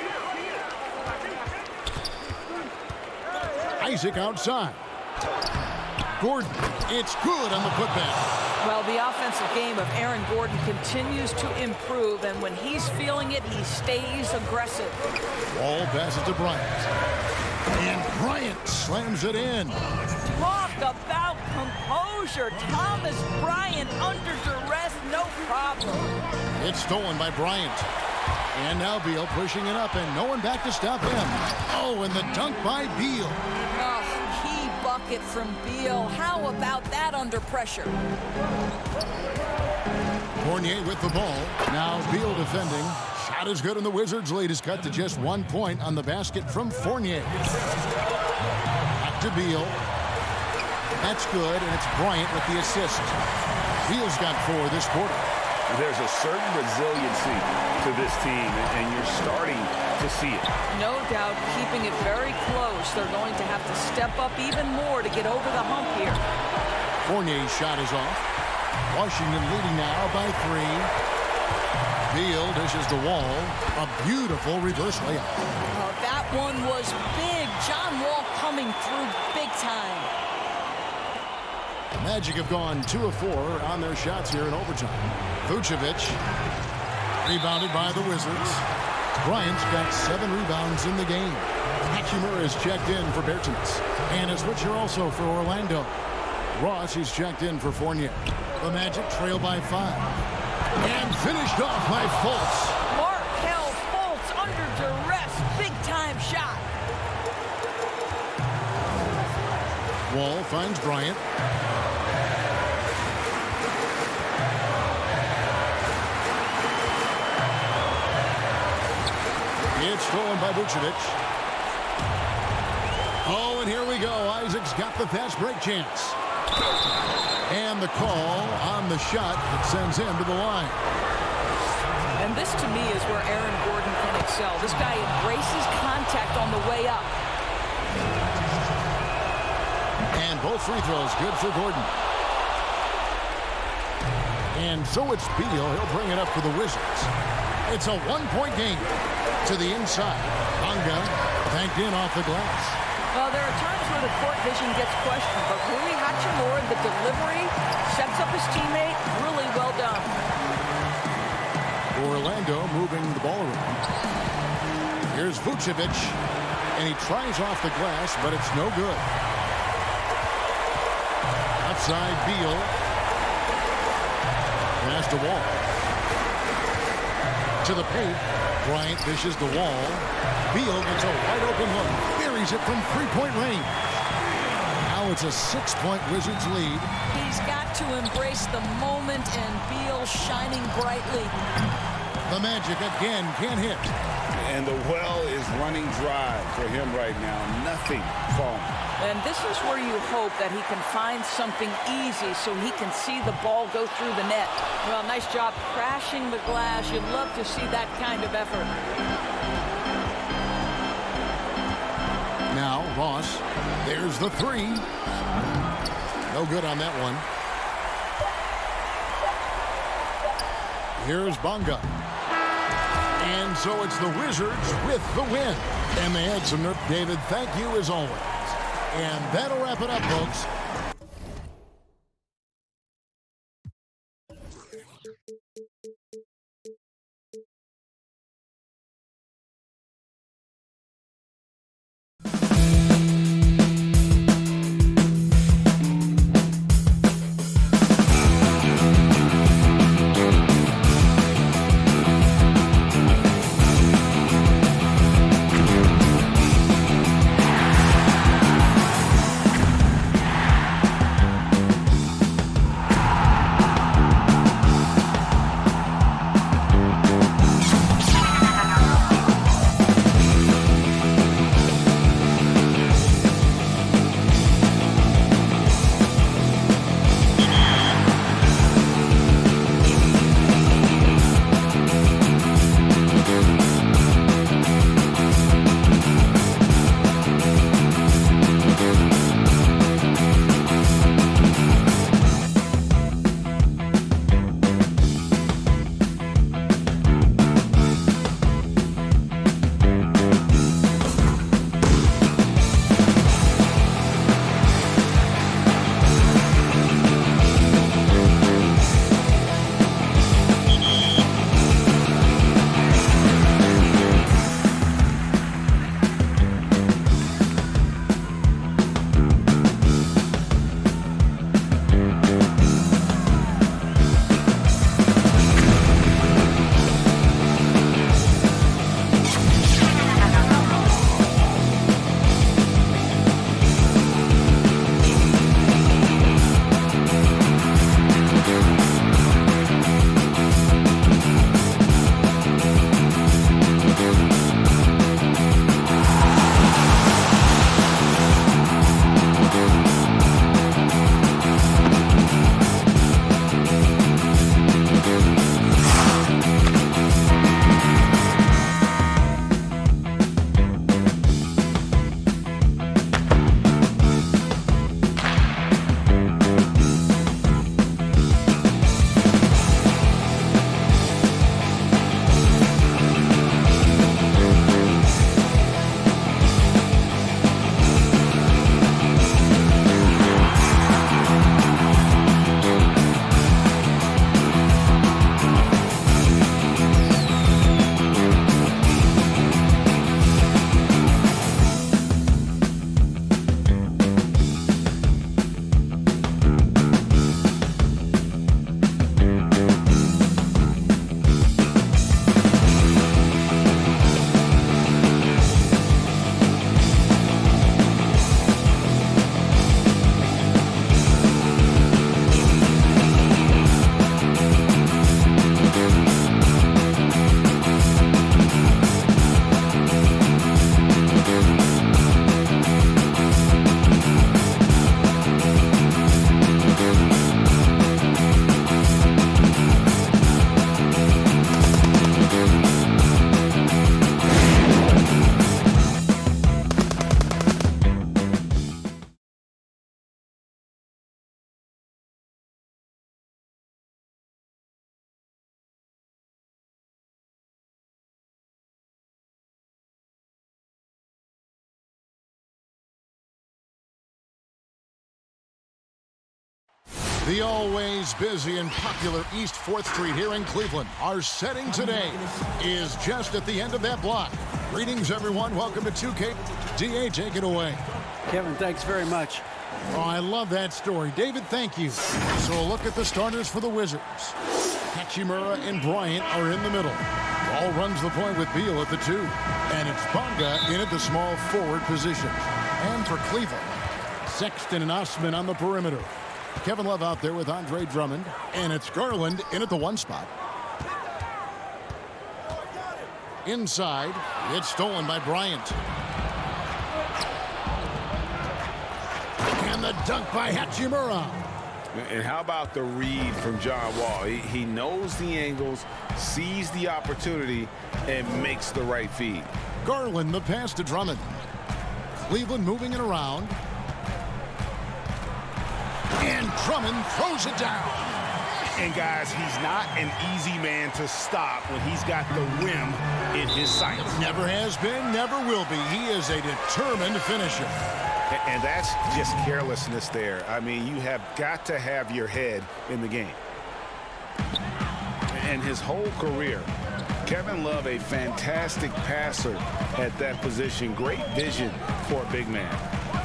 Isaac outside. Gordon, it's good on the putback. Well, the offensive game of Aaron Gordon continues to improve, and when he's feeling it, he stays aggressive. Ball passes to Bryant. And Bryant slams it in. Talk about composure. Thomas Bryant under duress, no problem. It's stolen by Bryant. And now Beal pushing it up, and no one back to stop him. Oh, and the dunk by Beal. Oh, key bucket from Beal. How about that under pressure? Fournier with the ball. Now Beal defending. Shot is good, and the Wizards' lead is cut to just 1 point on the basket from Fournier. Back to Beal. That's good, and it's Bryant with the assist. Beal's got 4 this quarter. There's a certain resiliency to this team, and you're starting to see it. No doubt, keeping it very close. They're going to have to step up even more to get over the hump here. Fournier's shot is off. Washington leading now by 3. Beal dishes the Wall. A beautiful reverse layup. Oh, that one was big. John Wall coming through big time. Magic have gone 2 of 4 on their shots here in overtime. Vucevic rebounded by the Wizards. Bryant's got 7 rebounds in the game. Hachimura is checked in for Bertans. And a switcher also for Orlando. Ross is checked in for Fournier. The Magic trail by 5. And finished off by Fultz. Markelle Fultz under duress. Big time. Wall finds Bryant. It's stolen by Vucevic. Oh, and here we go. Isaac's got the fast break chance. And the call on the shot that sends him to the line. And this, to me, is where Aaron Gordon can excel. This guy embraces contact on the way up. And both free throws good for Gordon. And so it's Beal. He'll bring it up for the Wizards. It's a one-point game. To the inside. Bonga banked in off the glass. Well, there are times where the court vision gets questioned, but Rui Hachimura, the delivery, sets up his teammate. Really well done. Orlando moving the ball around. Here's Vucevic, and he tries off the glass, but it's no good. Outside Beal. Pass to Wall. To the paint. Bryant dishes the Wall. Beal gets a wide-open look. Buries it from three-point range. Now it's a 6-point Wizards lead. He's got to embrace the moment, and Beal shining brightly. The Magic again can't hit. And the well is running dry for him right now. Nothing falling. And this is where you hope that he can find something easy so he can see the ball go through the net. Well, nice job crashing the glass. You'd love to see that kind of effort. Now, Ross, there's the three. No good on that one. Here's Bonga. And so it's the Wizards with the win. And they had some nerve. David, thank you as always. And that'll wrap it up, folks. The always busy and popular East 4th Street here in Cleveland. Our setting today is just at the end of that block. Greetings, everyone. Welcome to 2K. DA, take it away. Kevin, thanks very much. Oh, I love that story. David, thank you. So look at the starters for the Wizards. Hachimura and Bryant are in the middle. Ball runs the point with Beal at the 2. And it's Bonga in at the small forward position. And for Cleveland, Sexton and Osman on the perimeter. Kevin Love out there with Andre Drummond. And it's Garland in at the 1 spot. Inside, it's stolen by Bryant. And the dunk by Hachimura. And how about the read from John Wall? He knows the angles, sees the opportunity, and makes the right feed. Garland, the pass to Drummond. Cleveland moving it around. And Drummond throws it down. And guys, he's not an easy man to stop when he's got the rim in his sights. Never has been, never will be. He is a determined finisher. And that's just carelessness there. I mean, you have got to have your head in the game. And his whole career, Kevin Love, a fantastic passer at that position. Great vision for a big man.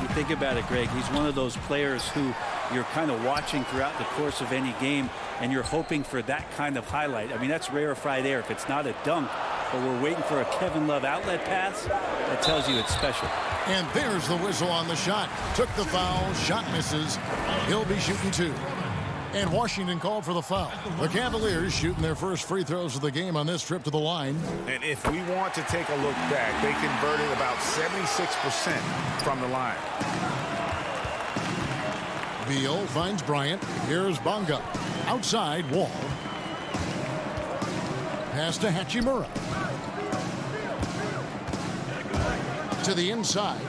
You think about it, Greg, he's one of those players who you're kind of watching throughout the course of any game, and you're hoping for that kind of highlight. I mean, that's rarefied air. If it's not a dunk, but we're waiting for a Kevin Love outlet pass, that tells you it's special. And there's the whistle on the shot. Took the foul, shot misses. He'll be shooting 2. And Washington called for the foul. The Cavaliers shooting their first free throws of the game on this trip to the line. And if we want to take a look back, they converted about 76% from the line. Beal finds Bryant. Here's Bonga. Outside, Wall. Pass to Hachimura. To the inside.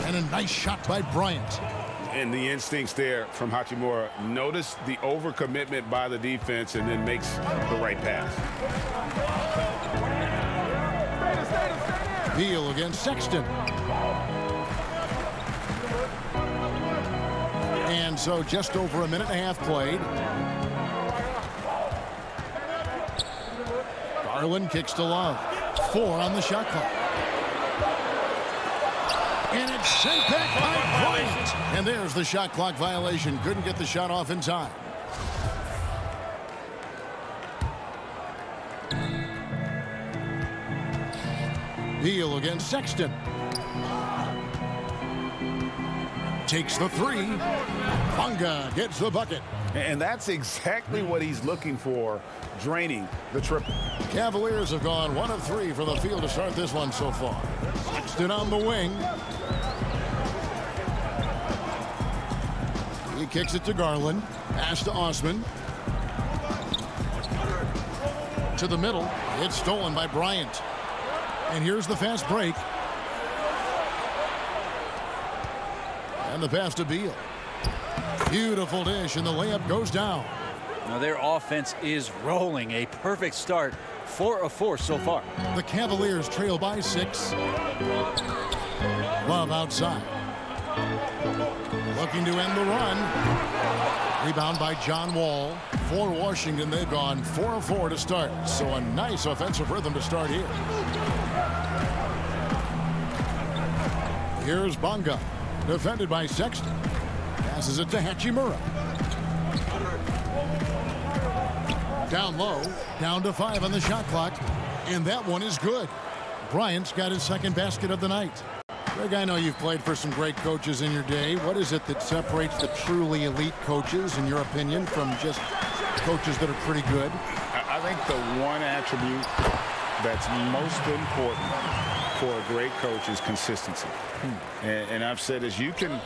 And a nice shot by Bryant. And the instincts there from Hachimura. Notice the overcommitment by the defense and then makes the right pass. Beal against Sexton. And so just over a minute and a half played. Garland kicks to Love. 4 on the shot clock. And it's sent back by Bryant. And there's the shot clock violation. Couldn't get the shot off in time. Beal against Sexton. Takes the 3. Bonga gets the bucket. And that's exactly what he's looking for, draining the triple. Cavaliers have gone 1 of 3 from the field to start this one so far. Sexton on the wing. He kicks it to Garland. Pass to Osman. To the middle. It's stolen by Bryant. And here's the fast break. And the pass to Beal. Beautiful dish, and the layup goes down. Now their offense is rolling. A perfect start. 4 of 4 so far. The Cavaliers trail by 6. Love outside. Looking to end the run. Rebound by John Wall. For Washington, they've gone 4 of 4 to start. So a nice offensive rhythm to start here. Here's Bonga. Defended by Sexton. Passes it to Hachimura. Down low. Down to 5 on the shot clock. And that one is good. Bryant's got his second basket of the night. Greg, I know you've played for some great coaches in your day. What is it that separates the truly elite coaches, in your opinion, from just coaches that are pretty good? I think the one attribute that's most important for a great coach is consistency. And I've said is you can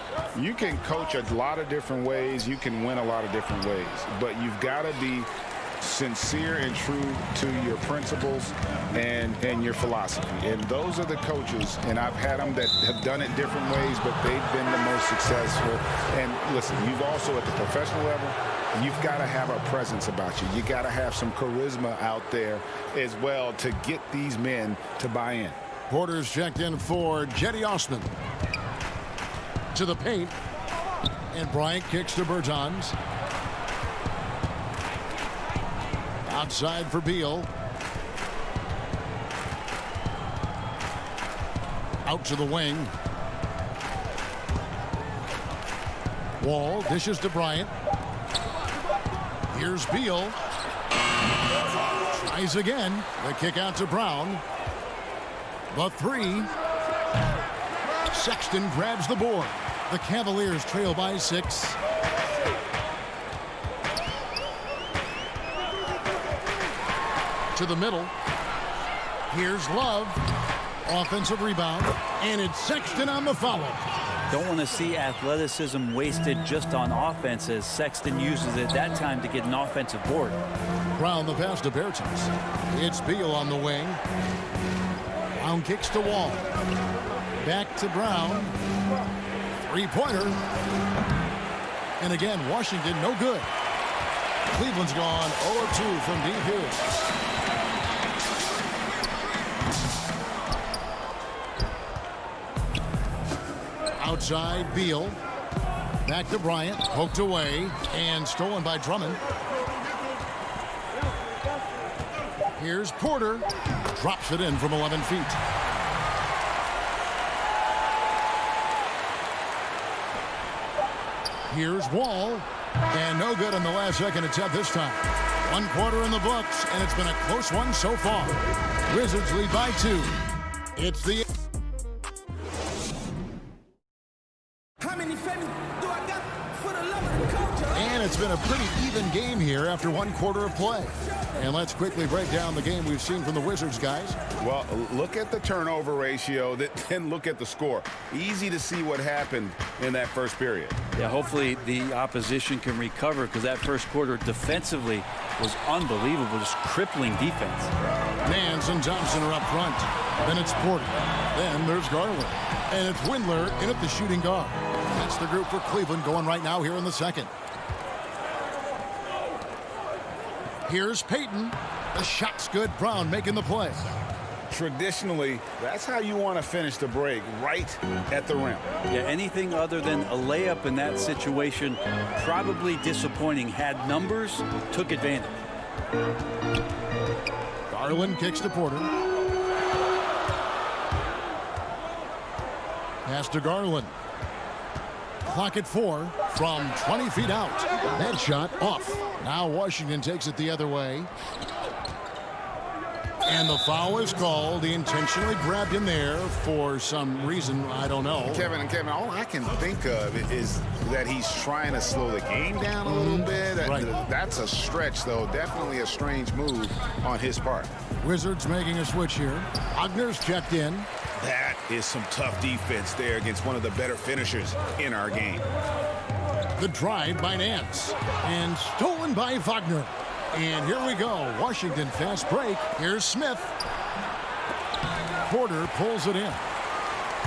coach a lot of different ways. You can win a lot of different ways. But you've got to be sincere and true to your principles and your philosophy. And those are the coaches, and I've had them that have done it different ways, but they've been the most successful. And listen, you've also at the professional level, you've got to have a presence about you. You got to have some charisma out there as well to get these men to buy in. Porter's checked in for Jetty Osman. To the paint. And Bryant kicks to Bertans. Outside for Beal. Out to the wing. Wall dishes to Bryant. Here's Beal. Tries again. The kick out to Brown. The three. Sexton grabs the board. The Cavaliers trail by 6. To the middle. Here's Love. Offensive rebound. And it's Sexton on the follow. Don't want to see athleticism wasted just on offense as Sexton uses it that time to get an offensive board. Brown the pass to Bertens. It's Beal on the wing. Brown kicks to Wall. Back to Brown. Three-pointer. And again, Washington no good. Cleveland's gone 0-2 from deep here. Outside, Beal. Back to Bryant. Poked away and stolen by Drummond. Here's Porter. Drops it in from 11 feet. Here's Wall. And no good on the last second attempt this time. 1 quarter in the books, and it's been a close one so far. Wizards lead by 2. It's the... And it's been a pretty even game here after 1 quarter of play. And let's quickly break down the game we've seen from the Wizards, guys. Well, look at the turnover ratio, then look at the score. Easy to see what happened in that first period. Yeah, hopefully the opposition can recover because that first quarter defensively was unbelievable, just crippling defense. Nance and Thompson are up front. Then it's Porter. Then there's Garland. And it's Windler in at the shooting guard. That's the group for Cleveland going right now here in the second. Here's Payton. The shot's good. Brown making the play. Traditionally, that's how you want to finish the break, right at the rim. Yeah, anything other than a layup in that situation, probably disappointing. Had numbers, took advantage. Garland kicks to Porter. Pass to Garland. Clock at 4 from 20 feet out. That shot off. Now Washington takes it the other way. And the foul is called. He intentionally grabbed him there for some reason, I don't know. Kevin, all I can think of is that he's trying to slow the game down a little bit. Right. That's a stretch, though. Definitely a strange move on his part. Wizards making a switch here. Wagner's checked in. That is some tough defense there against one of the better finishers in our game. The drive by Nance. And stolen by Wagner. And here we go. Washington fast break. Here's Smith. Porter pulls it in.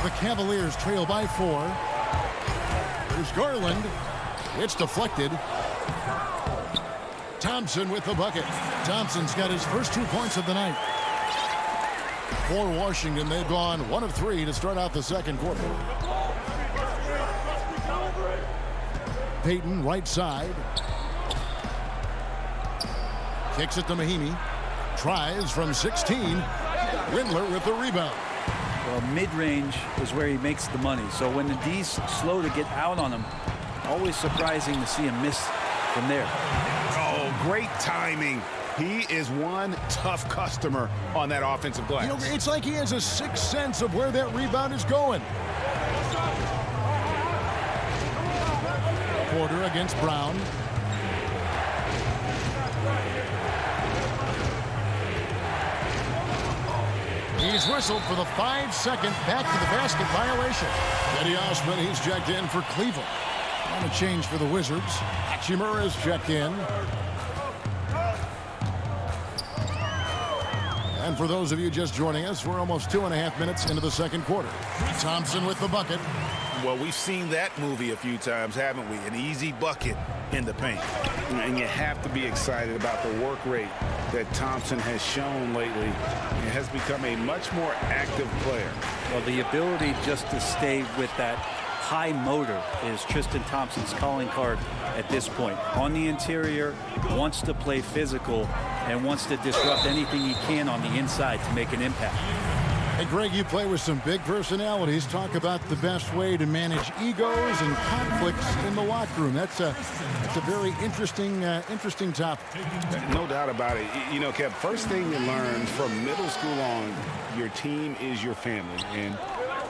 The Cavaliers trail by 4. Here's Garland. It's deflected. Thompson with the bucket. Thompson's got his first 2 points of the night. For Washington, they've gone 1 of 3 to start out the second quarter. Payton, right side. Kicks it to Mahinmi. Tries from 16. Windler with the rebound. Well, mid-range is where he makes the money. So when the D's slow to get out on him, always surprising to see him miss from there. Oh, great timing. He is one tough customer on that offensive glass. You know, it's like he has a sixth sense of where that rebound is going. Porter against Brown. He's whistled for the 5-second back to the basket violation. Eddie Osman, he's checked in for Cleveland. On a change for the Wizards. Hachimura's checked in. And for those of you just joining us, we're almost 2.5 minutes into the second quarter. Thompson with the bucket. Well, we've seen that movie a few times, haven't we? An easy bucket in the paint. And you have to be excited about the work rate that Thompson has shown lately. He has become a much more active player. Well, the ability just to stay with that high motor is Tristan Thompson's calling card at this point. On the interior, wants to play physical, and wants to disrupt anything he can on the inside to make an impact. Hey, Greg, you play with some big personalities. Talk about the best way to manage egos and conflicts in the locker room. That's a very interesting topic. No doubt about it. You know, Kev, first thing you learn from middle school on, your team is your family. And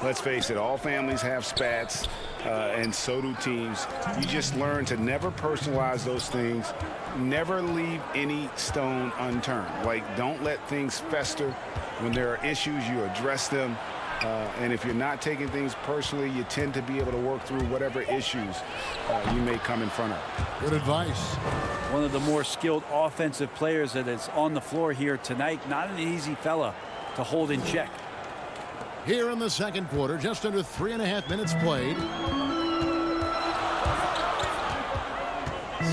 let's face it, all families have spats, and so do teams. You just learn to never personalize those things. Never leave any stone unturned. Like, don't let things fester. When there are issues, you address them. And if you're not taking things personally, you tend to be able to work through whatever issues you may come in front of. Good advice. One of the more skilled offensive players that is on the floor here tonight. Not an easy fella to hold in check. Here in the second quarter, just under 3.5 minutes played.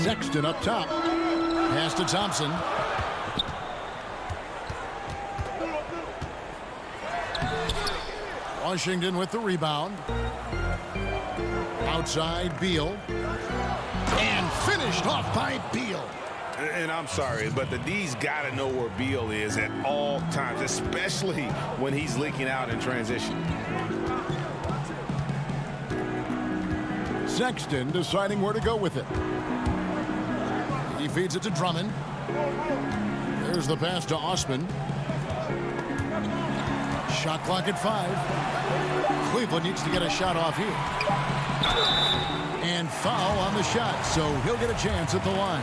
Sexton up top. Pass to Thompson. Washington with the rebound. Outside, Beal. And finished off by Beal. And I'm sorry, but the D's got to know where Beal is at all times, especially when he's leaking out in transition. Sexton deciding where to go with it. He feeds it to Drummond. There's the pass to Osman. Shot clock at 5. Cleveland needs to get a shot off here. And foul on the shot, so he'll get a chance at the line.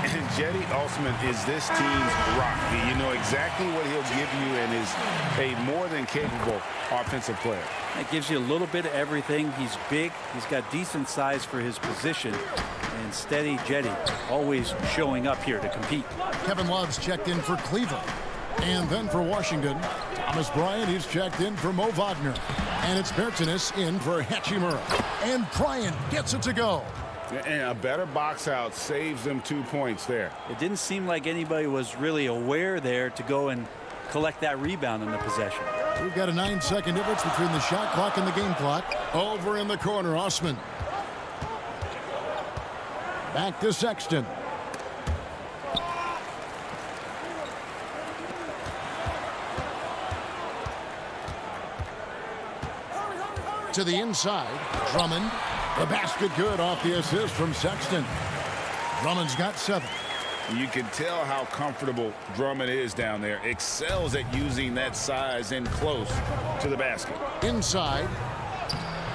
And Jetty Osman is this team's rock. You know exactly what he'll give you and is a more than capable offensive player. That gives you a little bit of everything. He's big. He's got decent size for his position. And steady Jetty, always showing up here to compete. Kevin Love's checked in for Cleveland. And then for Washington, Thomas Bryant, he's checked in for Mo Wagner. And it's Bertanis in for Hachimura. And Bryant gets it to go. And a better box out saves them 2 points there. It didn't seem like anybody was really aware there to go and collect that rebound in the possession. We've got a 9-second difference between the shot clock and the game clock. Over in the corner, Osman. Back to Sexton. To the inside, Drummond. The basket good off the assist from Sexton. Drummond's got 7. You can tell how comfortable Drummond is down there. Excels at using that size in close to the basket. Inside.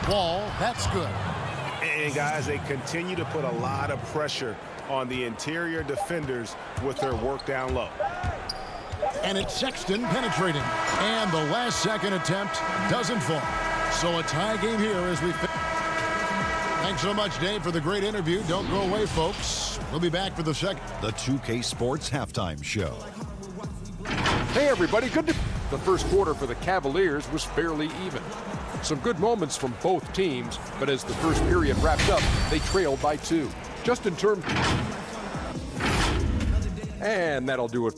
Wall, that's good. And guys, they continue to put a lot of pressure on the interior defenders with their work down low. And it's Sexton penetrating. And the last second attempt doesn't fall. So a tie game here as we finish. Thanks so much, Dave, for the great interview. Don't go away, folks. We'll be back for the second. The 2K Sports Halftime Show. Hey, everybody. The first quarter for the Cavaliers was fairly even. Some good moments from both teams, but as the first period wrapped up, they trailed by 2. Just in terms... And that'll do it.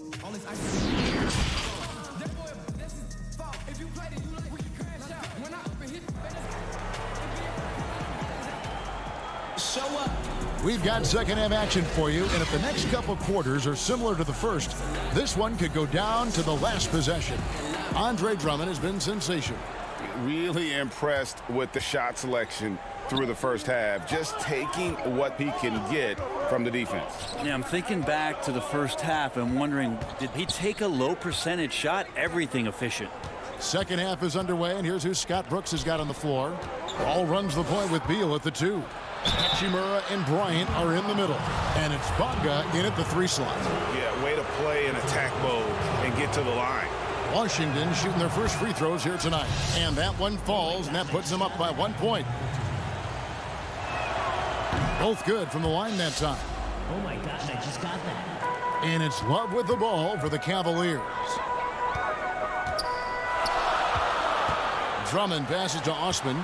We've got second half action for you, and if the next couple quarters are similar to the first, this one could go down to the last possession. Andre Drummond has been sensational. Really impressed with the shot selection through the first half, just taking what he can get from the defense. Yeah, I'm thinking back to the first half and wondering, did he take a low percentage shot? Everything efficient. Second half is underway, and here's who Scott Brooks has got on the floor. Ball runs the point with Beal at the 2. Hachimura and Bryant are in the middle. And it's Bonga in at the 3 slot. Yeah, way to play in attack mode and get to the line. Washington shooting their first free throws here tonight. And that one falls, and that puts them up by 1 point. Both good from the line that time. Oh my gosh, I just got that. And it's Love with the ball for the Cavaliers. Drummond passes to Osman.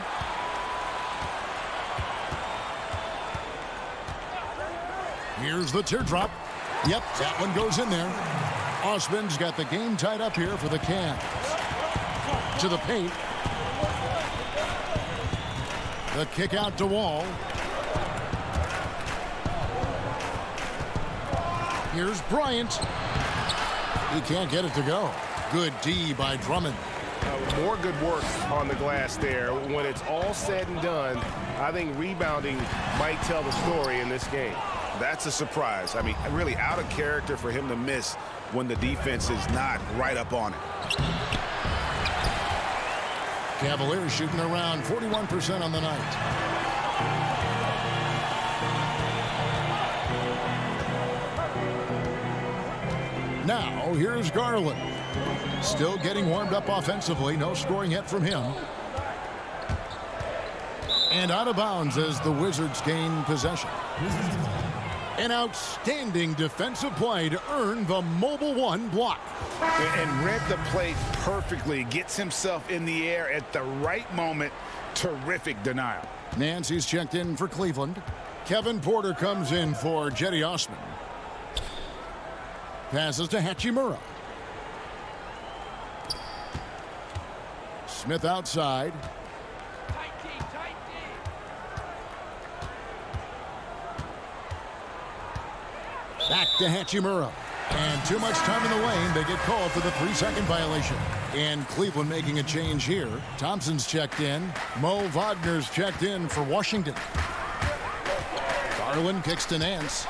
Here's the teardrop. Yep, that one goes in there. Osman's got the game tied up here for the Cavs. To the paint. The kick out to Wall. Here's Bryant. He can't get it to go. Good D by Drummond. More good work on the glass there. When it's all said and done, I think rebounding might tell the story in this game. That's a surprise. I mean, really out of character for him to miss when the defense is not right up on it. Cavaliers shooting around 41% on the night. Now, here's Garland. Still getting warmed up offensively. No scoring yet from him. And out of bounds as the Wizards gain possession. An outstanding defensive play to earn the mobile one block. And read the play perfectly. Gets himself in the air at the right moment. Terrific denial. Nancy's checked in for Cleveland. Kevin Porter comes in for Jetty Osman. Passes to Hachimura. Smith outside. Back to Hachimura. And too much time in the lane. They get called for the 3-second violation. And Cleveland making a change here. Thompson's checked in. Mo Wagner's checked in for Washington. Garland kicks to Nance.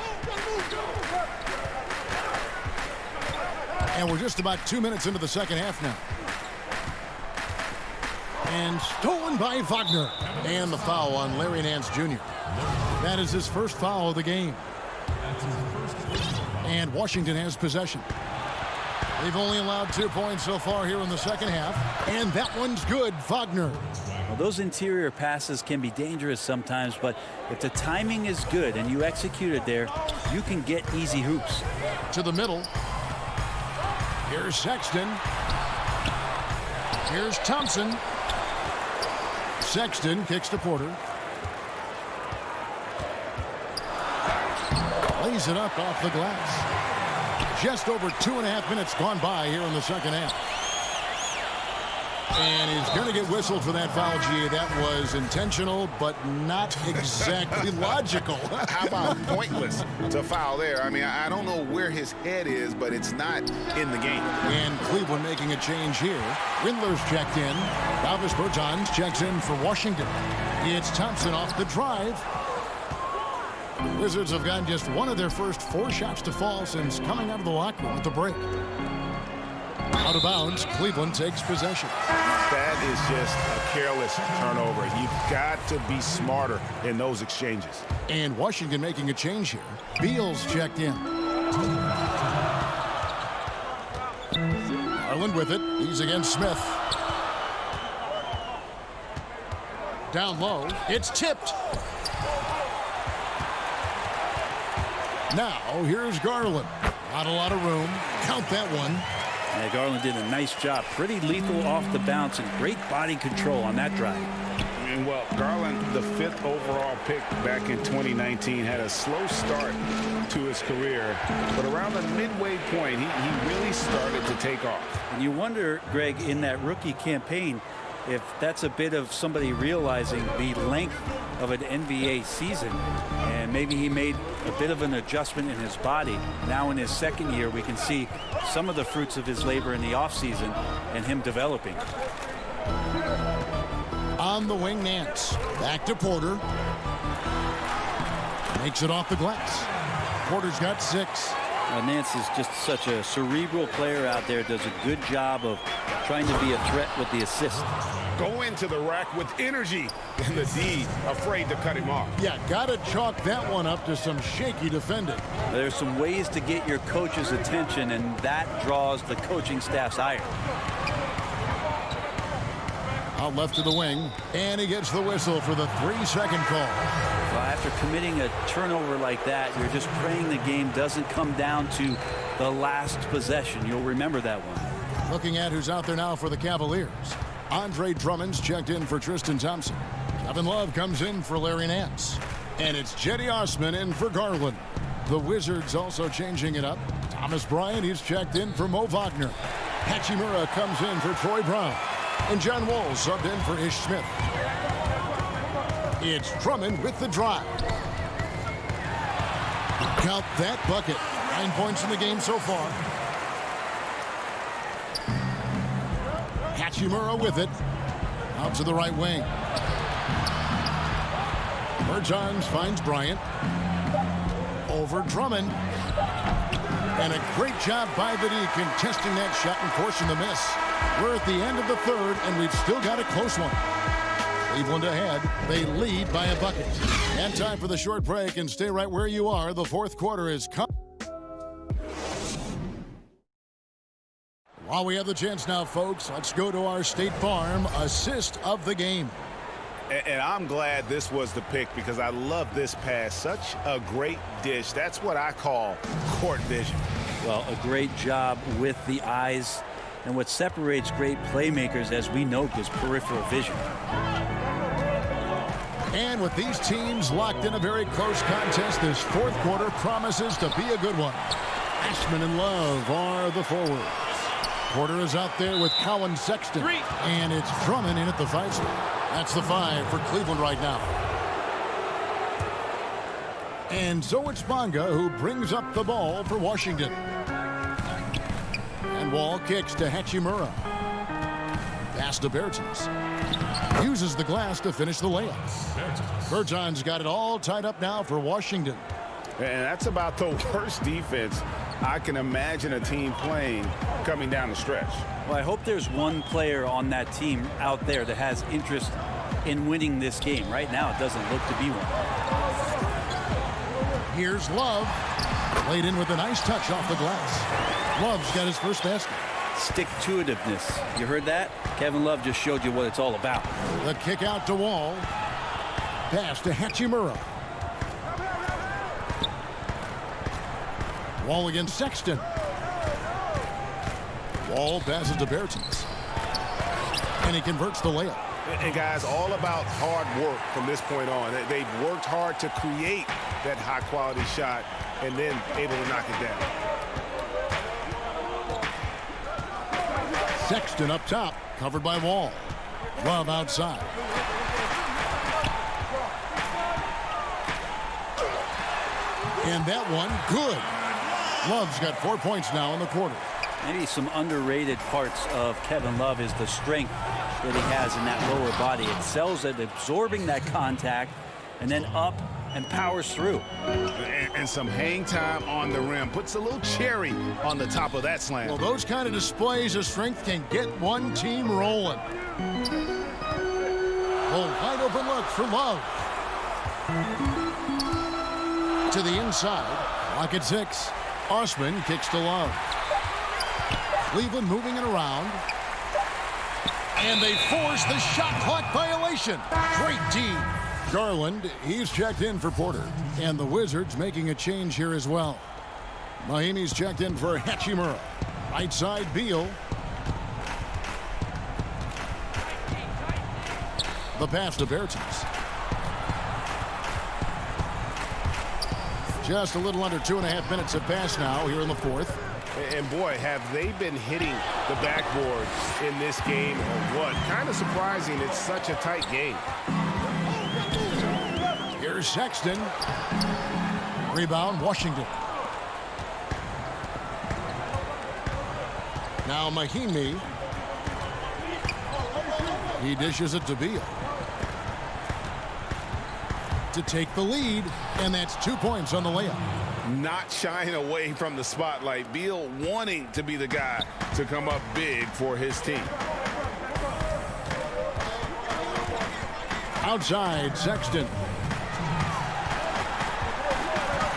And we're just about 2 minutes into the second half now. And stolen by Wagner. And the foul on Larry Nance Jr. That is his first foul of the game. And Washington has possession. They've only allowed 2 points so far here in the second half. And that one's good, Wagner. Well, those interior passes can be dangerous sometimes, but if the timing is good and you execute it there, you can get easy hoops. To the middle. Here's Sexton. Here's Thompson. Sexton kicks to Porter. Lays it up off the glass. Just over 2.5 minutes gone by here in the second half. And he's going to get whistled for that foul, G. That was intentional, but not exactly logical. How about pointless to foul there? I mean, I don't know where his head is, but it's not in the game. And Cleveland making a change here. Windler's checked in. Davis Bertans checks in for Washington. It's Thompson off the drive. The Wizards have gotten just one of their first 4 shots to fall since coming out of the locker room at the break. Out of bounds, Cleveland takes possession. That is just a careless turnover. You've got to be smarter in those exchanges. And Washington making a change here. Beal's checked in. Garland with it. He's against Smith. Down low. It's tipped. Now, here's Garland. Not a lot of room. Count that one. Yeah, Garland did a nice job. Pretty lethal off the bounce and great body control on that drive. And well, Garland, the 5th overall pick back in 2019, had a slow start to his career. But around the midway point, he really started to take off. And you wonder, Greg, in that rookie campaign, if that's a bit of somebody realizing the length of an NBA season, and maybe he made a bit of an adjustment in his body. Now in his second year, we can see some of the fruits of his labor in the offseason and him developing. On the wing, Nance. Back to Porter. Makes it off the glass. Porter's got 6. Nance is just such a cerebral player out there. Does a good job of trying to be a threat with the assist. Go into the rack with energy, and the D afraid to cut him off. Yeah, got to chalk that one up to some shaky defending. There's some ways to get your coach's attention, and that draws the coaching staff's ire. Out left to the wing, and he gets the whistle for the 3-second call. Well, after committing a turnover like that, you're just praying the game doesn't come down to the last possession. You'll remember that one. Looking at who's out there now for the Cavaliers. Andre Drummond's checked in for Tristan Thompson. Kevin Love comes in for Larry Nance. And it's Jetty Osman in for Garland. The Wizards also changing it up. Thomas Bryant, he's checked in for Mo Wagner. Hachimura comes in for Troy Brown. And John Wall subbed in for Ish Smith. It's Drummond with the drive. Count that bucket. 9 points in the game so far. Hachimura with it. Out to the right wing. Bertans finds Bryant. Over Drummond. And a great job by the D contesting that shot and forcing the miss. We're at the end of the third, and we've still got a close one. Cleveland ahead. They lead by a bucket. And time for the short break, and stay right where you are. The fourth quarter is coming. While we have the chance now, folks, let's go to our State Farm assist of the game. And I'm glad this was the pick because I love this pass. Such a great dish. That's what I call court vision. Well, a great job with the eyes. And what separates great playmakers, as we know, is peripheral vision. And with these teams locked in a very close contest, this fourth quarter promises to be a good one. Ashman and Love are the forwards. Porter is out there with Colin Sexton. And it's Drummond in at the 5 spot. That's the 5 for Cleveland right now. And so it's Bonga who brings up the ball for Washington. And Wall kicks to Hachimura. Pass to Bertans. Uses the glass to finish the layup. Bertans got it all tied up now for Washington. And that's about the worst defense I can imagine a team playing coming down the stretch. Well, I hope there's one player on that team out there that has interest in winning this game. Right now, it doesn't look to be one. Here's Love. Laid in with a nice touch off the glass. Love's got his first basket. Stick-to-itiveness. You heard that? Kevin Love just showed you what it's all about. The kick out to Wall. Pass to Hachimura. Wall against Sexton. Wall passes to Bertans. And he converts the layup. And guys, all about hard work from this point on. They've worked hard to create that high-quality shot and then able to knock it down. Sexton up top, covered by Wall. Love outside. And that one, good. Love's got 4 points now in the quarter. Maybe some underrated parts of Kevin Love is the strength that he has in that lower body. Excels at absorbing that contact and then up and powers through. And some hang time on the rim. Puts a little cherry on the top of that slam. Well, those kind of displays of strength can get one team rolling. Oh, wide open look for Love. To the inside. Lock at 6. Osman kicks to Love. Cleveland moving it around. And they force the shot clock violation. Great D. Garland, he's checked in for Porter. And the Wizards making a change here as well. Mahimi's checked in for Hachimura. Right side, Beal. The pass to Bertans. Just a little under 2.5 minutes have passed now here in the fourth. And boy, have they been hitting the backboard in this game or what? Kind of surprising. It's such a tight game. Here's Sexton. Rebound, Washington. Now Mahimi. He dishes it to Beal. To take the lead, and that's 2 points on the layup. Not shying away from the spotlight. Beal wanting to be the guy to come up big for his team. Outside, Sexton.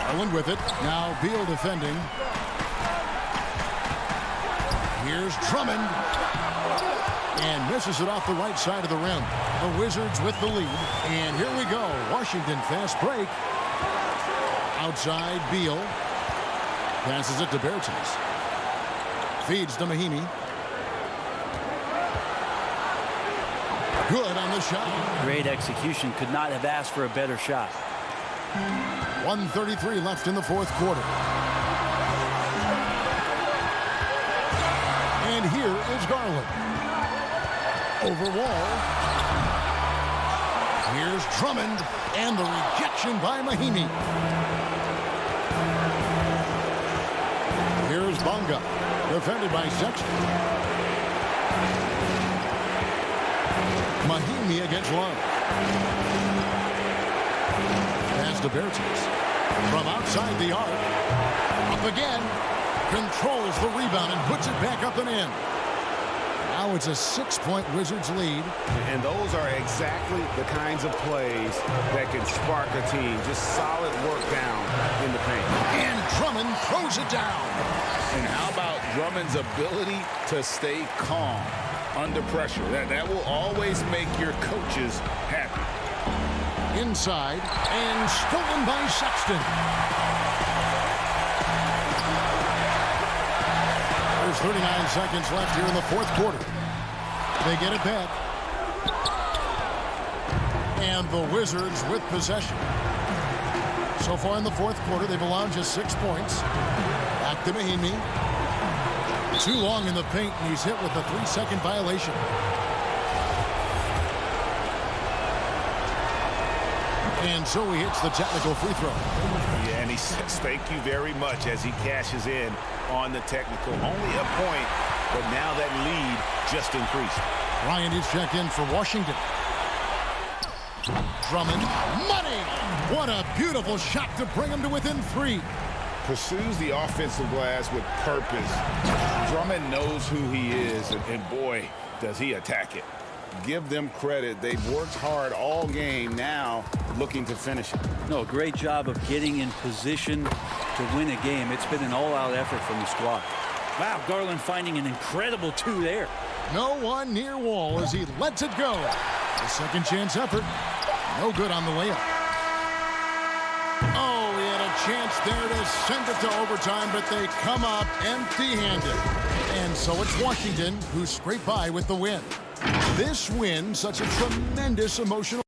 Garland with it. Now Beal defending. Here's Drummond. And misses it off the right side of the rim. The Wizards with the lead. And here we go. Washington fast break. Outside, Beal. Passes it to Bertans. Feeds to Mahimi. Good on the shot. Great execution. Could not have asked for a better shot. 1:33 left in the fourth quarter. And here is Garland. Over Wall. Here's Drummond. And the rejection by Mahimi. Bonga, defended by Sexton. Mahimi against Love. Pass to Bertens. From outside the arc. Up again. Controls the rebound and puts it back up and in. Now it's a 6-point Wizards lead. And those are exactly the kinds of plays that can spark a team. Just solid work down in the paint. And Drummond throws it down. And how about Drummond's ability to stay calm under pressure? That will always make your coaches happy. Inside and stolen by Sexton. There's 39 seconds left here in the fourth quarter. They get it back. And the Wizards with possession. So far in the fourth quarter, they've allowed just 6 points. Back to Mahimi. Too long in the paint, and he's hit with a 3-second violation. And so he hits the technical free throw. Yeah, and he says thank you very much as he cashes in on the technical. Only a point, but now that lead just increased. Bryant is checked in for Washington. Drummond, money! What a beautiful shot to bring him to within 3. Pursues the offensive glass with purpose. Drummond knows who he is, and boy, does he attack it. Give them credit. They've worked hard all game, now looking to finish it. No, great job of getting in position to win a game. It's been an all-out effort from the squad. Wow, Garland finding an incredible 2 there. No one near Wall as he lets it go. A second chance effort. No good on the layup. Oh, he had a chance there to send it to overtime, but they come up empty-handed. And so it's Washington who scrape by with the win. This win, such a tremendous emotional.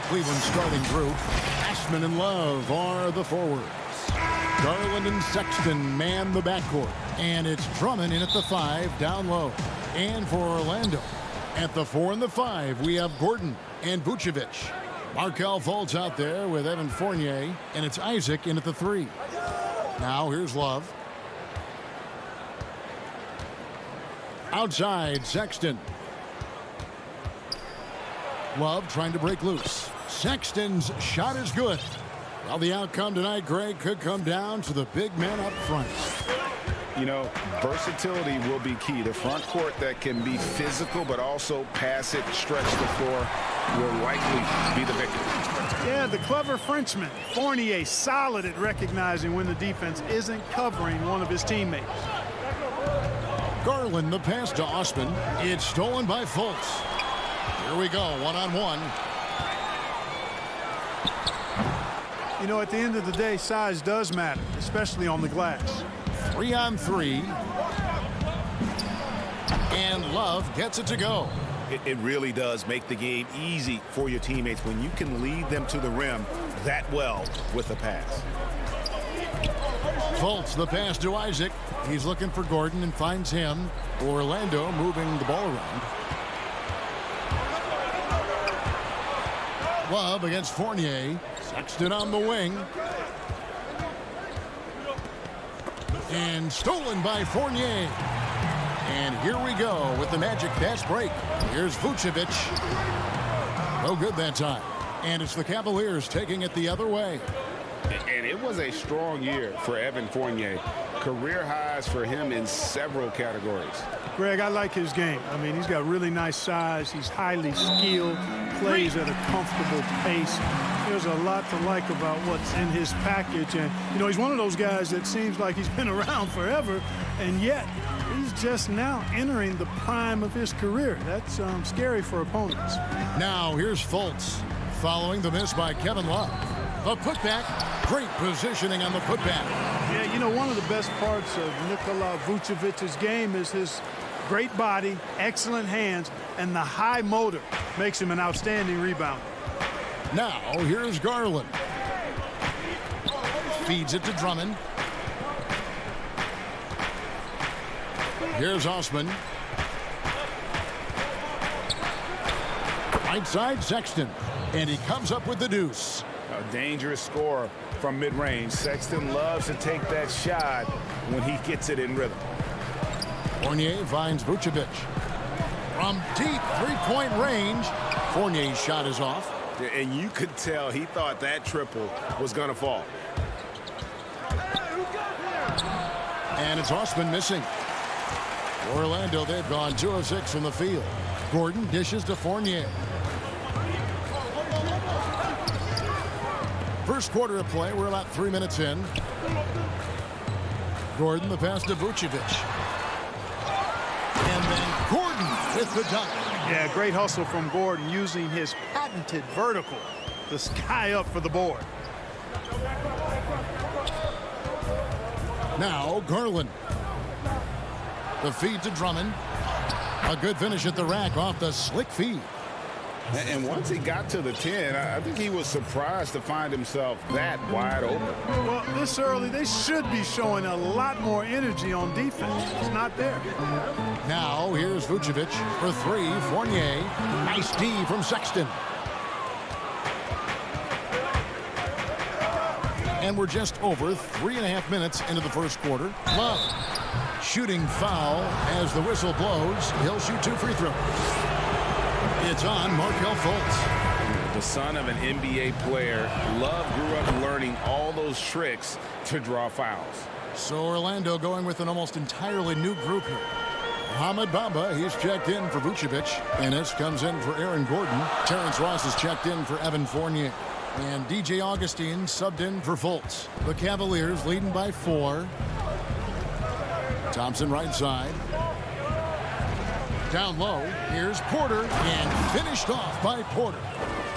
Cleveland's starting group, Ashman and Love are the forwards. Garland and Sexton man the backcourt. And it's Drummond in at the 5 down low. And for Orlando, at the 4 and the 5, we have Gordon and Vucevic. Markelle Fultz out there with Evan Fournier. And it's Isaac in at the 3. Now here's Love. Outside, Sexton. Love trying to break loose. Sexton's shot is good. Well, the outcome tonight, Greg, could come down to the big man up front. You know, versatility will be key. The front court that can be physical but also pass it, stretch the floor will likely be the victor. Yeah, the clever Frenchman, Fournier, solid at recognizing when the defense isn't covering one of his teammates. Garland, the pass to Osman. It's stolen by Fultz. Here we go, one-on-one. You know, at the end of the day, size does matter, especially on the glass. 3-on-3. And Love gets it to go. It really does make the game easy for your teammates when you can lead them to the rim that well with the pass. Fultz, the pass to Isaac. He's looking for Gordon and finds him. Orlando moving the ball around. Love against Fournier. Sexton on the wing. And stolen by Fournier. And here we go with the magic fast break. Here's Vucevic. No good that time. And it's the Cavaliers taking it the other way. And it was a strong year for Evan Fournier. Career highs for him in several categories. Greg, I like his game. I mean, he's got really nice size. He's highly skilled, plays at a comfortable pace. There's a lot to like about what's in his package. And, you know, he's one of those guys that seems like he's been around forever, and yet he's just now entering the prime of his career. That's scary for opponents. Now here's Fultz following the miss by Kevin Love. The putback, great positioning on the putback. Yeah, you know, one of the best parts of Nikola Vucevic's game is his great body, excellent hands, and the high motor makes him an outstanding rebounder. Now here's Garland. Feeds it to Drummond. Here's Osman. Right side, Sexton. And he comes up with the deuce. A dangerous scorer from mid-range. Sexton loves to take that shot when he gets it in rhythm. Fournier finds Vucevic. From deep three-point range, Fournier's shot is off. And you could tell he thought that triple was going to fall. And it's Osman missing. Orlando, they've gone 2 of 6 from the field. Gordon dishes to Fournier. First quarter of play, we're about 3 minutes in. Gordon, the pass to Vucevic. And then Gordon with the dunk. Yeah, great hustle from Gordon using his patented vertical to sky up for the board. Now Garland. The feed to Drummond. A good finish at the rack off the slick feed. And once he got to the 10, I think he was surprised to find himself that wide open. Well, this early, they should be showing a lot more energy on defense. It's not there. Now, here's Vucevic for 3. Fournier. Nice D from Sexton. And we're just over 3.5 minutes into the first quarter. Love. Shooting foul as the whistle blows. He'll shoot 2 free throws. It's on Markelle Fultz. The son of an NBA player, Love grew up learning all those tricks to draw fouls. So Orlando going with an almost entirely new group here. Mohamed Bamba, he's checked in for Vucevic. Ennis comes in for Aaron Gordon. Terrence Ross is checked in for Evan Fournier. And DJ Augustine subbed in for Fultz. The Cavaliers leading by 4. Thompson right side. Down low, here's Porter, and finished off by Porter.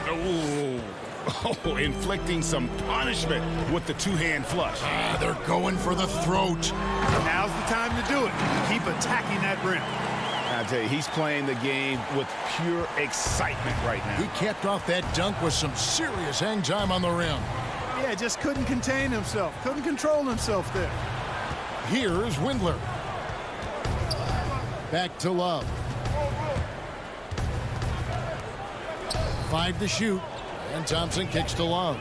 Oh, inflicting some punishment with the two-hand flush. They're going for the throat. Now's the time to do it. Keep attacking that rim. I tell you, he's playing the game with pure excitement right now. He capped off that dunk with some serious hang time on the rim. Yeah, just couldn't contain himself. Couldn't control himself there. Here's Windler. Back to Love. 5 to shoot. And Thompson kicks to Love.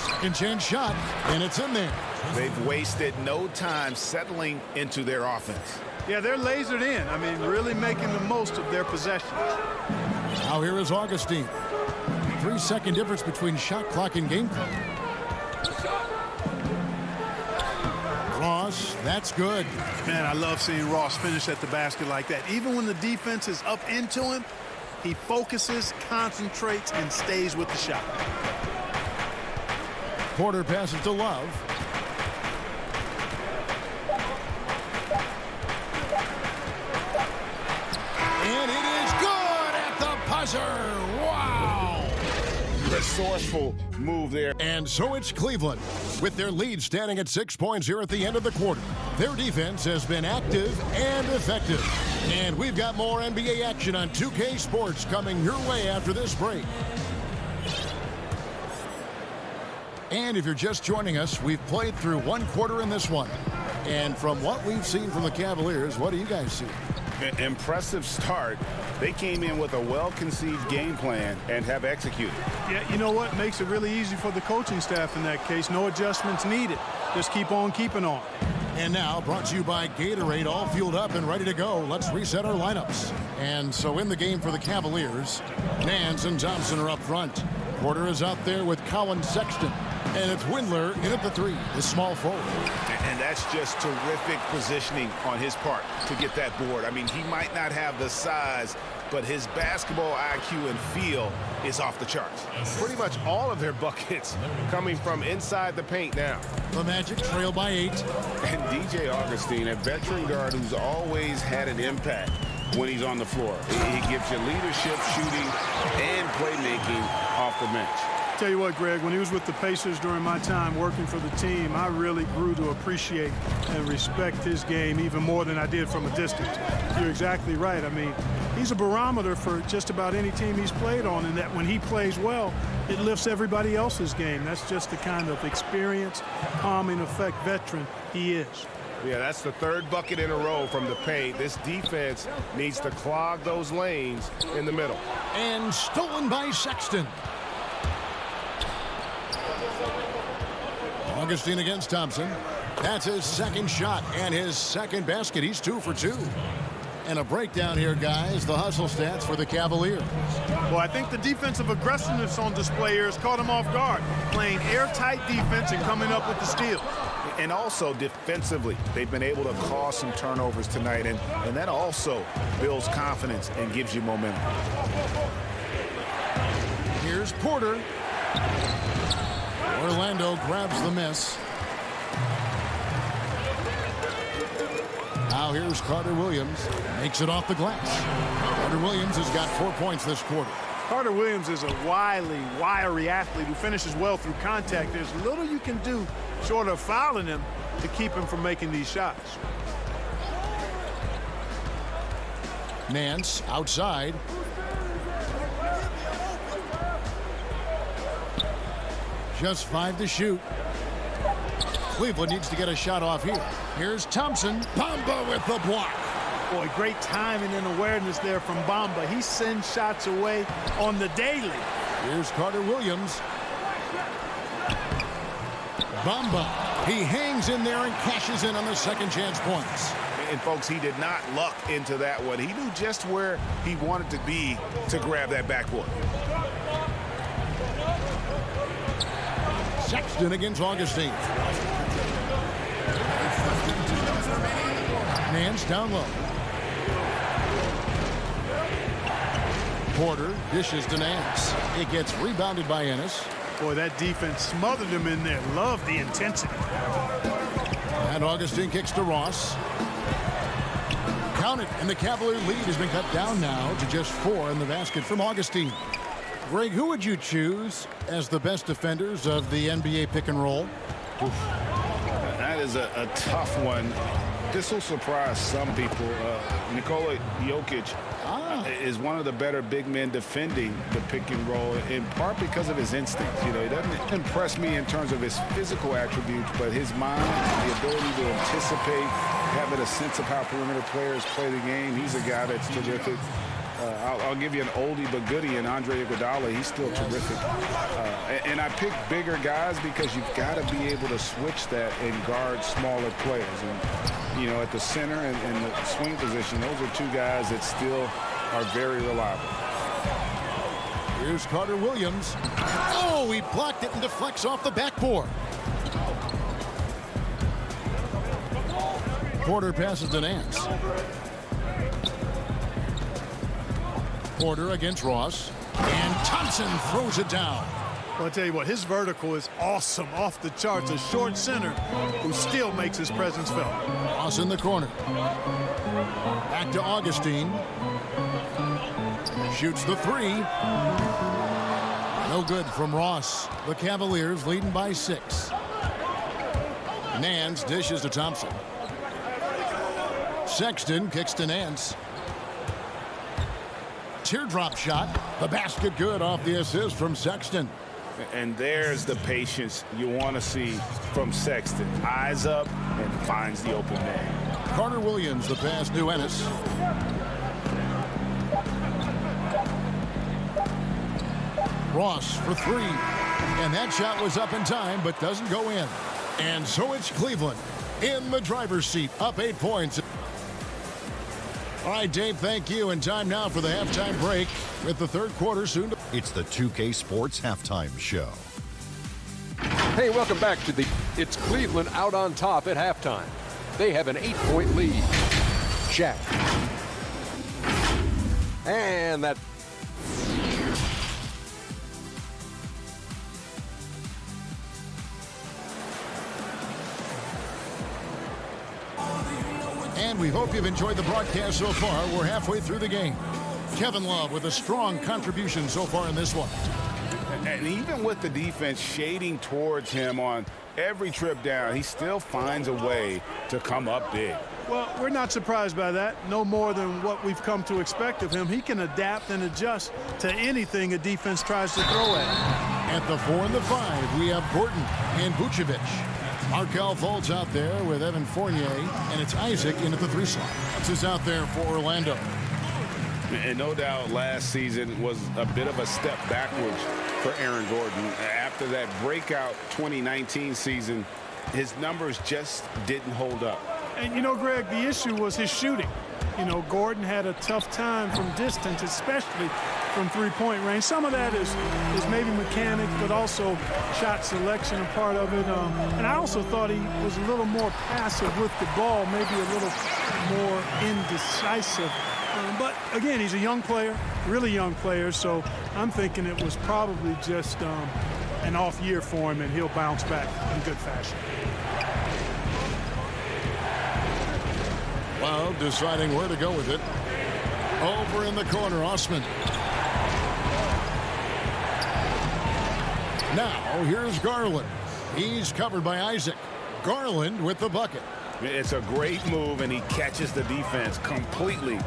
Second chance shot, and it's in there. They've wasted no time settling into their offense. Yeah, they're lasered in. I mean, really making the most of their possessions. Now here is Augustine. 3-second difference between shot clock and game clock. Ross, that's good. Man, I love seeing Ross finish at the basket like that. Even when the defense is up into him, he focuses, concentrates, and stays with the shot. Porter passes to Love. And it is good at the buzzer. Wow. Resourceful move there. And so it's Cleveland with their lead standing at 6 points here at the end of the quarter. Their defense has been active and effective. And we've got more NBA action on 2K Sports coming your way after this break. And if you're just joining us, we've played through one quarter in this one. And from what we've seen from the Cavaliers, what do you guys see? Impressive start. They came in with a well-conceived game plan and have executed. Yeah, you know what? Makes it really easy for the coaching staff in that case. No adjustments needed. Just keep on keeping on. And now, brought to you by Gatorade, all fueled up and ready to go. Let's reset our lineups. And so in the game for the Cavaliers, Nance and Thompson are up front. Porter is out there with Collin Sexton. And it's Windler in at the 3, the small forward. And that's just terrific positioning on his part to get that board. I mean, he might not have the size, but his basketball IQ and feel is off the charts. Pretty much all of their buckets coming from inside the paint now. The Magic trail by 8. And DJ Augustine, a veteran guard who's always had an impact when he's on the floor. He gives you leadership, shooting, and playmaking off the bench. Tell you what, Greg, when he was with the Pacers during my time working for the team, I really grew to appreciate and respect his game even more than I did from a distance. You're exactly right. I mean, he's a barometer for just about any team he's played on, and that when he plays well, it lifts everybody else's game. That's just the kind of experienced, calming effect veteran he is. Yeah, that's the 3rd bucket in a row from the paint. This defense needs to clog those lanes in the middle. And stolen by Sexton. Augustine against Thompson. That's his second shot and his second basket. He's 2 for 2. And a breakdown here, guys. The hustle stats for the Cavaliers. Well, I think the defensive aggressiveness on display here has caught him off guard. Playing airtight defense and coming up with the steals. And also defensively, they've been able to cause some turnovers tonight. And that also builds confidence and gives you momentum. Here's Porter. Orlando grabs the miss. Now here's Carter Williams. Makes it off the glass. Carter Williams has got 4 points this quarter. Carter Williams is a wily, wiry athlete who finishes well through contact. There's little you can do short of fouling him to keep him from making these shots. Nance outside. Just 5 to shoot. Cleveland needs to get a shot off here. Here's Thompson. Bamba with the block. Boy, great timing and awareness there from Bamba. He sends shots away on the daily. Here's Carter Williams. Bamba. He hangs in there and cashes in on the second chance points. And, folks, he did not luck into that one. He knew just where he wanted to be to grab that backboard. Sexton against Augustine. Nance down low. Porter dishes to Nance. It gets rebounded by Ennis. Boy, that defense smothered him in there. Love the intensity. And Augustine kicks to Ross. Count it, and the Cavalier lead has been cut down now to just 4 in the basket from Augustine. Greg, who would you choose as the best defenders of the NBA pick and roll? That is a tough one. This will surprise some people. Nikola Jokic is one of the better big men defending the pick and roll, in part because of his instincts. You know, he doesn't impress me in terms of his physical attributes, but his mind, the ability to anticipate, having a sense of how perimeter players play the game. He's a guy that's terrific. I'll give you an oldie but goodie in Andre Iguodala. He's still terrific. And I pick bigger guys because you've got to be able to switch that and guard smaller players. And, you know, at the center and the swing position, those are two guys that still are very reliable. Here's Carter Williams. Oh, he blocked it and deflects off the backboard. Porter passes to Nance. Porter against Ross. And Thompson throws it down. Well, I'll tell you what, his vertical is awesome, off the charts. A short center who still makes his presence felt. Ross in the corner. Back to Augustine. Shoots the three. No good from Ross. The Cavaliers leading by 6. Nance dishes to Thompson. Sexton kicks to Nance. Teardrop shot. The basket good off the assist from Sexton. And there's the patience you want to see from Sexton. Eyes up and finds the open man. Carter Williams, the pass to Ennis. Ross for 3. And that shot was up in time, but doesn't go in. And so it's Cleveland in the driver's seat, up 8 points. All right, Dave, thank you. And time now for the halftime break with the third quarter soon. It's the 2K Sports Halftime Show. Hey, welcome back to It's Cleveland out on top at halftime. They have an 8-point lead. Shaq. And that. And we hope you've enjoyed the broadcast so far. We're halfway through the game. Kevin Love with a strong contribution so far in this one. And even with the defense shading towards him on every trip down, he still finds a way to come up big. Well, we're not surprised by that. No more than what we've come to expect of him. He can adapt and adjust to anything a defense tries to throw at him. At the 4 and the 5, we have Gordon and Vucevic. Markelle Fultz out there with Evan Fournier, and it's Isaac in at the 3 slot. This is out there for Orlando. And no doubt last season was a bit of a step backwards for Aaron Gordon. After that breakout 2019 season, his numbers just didn't hold up. And, you know, Greg, the issue was his shooting. You know, Gordon had a tough time from distance, especially from three-point range. Some of that is maybe mechanics, but also shot selection a part of it. And I also thought he was a little more passive with the ball, maybe a little more indecisive. But, again, he's a young player, really young player, so I'm thinking it was probably just an off year for him, and he'll bounce back in good fashion. Well, deciding where to go with it. Over in the corner, Osman. Now, here's Garland. He's covered by Isaac. Garland with the bucket. It's a great move, and he catches the defense completely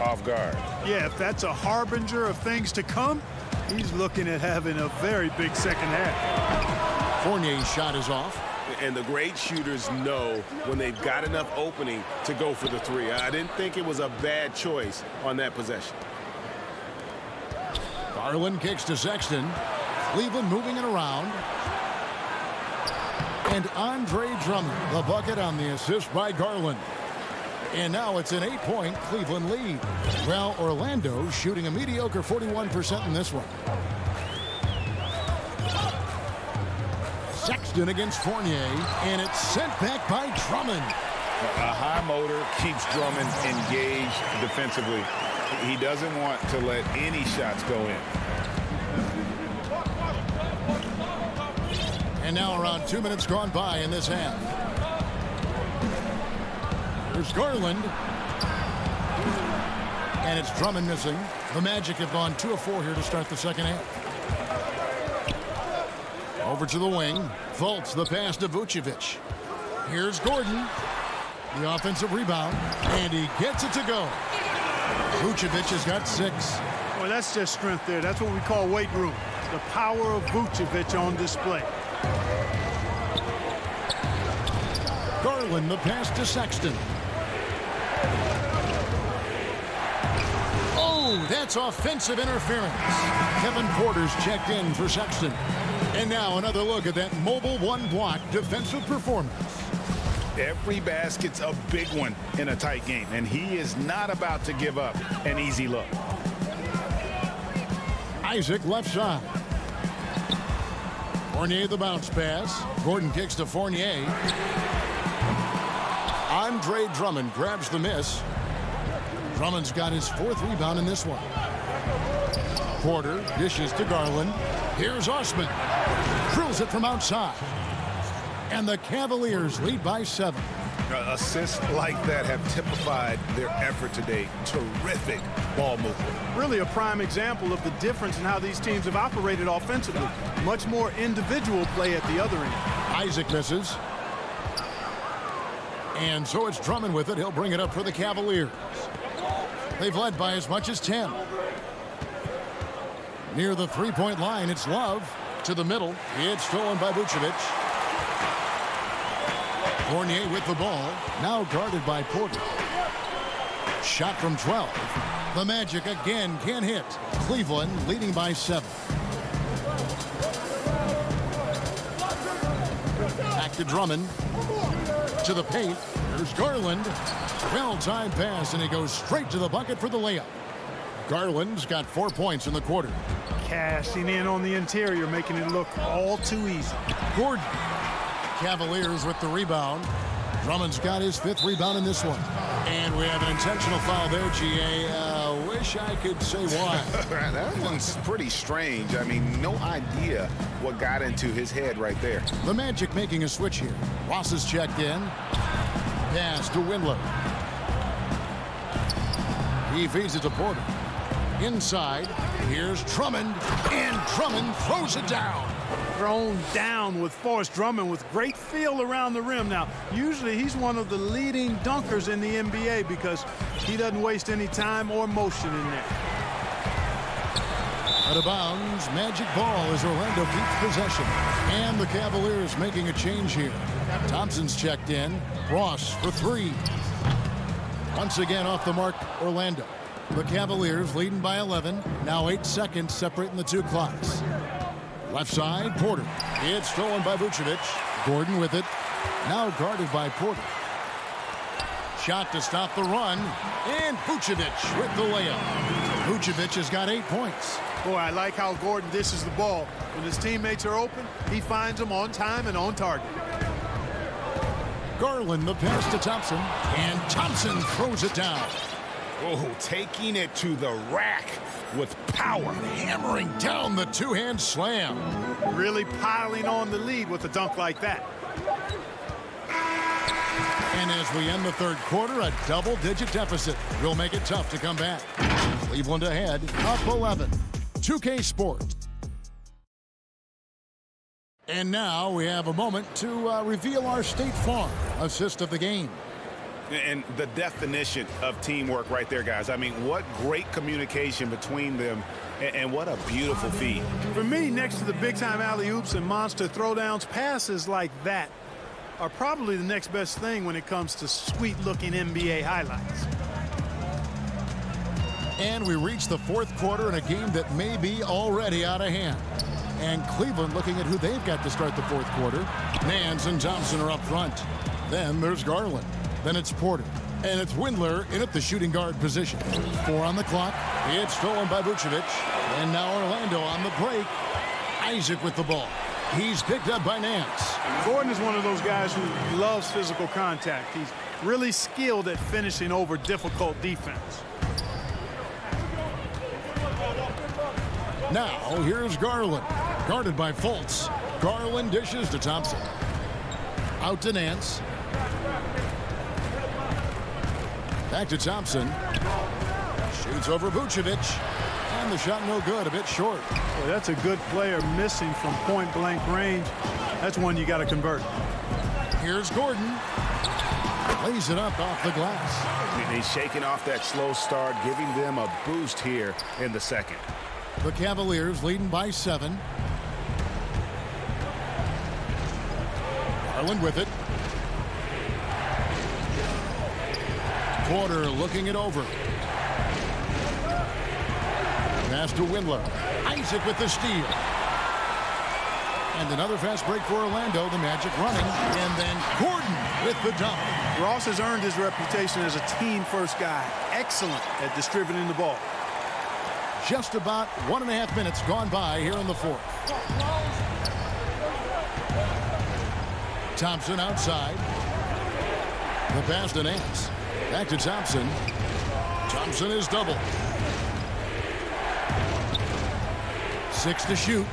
off guard. Yeah, if that's a harbinger of things to come, he's looking at having a very big second half. Fournier's shot is off. And the great shooters know when they've got enough opening to go for the 3. I didn't think it was a bad choice on that possession. Garland kicks to Sexton. Cleveland moving it around. And Andre Drummond, the bucket on the assist by Garland. And now it's an 8-point Cleveland lead. Well, Orlando shooting a mediocre 41% in this one. Sexton against Fournier, and it's sent back by Drummond. A high motor keeps Drummond engaged defensively. He doesn't want to let any shots go in. And now around 2 minutes gone by in this half. There's Garland. And it's Drummond missing. The Magic have gone 2 of 4 here to start the second half. Over to the wing. Fultz, the pass to Vucevic. Here's Gordon. The offensive rebound, and he gets it to go. Vucevic has got 6. Well, that's just strength there. That's what we call weight room. The power of Vucevic on display. Garland, the pass to Sexton. Oh, that's offensive interference. Kevin Porter's checked in for Sexton. And now another look at that mobile one-block defensive performance. Every basket's a big one in a tight game, and he is not about to give up an easy look. Isaac left side. Fournier the bounce pass. Gordon kicks to Fournier. Andre Drummond grabs the miss. Drummond's got his 4th rebound in this one. Porter dishes to Garland. Here's Osman. Drills it from outside. And the Cavaliers lead by 7. Assists like that have typified their effort today. Terrific ball movement. Really a prime example of the difference in how these teams have operated offensively. Much more individual play at the other end. Isaac misses. And so it's Drummond with it. He'll bring it up for the Cavaliers. They've led by as much as 10. Near the three-point line, it's Love to the middle. It's stolen by Vucevic. Fournier with the ball, now guarded by Porter. Shot from 12. The Magic again can't hit. Cleveland leading by 7. Back to Drummond. To the paint. There's Garland. Well-timed pass, and he goes straight to the bucket for the layup. Garland's got 4 points in the quarter. Cashing in on the interior, making it look all too easy. Gordon. Cavaliers with the rebound. Drummond's got his 5th rebound in this one. And we have an intentional foul there, G.A. Wish I could say why. That one's pretty strange. I mean, no idea what got into his head right there. The Magic making a switch here. Ross is checked in. Pass to Windler. He feeds it to Porter. Inside, here's Drummond, and Drummond throws it down. Thrown down with force. Drummond with great feel around the rim. Now, usually he's one of the leading dunkers in the NBA because he doesn't waste any time or motion in there. Out of bounds, Magic ball as Orlando keeps possession. And the Cavaliers making a change here. Thompson's checked in. Ross for 3. Once again off the mark, Orlando. The Cavaliers leading by 11. Now 8 seconds separating the two clocks. Left side, Porter. It's stolen by Vucevic. Gordon with it. Now guarded by Porter. Shot to stop the run. And Vucevic with the layup. Vucevic has got 8 points. Boy, I like how Gordon dishes the ball. When his teammates are open, he finds them on time and on target. Garland, the pass to Thompson. And Thompson throws it down. Oh, taking it to the rack with power. Hammering down the two-hand slam. Really piling on the lead with a dunk like that. And as we end the third quarter, a double-digit deficit will make it tough to come back. Cleveland ahead, up 11. 2K Sports. And now we have a moment to reveal our State Farm assist of the game. And the definition of teamwork right there, guys. I mean, what great communication between them, and what a beautiful feed. For me, next to the big-time alley-oops and monster throwdowns, passes like that are probably the next best thing when it comes to sweet-looking NBA highlights. And we reach the fourth quarter in a game that may be already out of hand. And Cleveland looking at who they've got to start the fourth quarter. Nance and Thompson are up front. Then there's Garland. Then it's Porter. And it's Windler in at the shooting guard position. 4 on the clock. It's stolen by Vucevic. And now Orlando on the break. Isaac with the ball. He's picked up by Nance. Gordon is one of those guys who loves physical contact. He's really skilled at finishing over difficult defense. Now here's Garland. Guarded by Fultz. Garland dishes to Thompson. Out to Nance. Back to Thompson. Shoots over Vucevic. And the shot no good, a bit short. Boy, that's a good player missing from point-blank range. That's one you got to convert. Here's Gordon. Lays it up off the glass. He's shaking off that slow start, giving them a boost here in the second. The Cavaliers leading by 7. Garland with it. Porter looking it over. Pass to Windler. Isaac with the steal. And another fast break for Orlando. The Magic running. And then Gordon with the dunk. Ross has earned his reputation as a team-first guy. Excellent at distributing the ball. Just about 1.5 minutes gone by here in the fourth. Thompson outside. The pass to Nance. Back to Thompson. Thompson is double. 6 to shoot.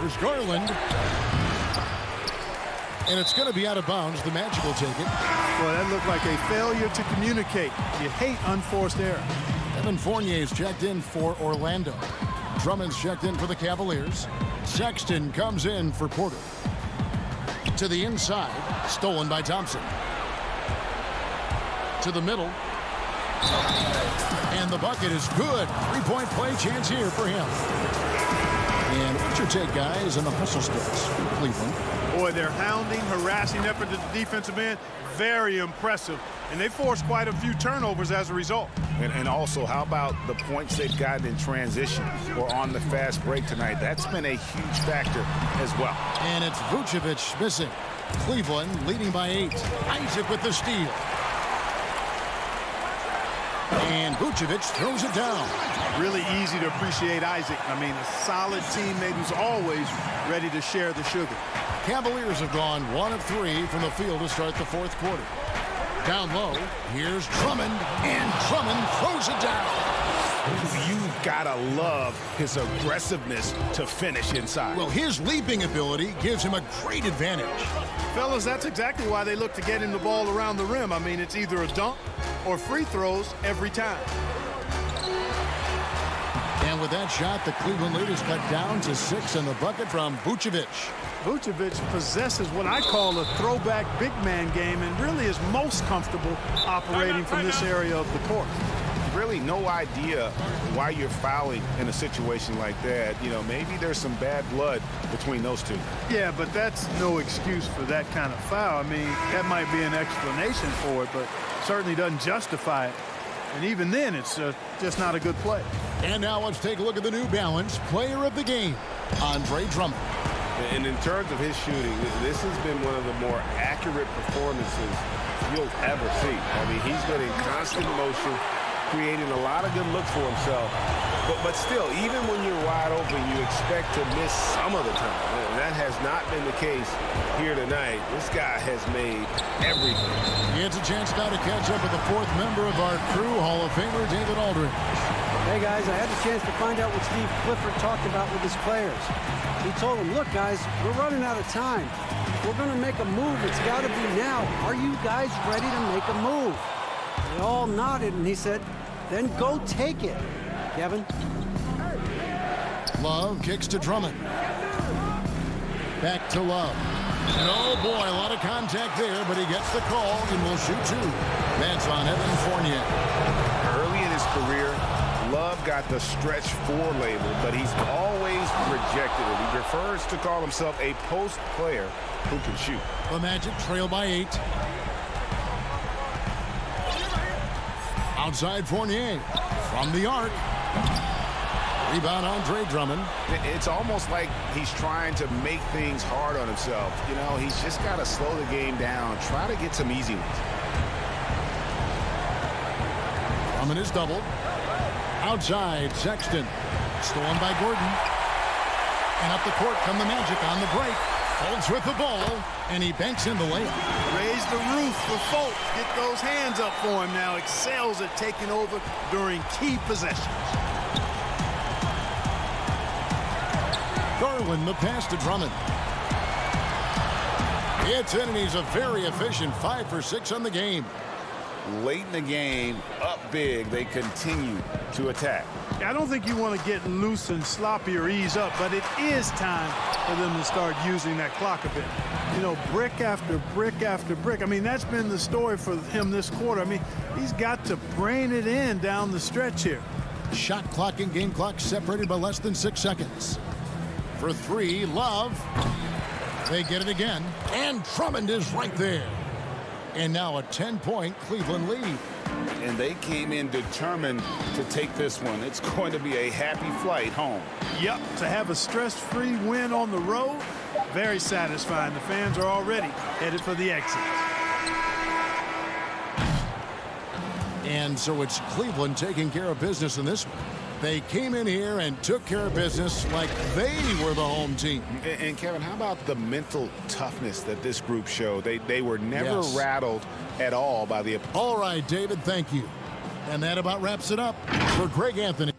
There's Garland. And it's going to be out of bounds. The Magic will take it. Well, that looked like a failure to communicate. You hate unforced error. Evan Fournier's checked in for Orlando. Drummond's checked in for the Cavaliers. Sexton comes in for Porter. To the inside. Stolen by Thompson. To the middle. And the bucket is good. 3-point play chance here for him. And what's your take, guys, on the hustle sticks for Cleveland? Boy, their hounding, harassing effort at the defensive end, very impressive. And they forced quite a few turnovers as a result. And also, how about the points they've gotten in transition or on the fast break tonight? That's been a huge factor as well. And it's Vucevic missing. Cleveland leading by 8. Isaac with the steal. And Vucevic throws it down. Really easy to appreciate Isaac. I mean, a solid teammate who's always ready to share the sugar. Cavaliers have gone 1 of 3 from the field to start the fourth quarter. Down low, here's Drummond, and Drummond throws it down. You've got to love his aggressiveness to finish inside. Well, his leaping ability gives him a great advantage. Fellas, that's exactly why they look to get him the ball around the rim. I mean, it's either a dunk or free throws every time. And with that shot, the Cleveland lead is cut down to 6 in the bucket from Vucevic. Vucevic possesses what I call a throwback big man game and really is most comfortable operating from this area of the court. Really no idea why you're fouling in a situation like that. You know, maybe there's some bad blood between those two. Yeah, but that's no excuse for that kind of foul. I mean, that might be an explanation for it, but certainly doesn't justify it. And even then, it's just not a good play. And now let's take a look at the New Balance player of the game, Andre Drummond. And in terms of his shooting, this has been one of the more accurate performances you'll ever see. I mean, he's been in constant motion, creating a lot of good looks for himself. But still, even when you're wide open, you expect to miss some of the time. And that has not been the case here tonight. This guy has made everything. It's a chance now to catch up with the fourth member of our crew, Hall of Famer David Aldridge. Hey, guys, I had the chance to find out what Steve Clifford talked about with his players. He told them, look, guys, we're running out of time. If we're going to make a move, it's got to be now. Are you guys ready to make a move? They all nodded, and he said, then go take it. Kevin? Love kicks to Drummond. Back to Love. And oh boy, a lot of contact there, but he gets the call and will shoot 2. That's on Evan Fournier. Early in his career, Love got the stretch 4 label, but he's always rejected it. He prefers to call himself a post player who can shoot. The Magic trail by 8. Outside Fournier from the arc. Rebound Andre Drummond. It's almost like he's trying to make things hard on himself. You know, he's just got to slow the game down, try to get some easy ones. Drummond is doubled. Outside Sexton. Stolen by Gordon. And up the court come the Magic on the break. Holds with the ball, and he banks in the layup. Raise the roof for Fultz. Get those hands up for him now. Excels at taking over during key possessions. Garland, the pass to Drummond. It's in, and he's a very efficient 5 for 6 on the game. late in the game, up big, they continue to attack. I don't think you want to get loose and sloppy or ease up, but it is time for them to start using that clock a bit. You know, brick after brick after brick. I mean, that's been the story for him this quarter. I mean, he's got to brain it in down the stretch here. Shot clock and game clock separated by less than 6 seconds. For three, Love. They get it again, and Drummond is right there. And now a 10-point Cleveland lead. And they came in determined to take this one. It's going to be a happy flight home. Yep, to have a stress-free win on the road, very satisfying. The fans are already headed for the exit. And so it's Cleveland taking care of business in this one. They came in here and took care of business like they were the home team. And Kevin, how about the mental toughness that this group showed? They were never rattled at all by the opponent. All right, David, thank you. And that about wraps it up for Greg Anthony.